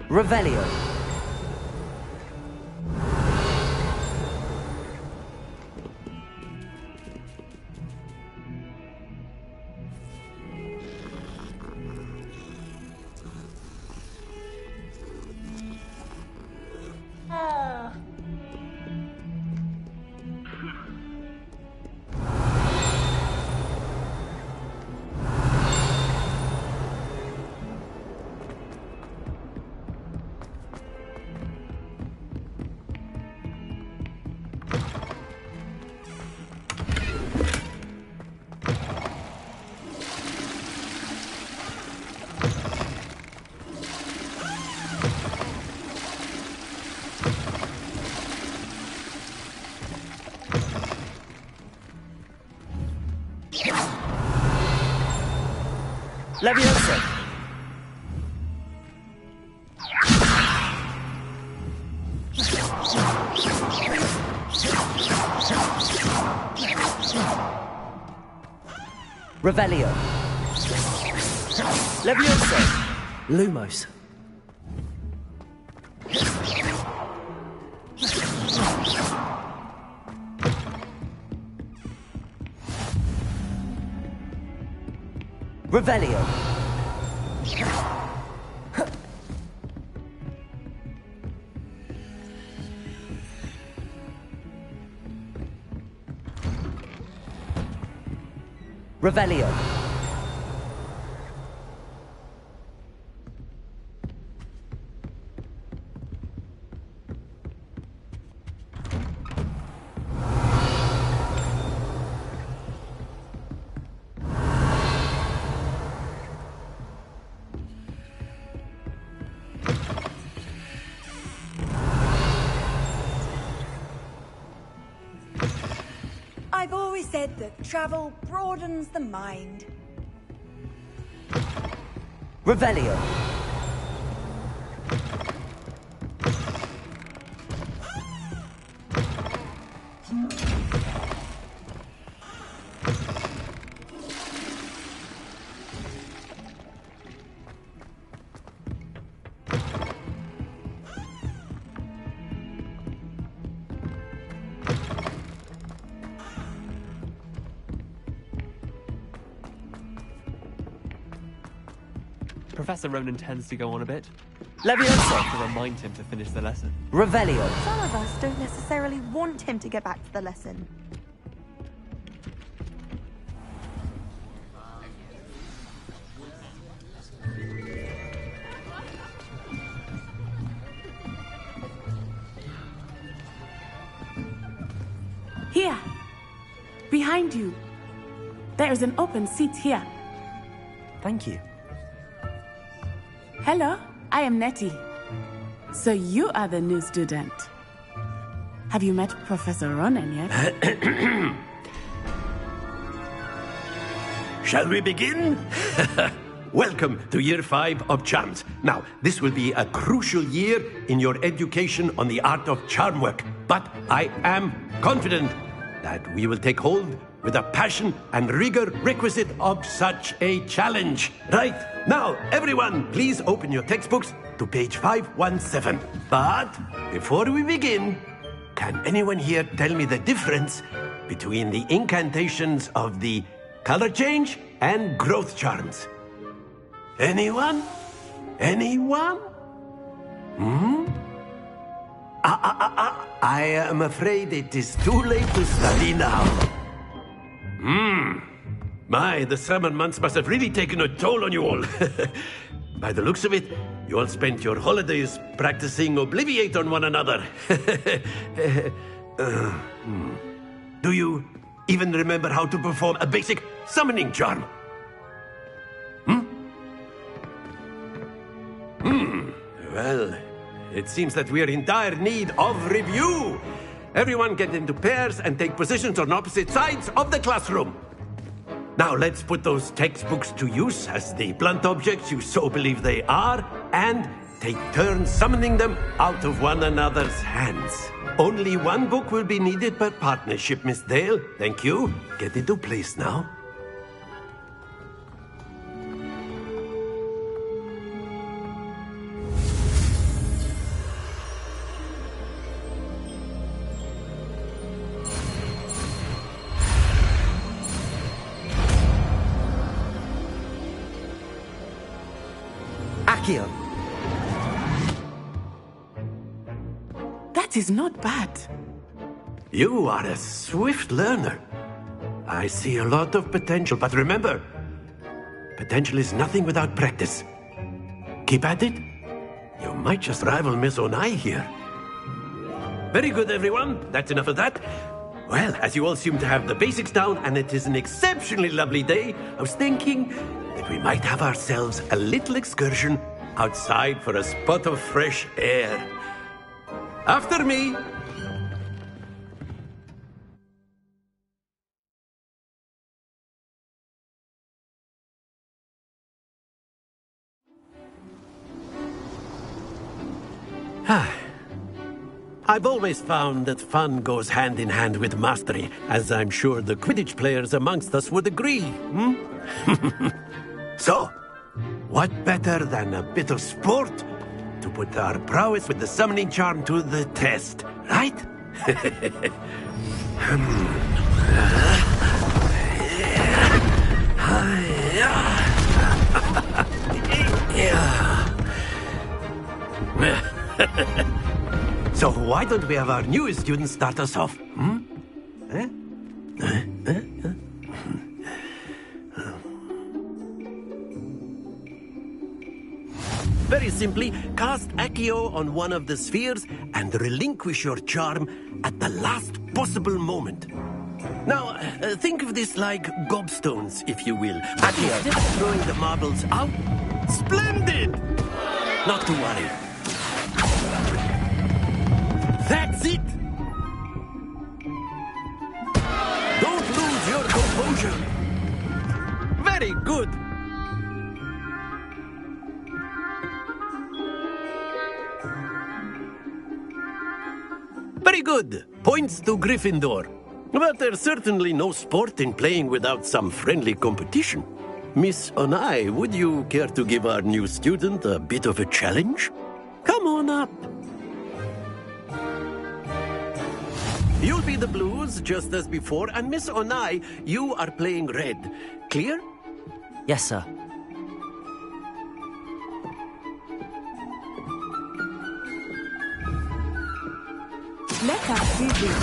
[SPEAKER 1] Revelio. Leviosa. Revelio. Leviosa. Lumos. Revelio. Revelio.
[SPEAKER 20] I've always said that travel broadens the mind.
[SPEAKER 1] Revelio.
[SPEAKER 19] Professor Ronan tends to go on a bit.
[SPEAKER 1] Leviosa.
[SPEAKER 19] To remind him to finish the lesson.
[SPEAKER 1] Revelio.
[SPEAKER 2] Some of us don't necessarily want him to get back to the lesson.
[SPEAKER 18] Here. Behind you. There is an open seat here.
[SPEAKER 1] Thank you.
[SPEAKER 18] Hello, I am Nettie. So you are the new student. Have you met Professor Ronan yet?
[SPEAKER 9] Shall we begin? Welcome to Year 5 of Charms. Now, this will be a crucial year in your education on the art of charm work. But I am confident that we will take hold with the passion and rigor requisite of such a challenge. Right, now, everyone, please open your textbooks to page 517. But before we begin, can anyone here tell me the difference between the incantations of the color change and growth charms? Anyone? Anyone? I am afraid it is too late to study now. My, the summer months must have really taken a toll on you all. By the looks of it, you all spent your holidays practicing Obliviate on one another. Do you even remember how to perform a basic summoning charm? Well, it seems that we are in dire need of review. Everyone get into pairs and take positions on opposite sides of the classroom. Now let's put those textbooks to use as the blunt objects you so believe they are, and take turns summoning them out of one another's hands. Only one book will be needed per partnership, Miss Dale. Thank you. Get into place now.
[SPEAKER 4] Accio.
[SPEAKER 18] That is not bad.
[SPEAKER 9] You are a swift learner. I see a lot of potential, but remember, potential is nothing without practice. Keep at it. You might just rival Miss Onai here. Very good, everyone. That's enough of that. Well, as you all seem to have the basics down, and it is an exceptionally lovely day, I was thinking that we might have ourselves a little excursion outside for a spot of fresh air. After me. I've always found that fun goes hand in hand with mastery, as I'm sure the Quidditch players amongst us would agree. So, what better than a bit of sport to put our prowess with the summoning charm to the test, right? So why don't we have our newest student start us off? Very simply, cast Accio on one of the spheres and relinquish your charm at the last possible moment. Now, think of this like gobstones, if you will. Accio. Instead of throwing the marbles out, splendid! Not to worry. That's it! Don't lose your composure. Very good. Very good. Points to Gryffindor. But there's certainly no sport in playing without some friendly competition. Miss Onai, would you care to give our new student a bit of a challenge? Come on up. You'll be the blues, just as before, and Miss Onai, you are playing red. Clear?
[SPEAKER 1] Yes, sir.
[SPEAKER 18] Let us do this.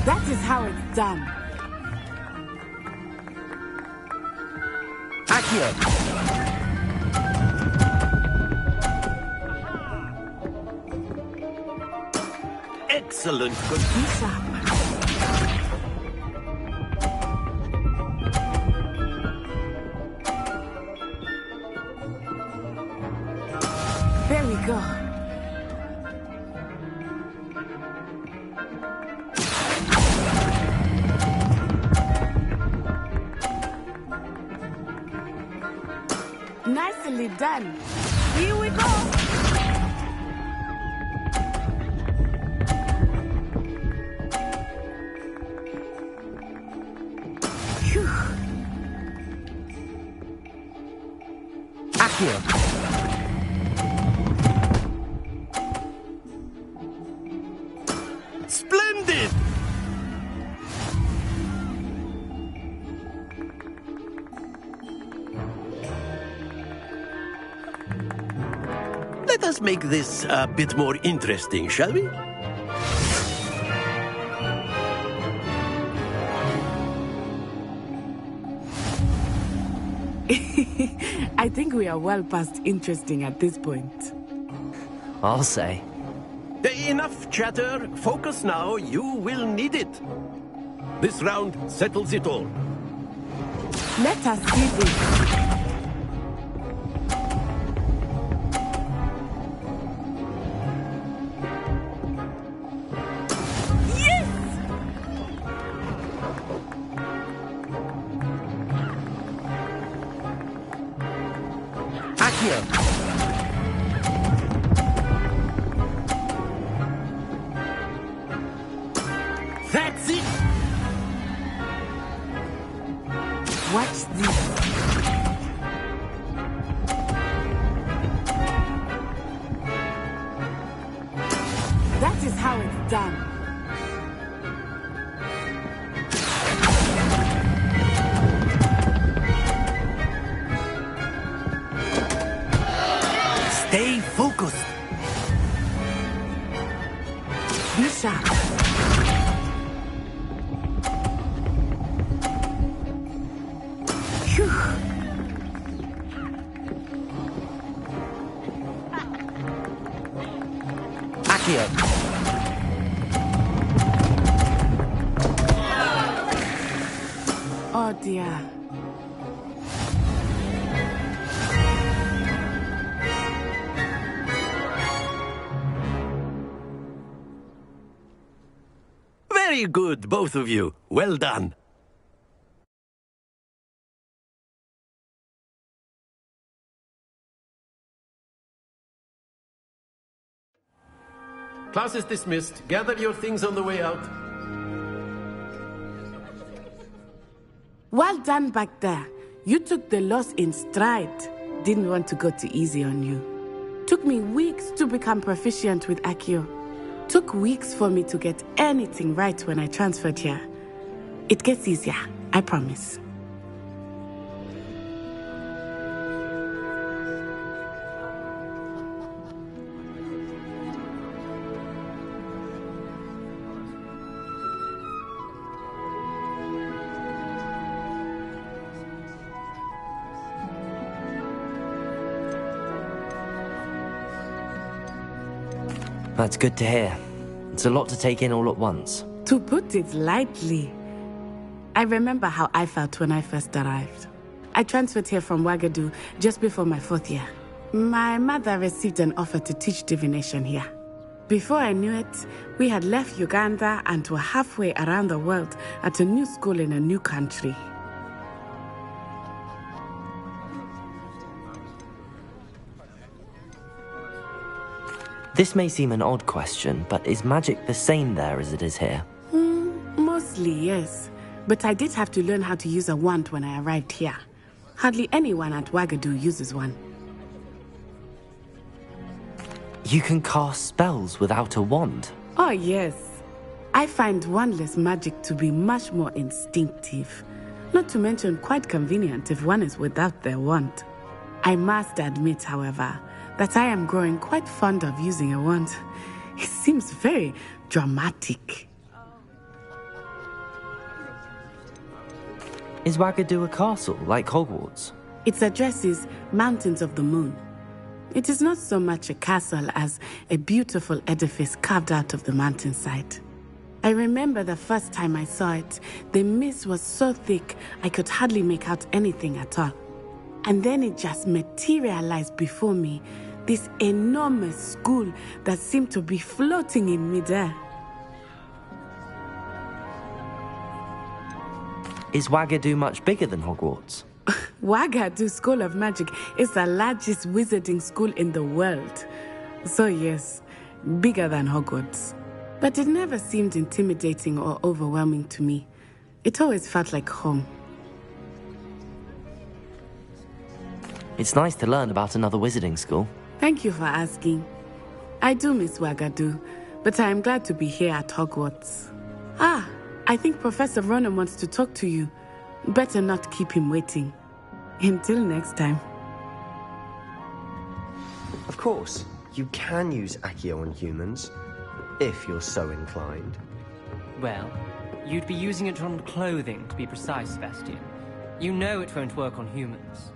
[SPEAKER 18] That is how it's done.
[SPEAKER 4] Accio.
[SPEAKER 9] Excellent. Good.
[SPEAKER 18] Very good. Nicely done. Here we go!
[SPEAKER 9] Accio. Splendid! Let us make this a bit more interesting, shall we?
[SPEAKER 18] I think we are well past interesting at this point.
[SPEAKER 1] I'll say.
[SPEAKER 9] Enough chatter. Focus now. You will need it. This round settles it all.
[SPEAKER 18] Let us see this.
[SPEAKER 9] That's it!
[SPEAKER 18] Watch this. That is how it's done.
[SPEAKER 9] Stay focused.
[SPEAKER 18] Be sharp.
[SPEAKER 1] Accio.
[SPEAKER 18] Oh dear.
[SPEAKER 9] Very good, both of you. Well done. Class is dismissed. Gather your things on the way out.
[SPEAKER 18] Well done back there. You took the loss in stride. Didn't want to go too easy on you. Took me weeks to become proficient with Accio. Took weeks for me to get anything right when I transferred here. It gets easier, I promise.
[SPEAKER 1] That's good to hear. It's a lot to take in all at once.
[SPEAKER 18] To put it lightly, I remember how I felt when I first arrived. I transferred here from Ouagadougou just before my 4th year. My mother received an offer to teach divination here. Before I knew it, we had left Uganda and were halfway around the world at a new school in a new country.
[SPEAKER 1] This may seem an odd question, but is magic the same there as it is here?
[SPEAKER 18] Mostly, yes. But I did have to learn how to use a wand when I arrived here. Hardly anyone at Ouagadougou uses one.
[SPEAKER 1] You can cast spells without a wand?
[SPEAKER 18] Oh, yes. I find wandless magic to be much more instinctive. Not to mention quite convenient if one is without their wand. I must admit, however, that I am growing quite fond of using a wand. It seems very dramatic.
[SPEAKER 1] Is Ouagadougou a castle, like Hogwarts?
[SPEAKER 18] Its address is Mountains of the Moon. It is not so much a castle as a beautiful edifice carved out of the mountainside. I remember the first time I saw it, the mist was so thick I could hardly make out anything at all. And then it just materialized before me, this enormous school that seemed to be floating in midair.
[SPEAKER 1] Is Ouagadougou much bigger than Hogwarts?
[SPEAKER 18] Wagadu School of Magic is the largest wizarding school in the world. So yes, bigger than Hogwarts. But it never seemed intimidating or overwhelming to me. It always felt like home.
[SPEAKER 1] It's nice to learn about another wizarding school.
[SPEAKER 18] Thank you for asking. I do miss Wagadu, but I am glad to be here at Hogwarts. Ah, I think Professor Ronan wants to talk to you. Better not keep him waiting. Until next time.
[SPEAKER 4] Of course, you can use Accio on humans, if you're so inclined.
[SPEAKER 11] Well, you'd be using it on clothing, to be precise, Sebastian. You know it won't work on humans.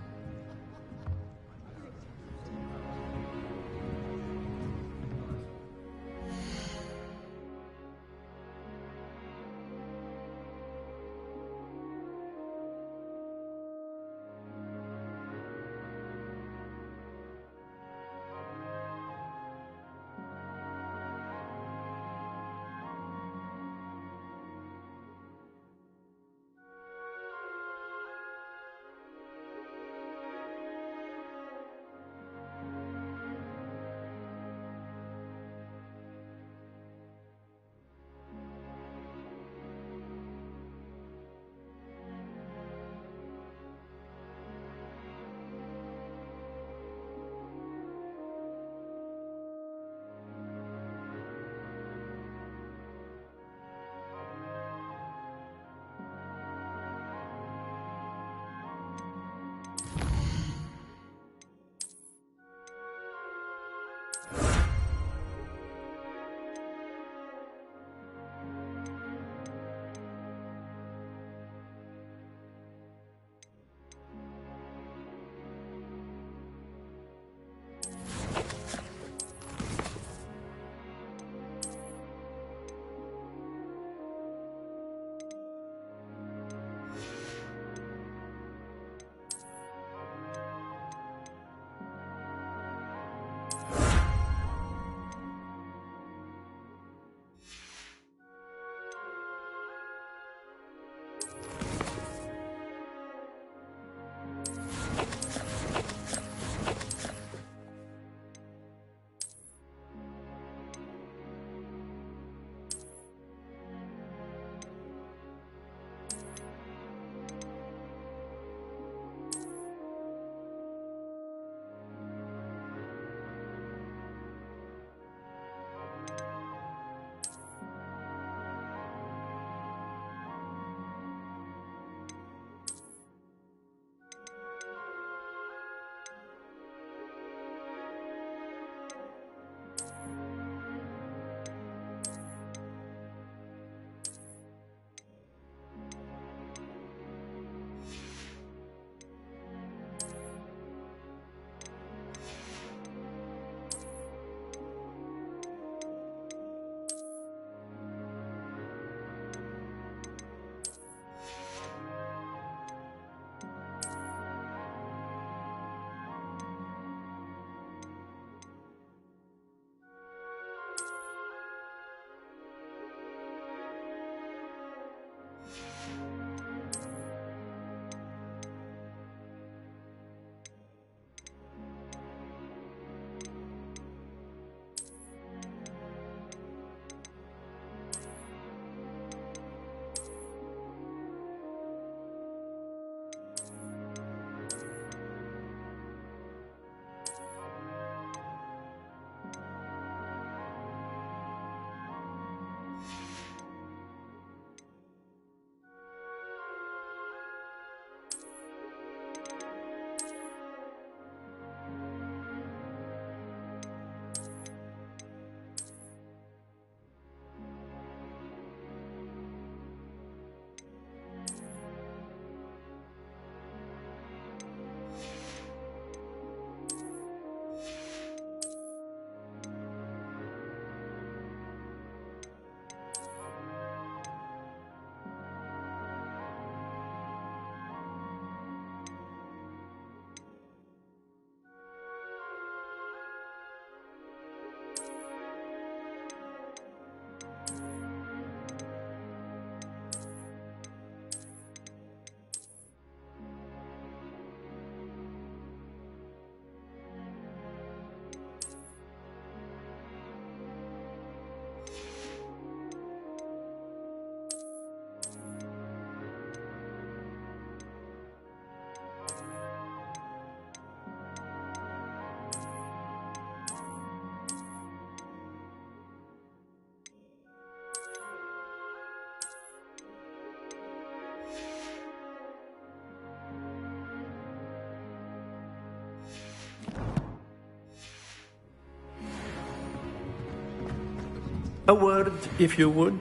[SPEAKER 9] A word, if you would.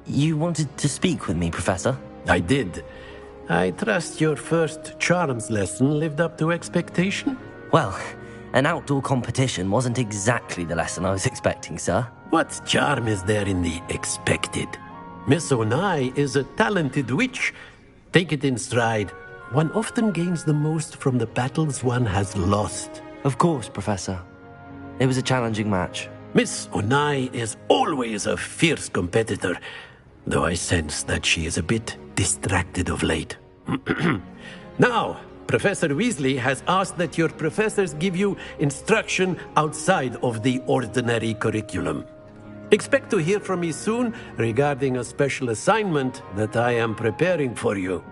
[SPEAKER 1] You wanted to speak with me, Professor?
[SPEAKER 9] I did. I trust your first charms lesson lived up to expectation?
[SPEAKER 1] Well, an outdoor competition wasn't exactly the lesson I was expecting, sir.
[SPEAKER 9] What charm is there in the expected? Miss Onai is a talented witch. Take it in stride. One often gains the most from the battles one has lost.
[SPEAKER 1] Of course, Professor. It was a challenging match.
[SPEAKER 9] Miss Onai is always a fierce competitor, though I sense that she is a bit distracted of late. Now, Professor Weasley has asked that your professors give you instruction outside of the ordinary curriculum. Expect to hear from me soon regarding a special assignment that I am preparing for you.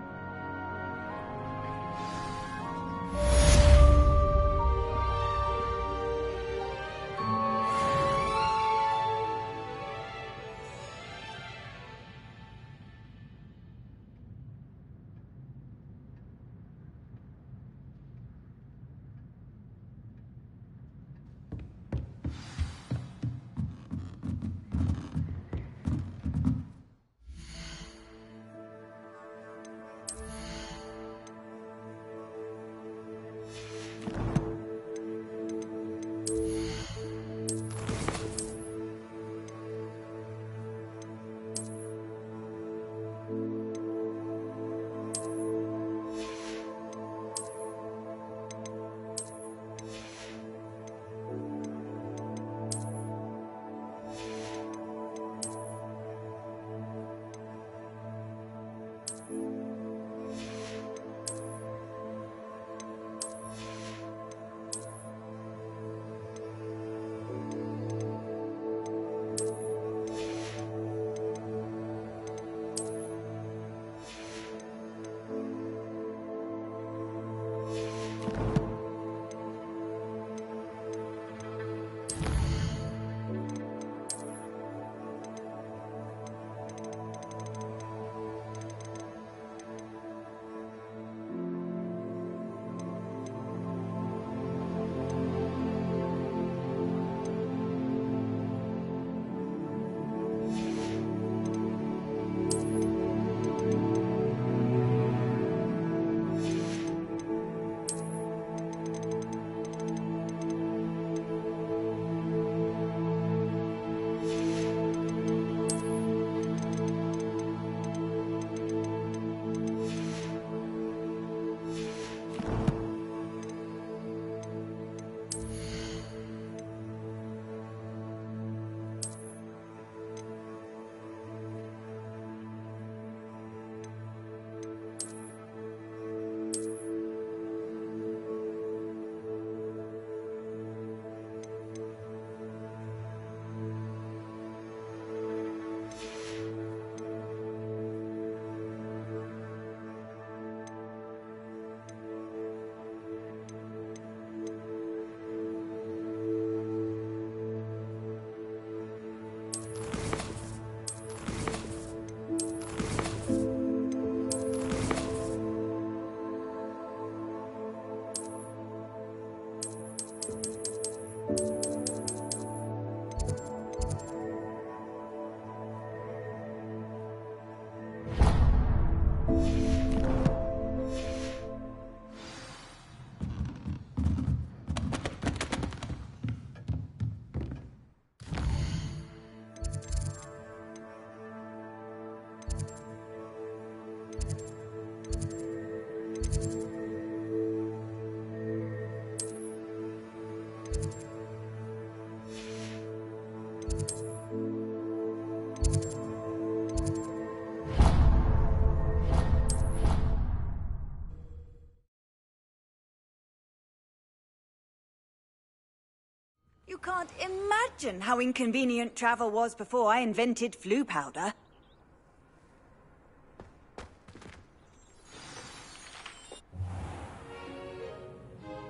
[SPEAKER 20] You can't imagine how inconvenient travel was before I invented flu powder.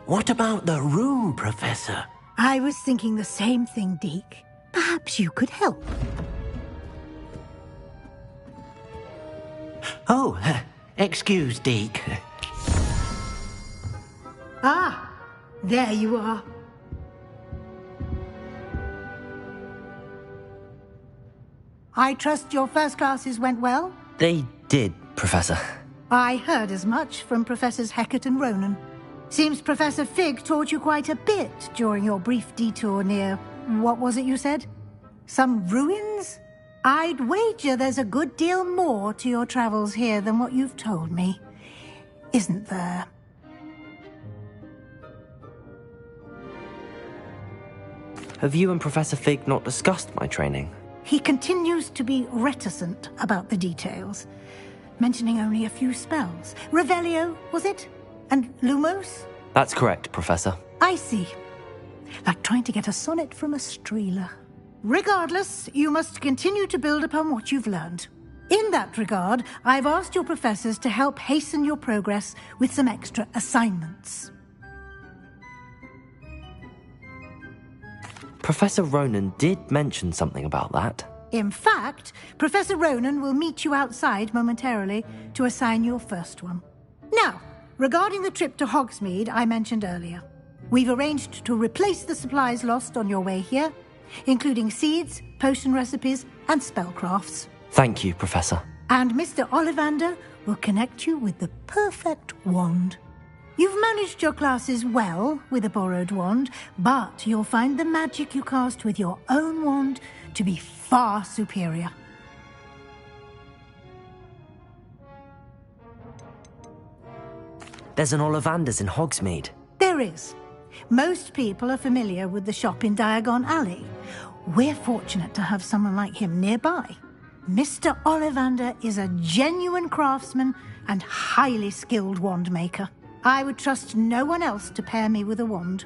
[SPEAKER 9] What about the room, Professor?
[SPEAKER 10] I was thinking the same thing, Deke. Perhaps you could help.
[SPEAKER 23] Oh, excuse, Deke.
[SPEAKER 10] Ah, there you are. I trust your first classes went well?
[SPEAKER 1] They did, Professor.
[SPEAKER 10] I heard as much from Professors Hecat and Ronan. Seems Professor Fig taught you quite a bit during your brief detour near... what was it you said? Some ruins? I'd wager there's a good deal more to your travels here than what you've told me. Isn't there?
[SPEAKER 1] Have you and Professor Fig not discussed my training?
[SPEAKER 10] He continues to be reticent about the details, mentioning only a few spells. Revelio, was it? And Lumos?
[SPEAKER 1] That's correct, Professor.
[SPEAKER 10] I see. Like trying to get a sonnet from a streeler. Regardless, you must continue to build upon what you've learned. In that regard, I've asked your professors to help hasten your progress with some extra assignments.
[SPEAKER 1] Professor Ronan did mention something about that.
[SPEAKER 10] In fact, Professor Ronan will meet you outside momentarily to assign your first one. Now, regarding the trip to Hogsmeade I mentioned earlier, we've arranged to replace the supplies lost on your way here, including seeds, potion recipes, and spellcrafts.
[SPEAKER 1] Thank you, Professor.
[SPEAKER 10] And Mr. Ollivander will connect you with the perfect wand. You've managed your classes well with a borrowed wand, but you'll find the magic you cast with your own wand to be far superior.
[SPEAKER 1] There's an Ollivander's in Hogsmeade.
[SPEAKER 10] There is. Most people are familiar with the shop in Diagon Alley. We're fortunate to have someone like him nearby. Mr. Ollivander is a genuine craftsman and highly skilled wand maker. I would trust no one else to pair me with a wand.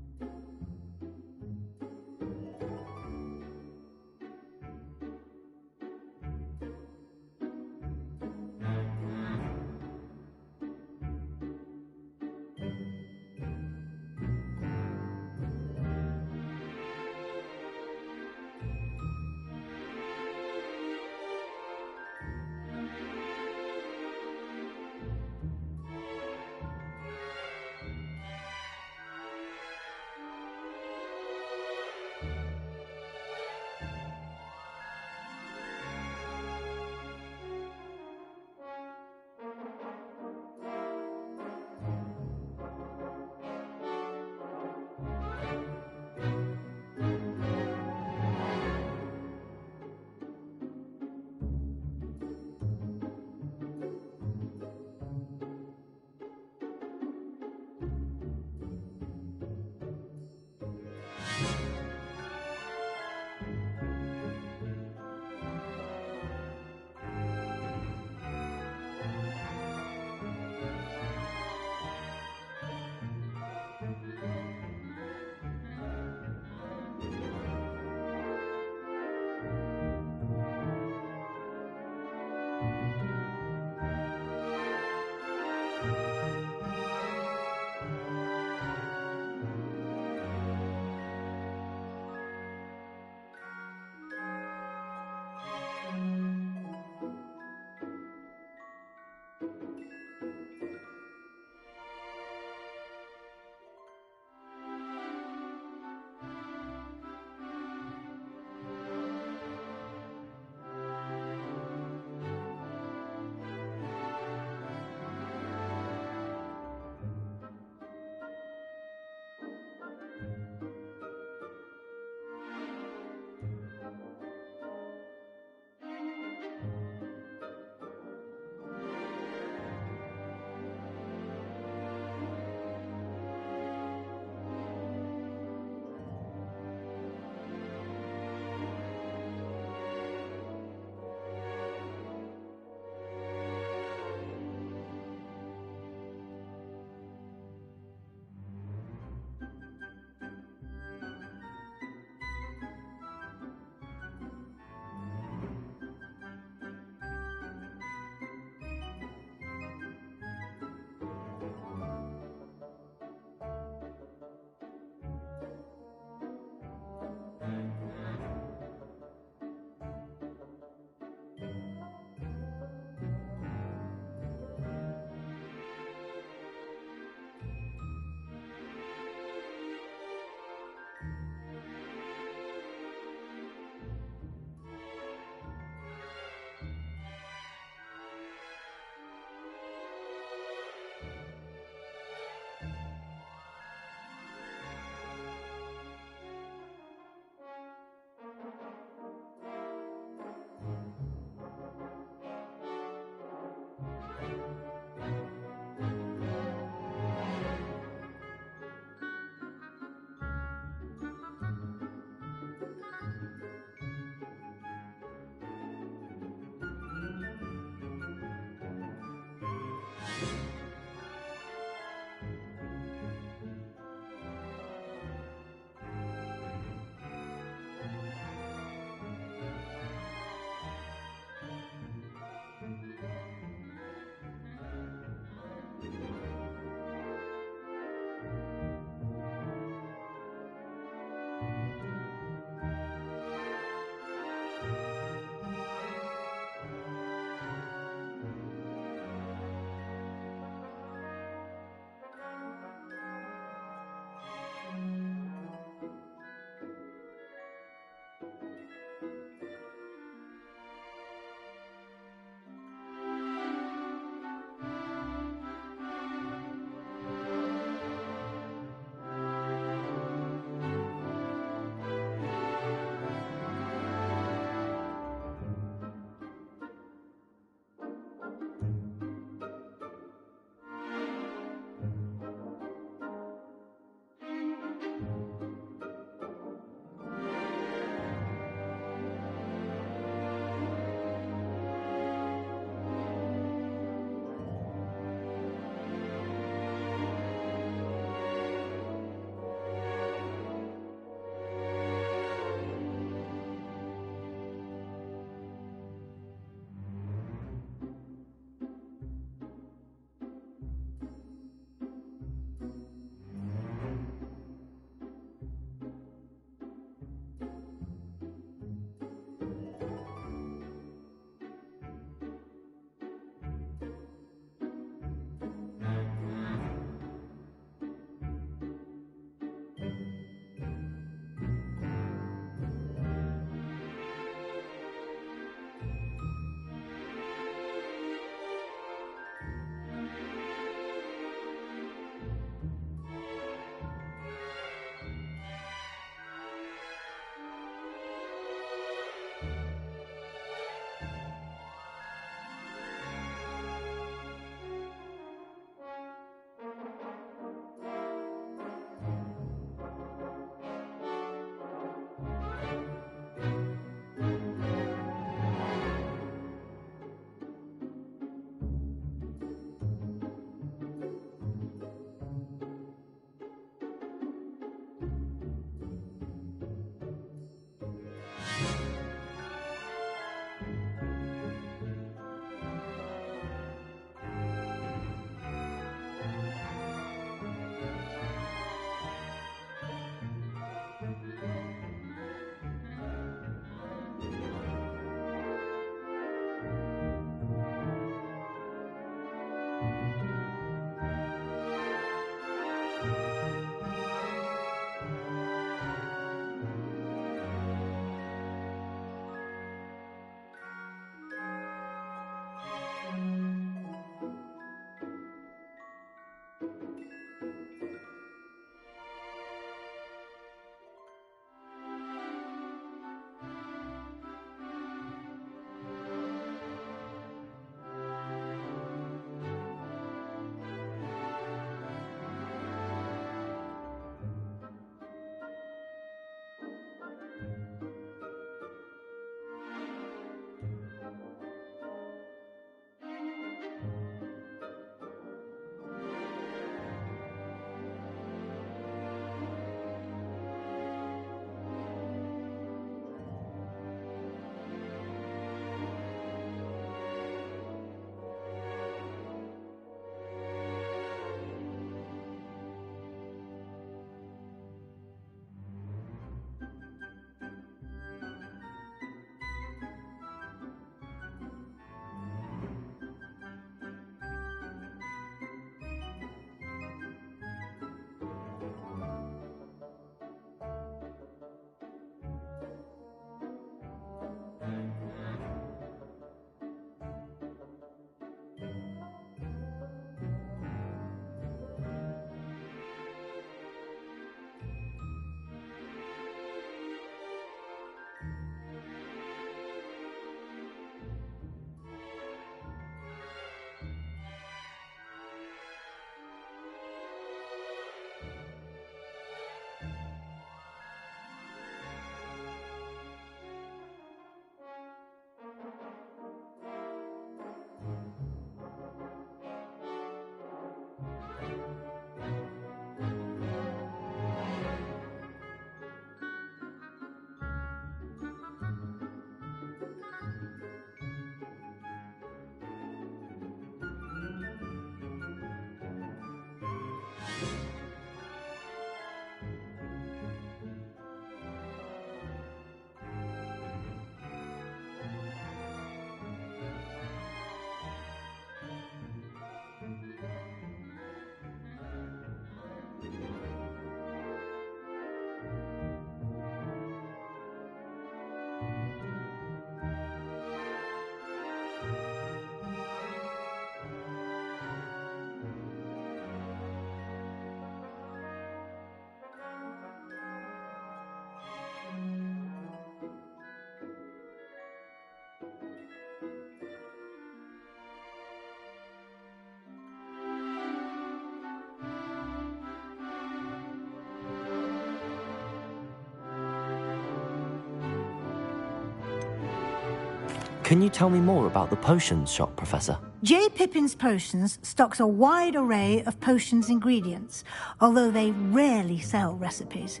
[SPEAKER 1] Can you tell me more about the potions shop, Professor?
[SPEAKER 10] J. Pippin's Potions stocks a wide array of potions ingredients, although they rarely sell recipes.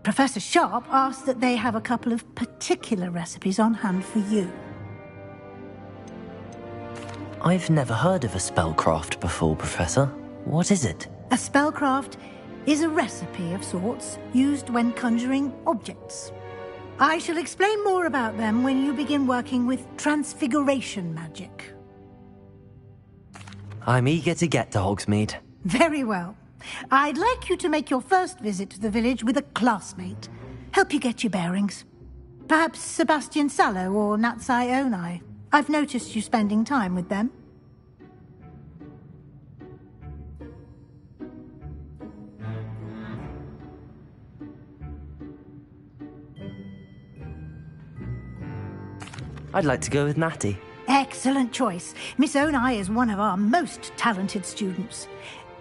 [SPEAKER 10] Professor Sharp asked that they have a couple of particular recipes on hand for you.
[SPEAKER 1] I've never heard of a spellcraft before, Professor. What is it?
[SPEAKER 10] A spellcraft is a recipe of sorts used when conjuring objects. I shall explain more about them when you begin working with transfiguration magic.
[SPEAKER 1] I'm eager to get to Hogsmeade.
[SPEAKER 10] Very well. I'd like you to make your first visit to the village with a classmate. Help you get your bearings. Perhaps Sebastian Sallow or Natsai Onai. I've noticed you spending time with them.
[SPEAKER 1] I'd like to go with Natty.
[SPEAKER 10] Excellent choice. Miss Onai is one of our most talented students.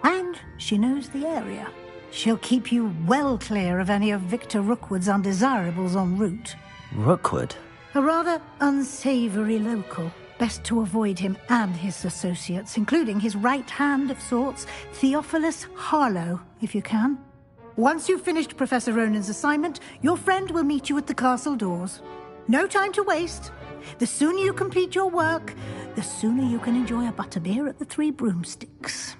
[SPEAKER 10] And she knows the area. She'll keep you well clear of any of Victor Rookwood's undesirables en route.
[SPEAKER 1] Rookwood?
[SPEAKER 10] A rather unsavoury local. Best to avoid him and his associates, including his right hand of sorts, Theophilus Harlow, if you can. Once you've finished Professor Ronan's assignment, your friend will meet you at the castle doors. No time to waste. The sooner you complete your work, the sooner you can enjoy a butterbeer at the Three Broomsticks.